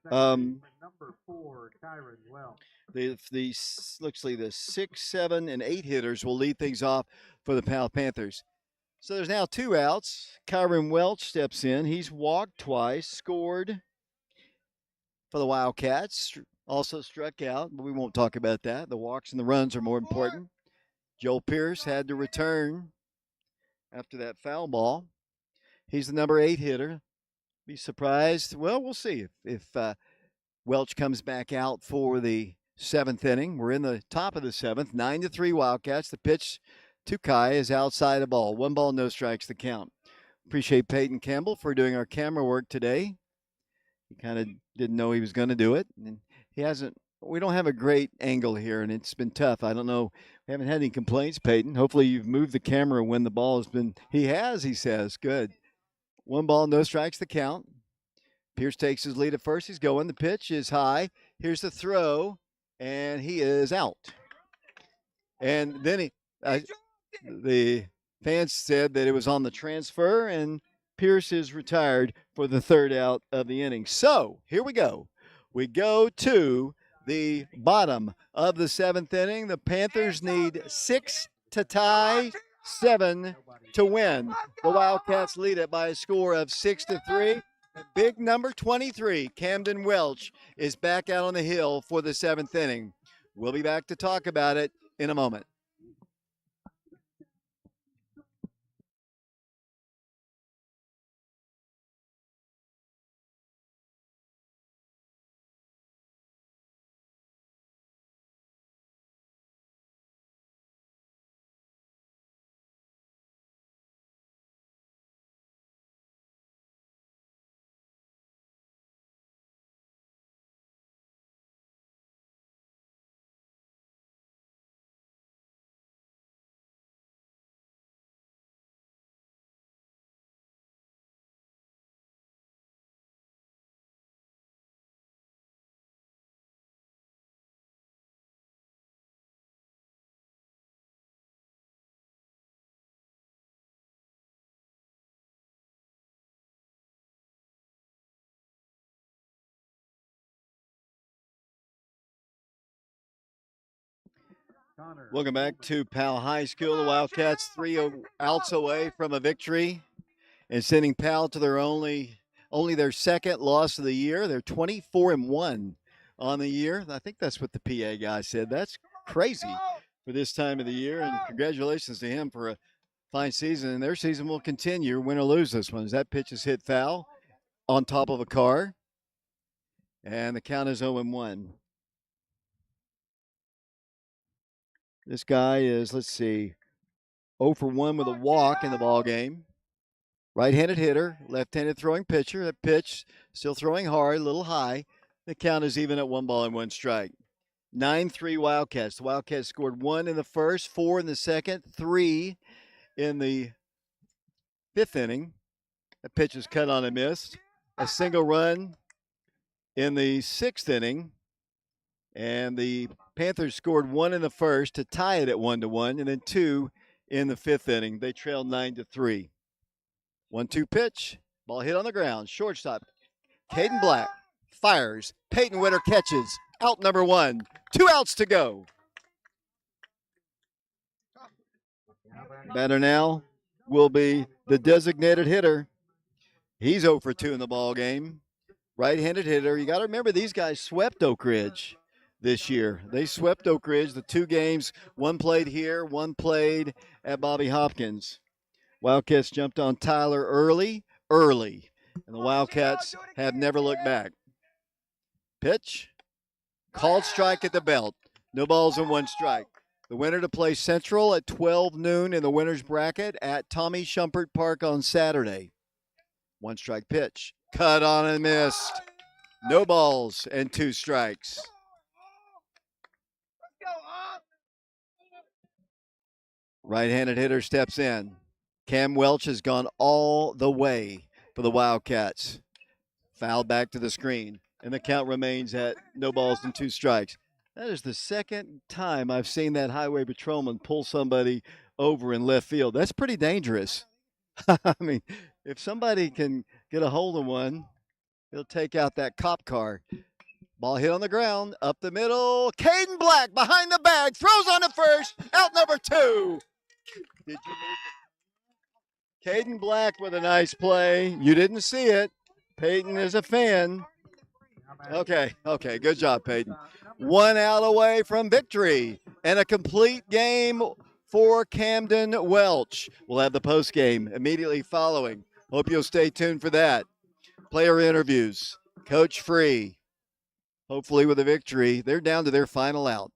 Number 4, Welch. The looks like the 6, 7, and 8 hitters will lead things off for the Powell Panthers. So there's now 2 outs. Kyron Welch steps in. He's walked twice, scored for the Wildcats, also struck out, but we won't talk about that. The walks and the runs are more important. Joel Pierce had to return after that foul ball. He's the number 8 hitter. Be surprised. Well, we'll see if Welch comes back out for the 7th inning. We're in the top of the 7th, 9-3 Wildcats. The pitch to Kai is outside the ball. 1 ball, no strikes, the count. Appreciate Peyton Campbell for doing our camera work today. He kind of didn't know he was going to do it. And he hasn't, we don't have a great angle here, and it's been tough. I don't know. We haven't had any complaints, Peyton. Hopefully you've moved the camera when the ball has been, he has, he says. Good. 1 ball, no strikes, the count. Pierce takes his lead at first. He's going. The pitch is high. Here's the throw, and he is out. And then the fans said that it was on the transfer, and Pierce is retired for the 3rd out of the inning. So here we go. We go to the bottom of the 7th inning. The Panthers need 6 to tie, 7 to win. The Wildcats lead it by a score of 6-3. Big number 23, Camden Welch, is back out on the hill for the 7th inning. We'll be back to talk about it in a moment. Welcome back to Powell High School. The Wildcats 3 outs away from a victory and sending Powell to their only their second loss of the year. They're 24-1 on the year. I think that's what the PA guy said. That's crazy for this time of the year. And congratulations to him for a fine season. And their season will continue, win or lose this one. As that pitch is hit foul on top of a car. And the count is 0-1. This guy is, let's see, 0 for 1 with a walk in the ball game. Right-handed hitter, left-handed throwing pitcher. That pitch still throwing hard, a little high. The count is even at 1 ball and 1 strike. 9-3 Wildcats. The Wildcats scored 1 in the first, 4 in the second, 3 in the 5th inning. That pitch is cut on and missed. A single run in the 6th inning. And the Panthers scored 1 in the first to tie it at 1-1, and then 2 in the 5th inning. They trailed 9-3. 1-2 pitch. Ball hit on the ground. Shortstop. Caden Black fires. Peyton Witter catches. Out number 1. 2 outs to go. Batter now will be the designated hitter. He's 0 for 2 in the ball game. Right-handed hitter. You got to remember these guys swept Oak Ridge this year. They swept Oak Ridge. The 2 games, one played here, one played at Bobby Hopkins. Wildcats jumped on Tyler early, and the Wildcats have never looked back. Pitch, called strike at the belt. No balls and 1 strike. The winner to play Central at 12 noon in the winner's bracket at Tommy Shumpert Park on Saturday. 1 strike pitch, cut on and missed. No balls and 2 strikes. Right-handed hitter steps in. Cam Welch has gone all the way for the Wildcats. Foul back to the screen, and the count remains at no balls and 2 strikes. That is the second time I've seen that highway patrolman pull somebody over in left field. That's pretty dangerous. I mean, if somebody can get a hold of one, he'll take out that cop car. Ball hit on the ground, up the middle. Caden Black behind the bag, throws on to first, out number 2. Did you Caden Black with a nice play. You didn't see it. Peyton is a fan. Okay, good job, Peyton. 1 out away from victory and a complete game for Camden Welch. We'll have the post game immediately following. Hope you'll stay tuned for that. Player interviews. Coach Free. Hopefully with a victory. They're down to their final out.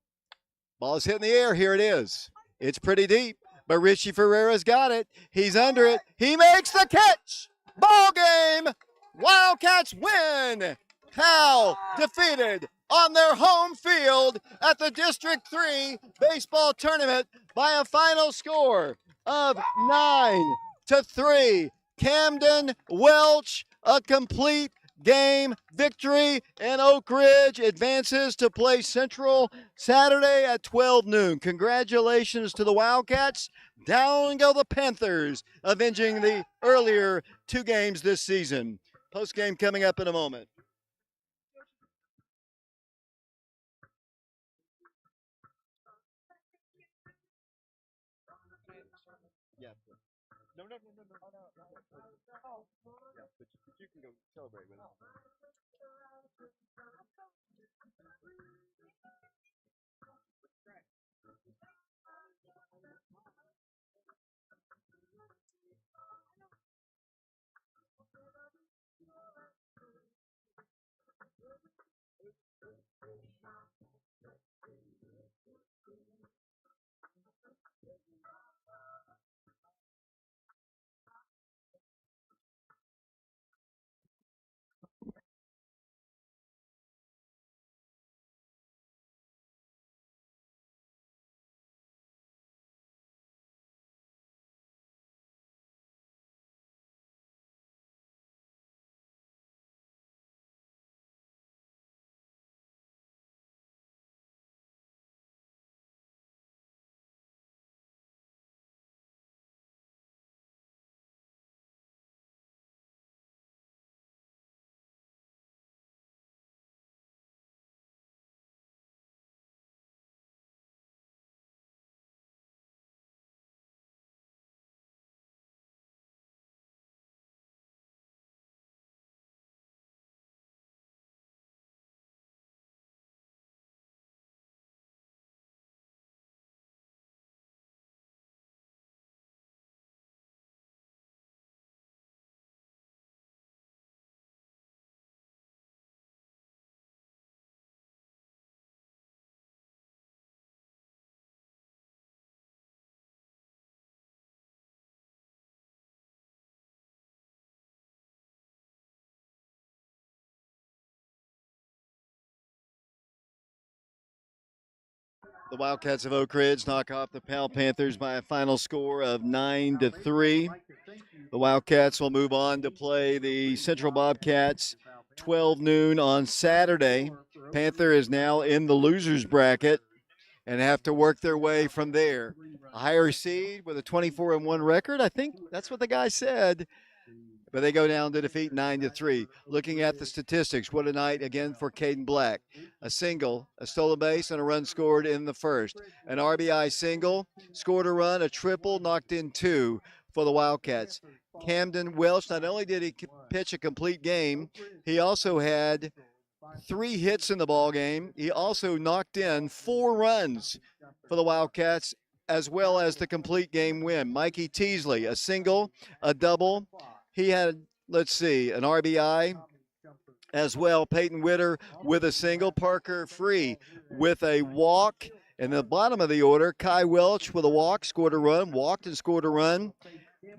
Ball is hit in the air. Here it is. It's pretty deep, but Richie Ferreira's got it. He's under it. He makes the catch. Ball game. Wildcats win. Powell defeated on their home field at the District 3 baseball tournament by a final score of 9-3. Camden Welch, a complete game victory, and Oak Ridge advances to play Central Saturday at 12 noon. Congratulations to the Wildcats. Down go the Panthers, avenging the earlier 2 games this season. Post game coming up in a moment. Yeah. No. Yeah, but you can go celebrate with us. The Wildcats of Oak Ridge knock off the Powell Panthers by a final score of 9-3. The Wildcats will move on to play the Central Bobcats 12 noon on Saturday. Panther is now in the losers bracket and have to work their way from there. A higher seed with a 24-1 record, I think that's what the guy said. But they go down to defeat 9-3. Looking at the statistics, what a night again for Caden Black. A single, a stolen base, and a run scored in the first. An RBI single, scored a run, a triple, knocked in two for the Wildcats. Camden Welch, not only did he pitch a complete game, he also had 3 hits in the ball game. He also knocked in 4 runs for the Wildcats, as well as the complete game win. Mikee Teasley, a single, a double. He had, let's see, an RBI as well. Peyton Witter with a single. Parker Free with a walk. In the bottom of the order, Kai Welch with a walk, scored a run, walked and scored a run.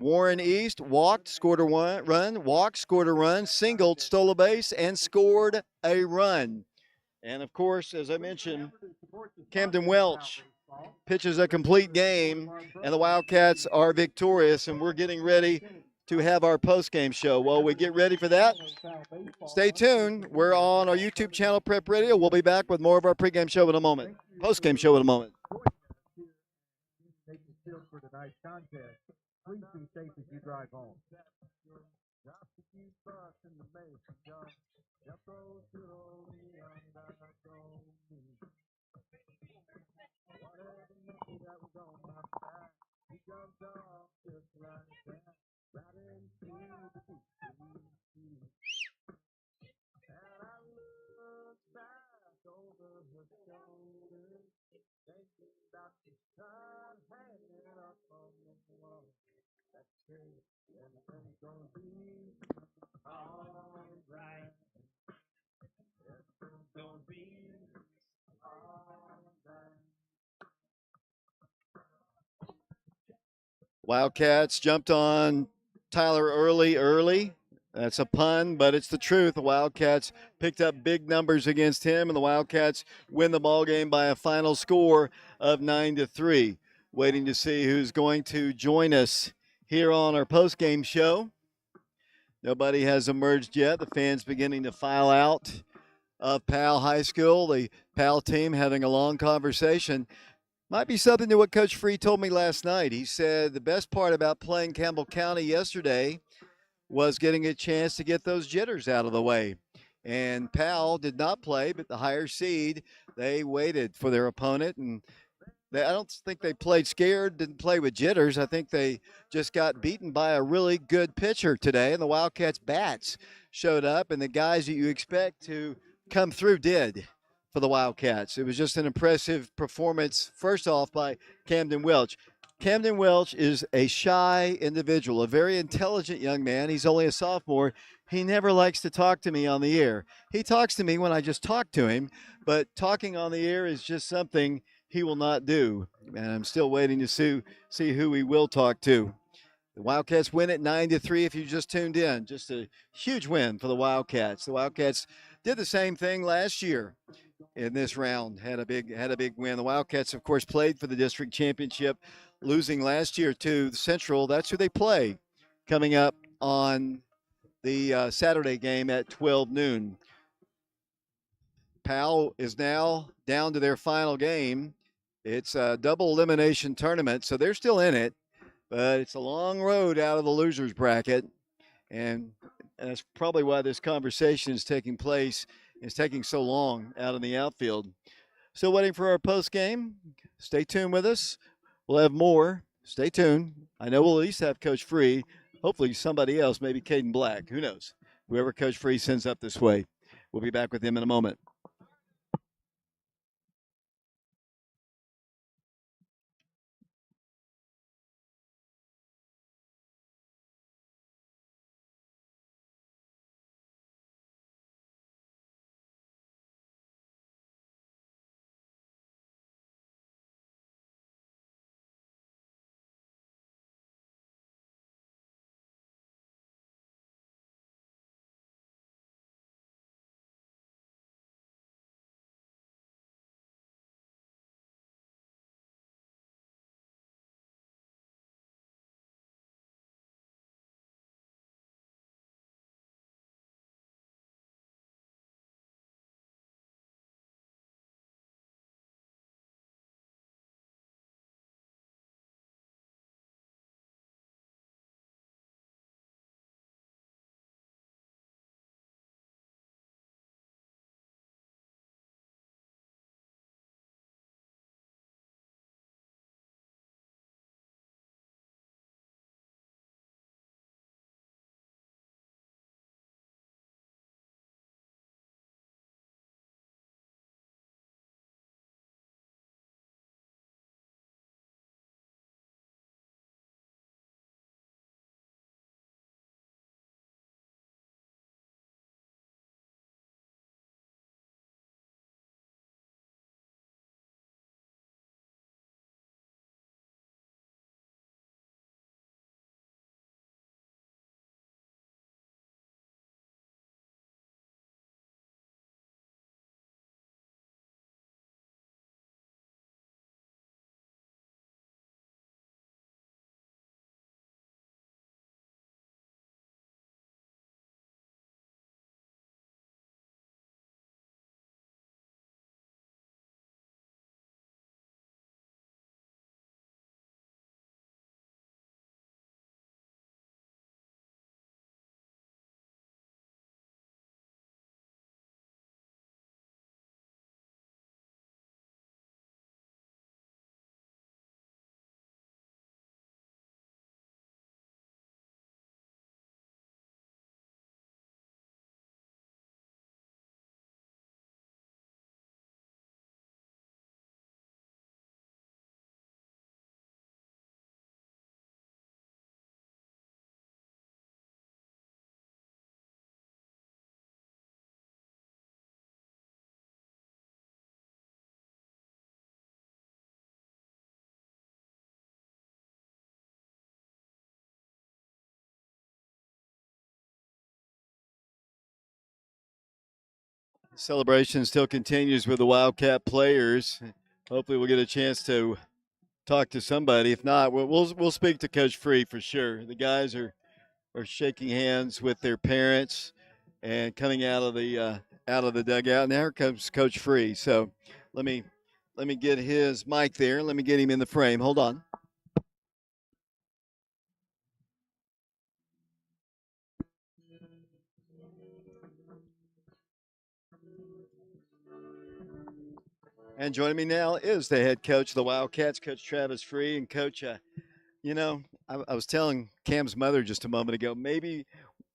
Warren East walked, scored a run, walked, scored a run, singled, stole a base, and scored a run. And of course, as I mentioned, Camden Welch pitches a complete game, and the Wildcats are victorious, and we're getting ready to have our post-game show. While we get ready for that, stay tuned. We're on our YouTube channel, Prep Radio. We'll be back with more of our pregame show in a moment, post-game show in a moment. For tonight's contest. Please be safe as you drive home. Wildcats jumped on Tyler early. That's a pun, but it's the truth. The Wildcats picked up big numbers against him, and the Wildcats win the ball game by a final score of 9-3. Waiting to see who's going to join us here on our post-game show. Nobody has emerged yet. The fans beginning to file out of Powell High School. The Powell team having a long conversation. Might be something to what Coach Free told me last night. He said the best part about playing Campbell County yesterday was getting a chance to get those jitters out of the way. And Powell did not play, but the higher seed, they waited for their opponent. And I don't think they played scared, didn't play with jitters. I think they just got beaten by a really good pitcher today. And the Wildcats bats showed up, and the guys that you expect to come through did for the Wildcats. It was just an impressive performance, first off, by Camden Welch. Camden Welch is a shy individual, a very intelligent young man. He's only a sophomore. He never likes to talk to me on the air. He talks to me when I just talk to him, but talking on the air is just something he will not do. And I'm still waiting to see who he will talk to. The Wildcats win at 9-3 if you just tuned in. Just a huge win for the Wildcats. The Wildcats did the same thing last year in this round. Had a big win. The Wildcats, of course, played for the district championship, losing last year to Central. That's who they play coming up on the Saturday game at 12 noon. Powell is now down to their final game. It's a double elimination tournament, so they're still in it, but it's a long road out of the losers bracket, and that's probably why this conversation is taking place. It's taking so long out in the outfield. Still waiting for our post game. Stay tuned with us. We'll have more. Stay tuned. I know we'll at least have Coach Free. Hopefully somebody else, maybe Caden Black. Who knows? Whoever Coach Free sends up this way. We'll be back with him in a moment. Celebration still continues with the Wildcat players. Hopefully, we'll get a chance to talk to somebody. If not, we'll speak to Coach Free for sure. The guys are shaking hands with their parents and coming out of the dugout. And there comes Coach Free. So let me get his mic there. Let me get him in the frame. Hold on. And joining me now is the head coach of the Wildcats, Coach Travis Free. And Coach, I was telling Cam's mother just a moment ago, maybe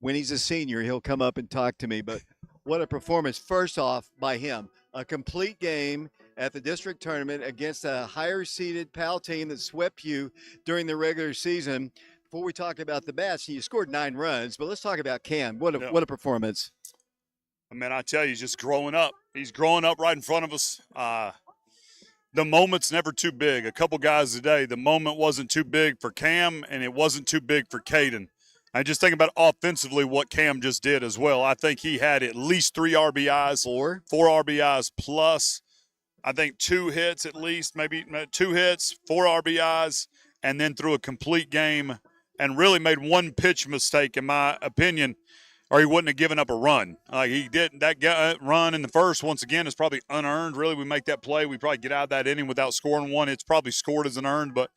when he's a senior, he'll come up and talk to me. But what a performance, first off, by him. A complete game at the district tournament against a higher seeded PAL team that swept you during the regular season. Before we talk about the bats, you scored 9 runs, but let's talk about Cam. What a performance. I mean, I tell you, he's just growing up. He's growing up right in front of us. The moment's never too big. A couple guys today, the moment wasn't too big for Cam, and it wasn't too big for Caden. I just think about offensively what Cam just did as well. I think he had at least 3 RBIs. Four RBIs plus, I think 2 hits at least, maybe 2 hits, 4 RBIs, and then threw a complete game and really made one pitch mistake, in my opinion, or he wouldn't have given up a run. He did that run in the first, once again, is probably unearned. Really, we make that play, we probably get out of that inning without scoring one. It's probably scored as an earned, but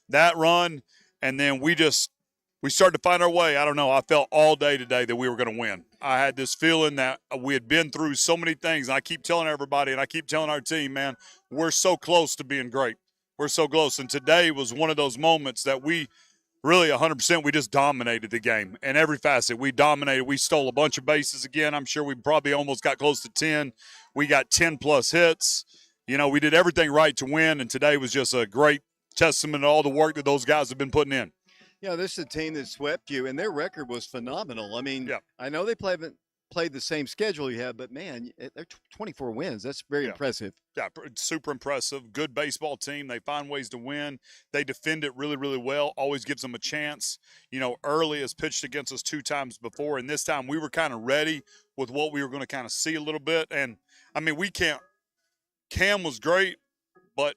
that run, and then we started to find our way. I don't know. I felt all day today that we were going to win. I had this feeling that we had been through so many things. And I keep telling everybody, and I keep telling our team, man, we're so close to being great. We're so close. And today was one of those moments that we really 100%, we just dominated the game in every facet. We dominated. We stole a bunch of bases again. I'm sure we probably almost got close to 10. We got 10-plus hits. We did everything right to win, and today was just a great testament to all the work that those guys have been putting in. This is a team that swept you, and their record was phenomenal. I mean, I know they played the same schedule you have, but, man, they're 24 wins. That's very impressive. Yeah, super impressive. Good baseball team. They find ways to win. They defend it really, really well. Always gives them a chance. Early has pitched against us 2 times before, and this time we were kind of ready with what we were going to kind of see a little bit. And, I mean, Cam was great, but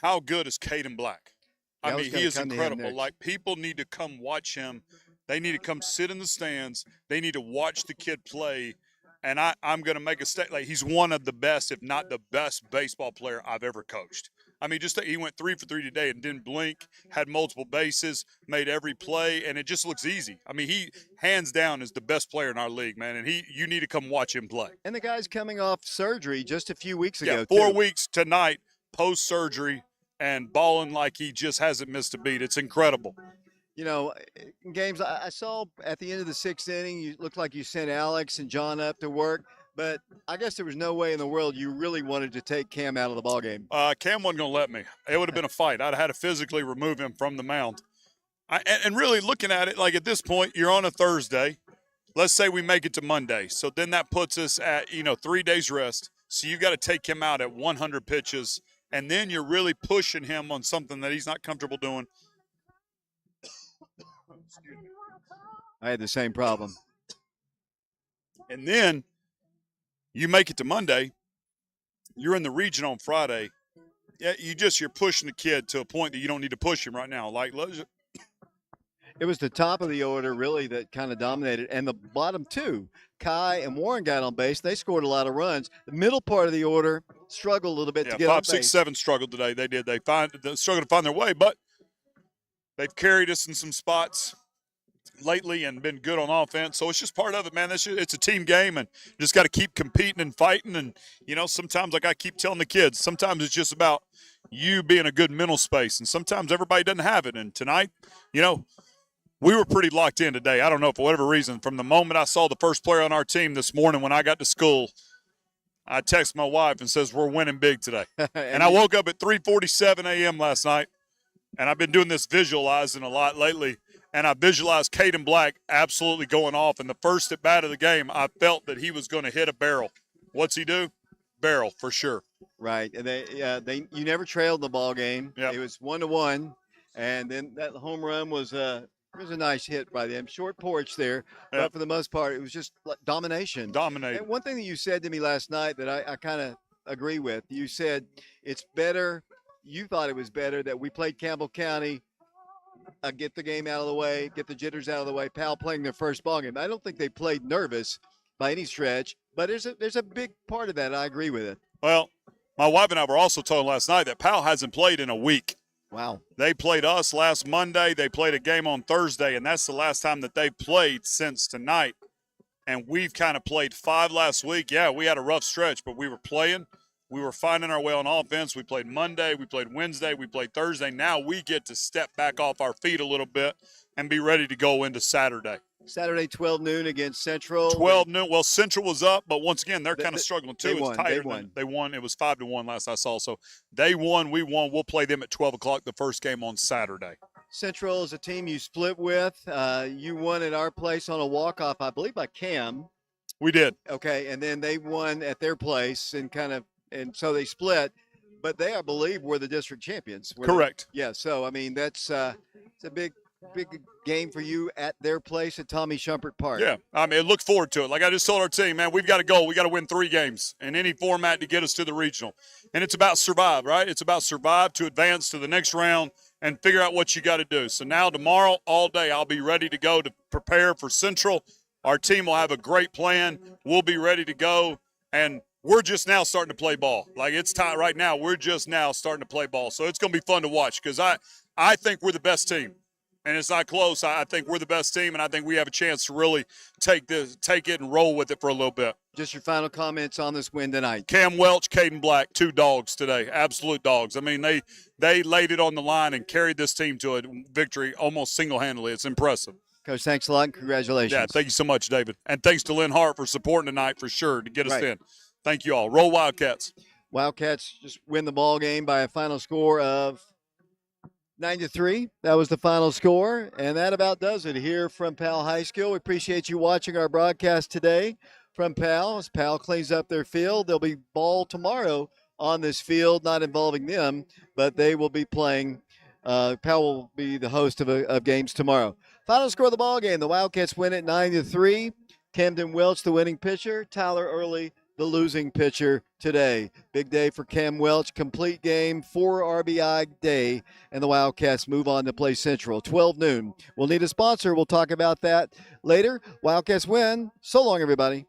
how good is Caden Black? I mean, he is incredible. Like, people need to come watch him. They need to come sit in the stands. They need to watch the kid play. And I'm going to make a statement. Like, he's one of the best, if not the best, baseball player I've ever coached. I mean, just he went 3 for 3 today and didn't blink, had multiple bases, made every play, and it just looks easy. I mean, he, hands down, is the best player in our league, man, and you need to come watch him play. And the guy's coming off surgery just a few weeks ago, 4 weeks tonight, post-surgery, and balling like he just hasn't missed a beat. It's incredible. In games, I saw at the end of the 6th inning, you looked like you sent Alex and John up to work, but I guess there was no way in the world you really wanted to take Cam out of the ballgame. Cam wasn't going to let me. It would have been a fight. I'd have had to physically remove him from the mound. And really looking at it, like at this point, you're on a Thursday. Let's say we make it to Monday. So then that puts us at, 3 days rest. So you got to take him out at 100 pitches. And then you're really pushing him on something that he's not comfortable doing. I had the same problem. And then you make it to Monday. You're in the region on Friday. Yeah, you're pushing the kid to a point that you don't need to push him right now. Like, it was the top of the order, really, that kind of dominated. And the bottom 2, Kai and Warren got on base. They scored a lot of runs. The middle part of the order struggled a little bit to get on base. 5, 6, 7 struggled today. They did. They struggled to find their way, but they've carried us in some spots lately and been good on offense. So it's just part of it, man. It's a team game, and you just got to keep competing and fighting. And, sometimes, like I keep telling the kids, sometimes it's just about you being a good mental space, and sometimes everybody doesn't have it. And tonight, we were pretty locked in today. I don't know, for whatever reason, from the moment I saw the first player on our team this morning when I got to school, I text my wife and says, we're winning big today. And I woke up at 3:47 a.m. last night, and I've been doing this visualizing a lot lately, and I visualized Caden Black absolutely going off. And the first at bat of the game, I felt that he was going to hit a barrel. What's he do? Barrel, for sure. Right. And you never trailed the ball game. Yep. It was 1-1. And then that home run was It was a nice hit by them. Short porch there, Yeah. but for the most part, it was just domination. Dominated. And one thing that you said to me last night that I kind of agree with, you said it's better, you thought it was better that we played Campbell County, get the game out of the way, get the jitters out of the way, Powell playing their first ball game. I don't think they played nervous by any stretch, but there's a big part of that. I agree with it. Well, my wife and I were also told last night that Powell hasn't played in a week. Wow. They played us last Monday. They played a game on Thursday, and that's the last time that they played since tonight. And we've kind of played 5 last week. Yeah, we had a rough stretch, but we were playing. We were finding our way on offense. We played Monday. We played Wednesday. We played Thursday. Now we get to step back off our feet a little bit and be ready to go into Saturday. Saturday, 12 noon against Central. 12 noon. Well, Central was up, but once again, they're kind of struggling too. They It's won. tighter. They won. It was 5-1 last I saw. So they won. We won. We'll play them at 12 o'clock the first game on Saturday. Central is a team you split with. You won at our place on a walk-off, I believe, by Cam. We did. Okay, and then they won at their place and so they split. But they, I believe, were the district champions. Correct. Yeah, so, I mean, it's a big game for you at their place at Tommy Shumpert Park. Yeah, I mean, look forward to it. Like I just told our team, man, we've got to go. We got to win 3 games in any format to get us to the regional. And it's about survive, right? It's about survive to advance to the next round and figure out what you got to do. So now tomorrow, all day, I'll be ready to go to prepare for Central. Our team will have a great plan. We'll be ready to go. And we're just now starting to play ball. Like it's time right now. We're just now starting to play ball. So it's going to be fun to watch because I think we're the best team. And it's not close. I think we're the best team, and I think we have a chance to really take it and roll with it for a little bit. Just your final comments on this win tonight. Cam Welch, Caden Black, 2 dogs today, absolute dogs. I mean, they laid it on the line and carried this team to a victory almost single-handedly. It's impressive. Coach, thanks a lot and congratulations. Yeah, thank you so much, David. And thanks to Lynn Hart for supporting tonight for sure to get us in. Thank you all. Roll Wildcats. Wildcats just win the ball game by a final score of 9-3. That was the final score, and that about does it here from Powell High School. We appreciate you watching our broadcast today from Powell. As Powell cleans up their field, there'll be ball tomorrow on this field, not involving them, but they will be playing. Powell will be the host of games tomorrow. Final score of the ball game: the Wildcats win it 9-3. Camden Welch, the winning pitcher. Tyler Early, the losing pitcher today. Big day for Cam Welch. Complete game, 4 RBI day, and the Wildcats move on to play Central. 12 noon. We'll need a sponsor. We'll talk about that later. Wildcats win. So long, everybody.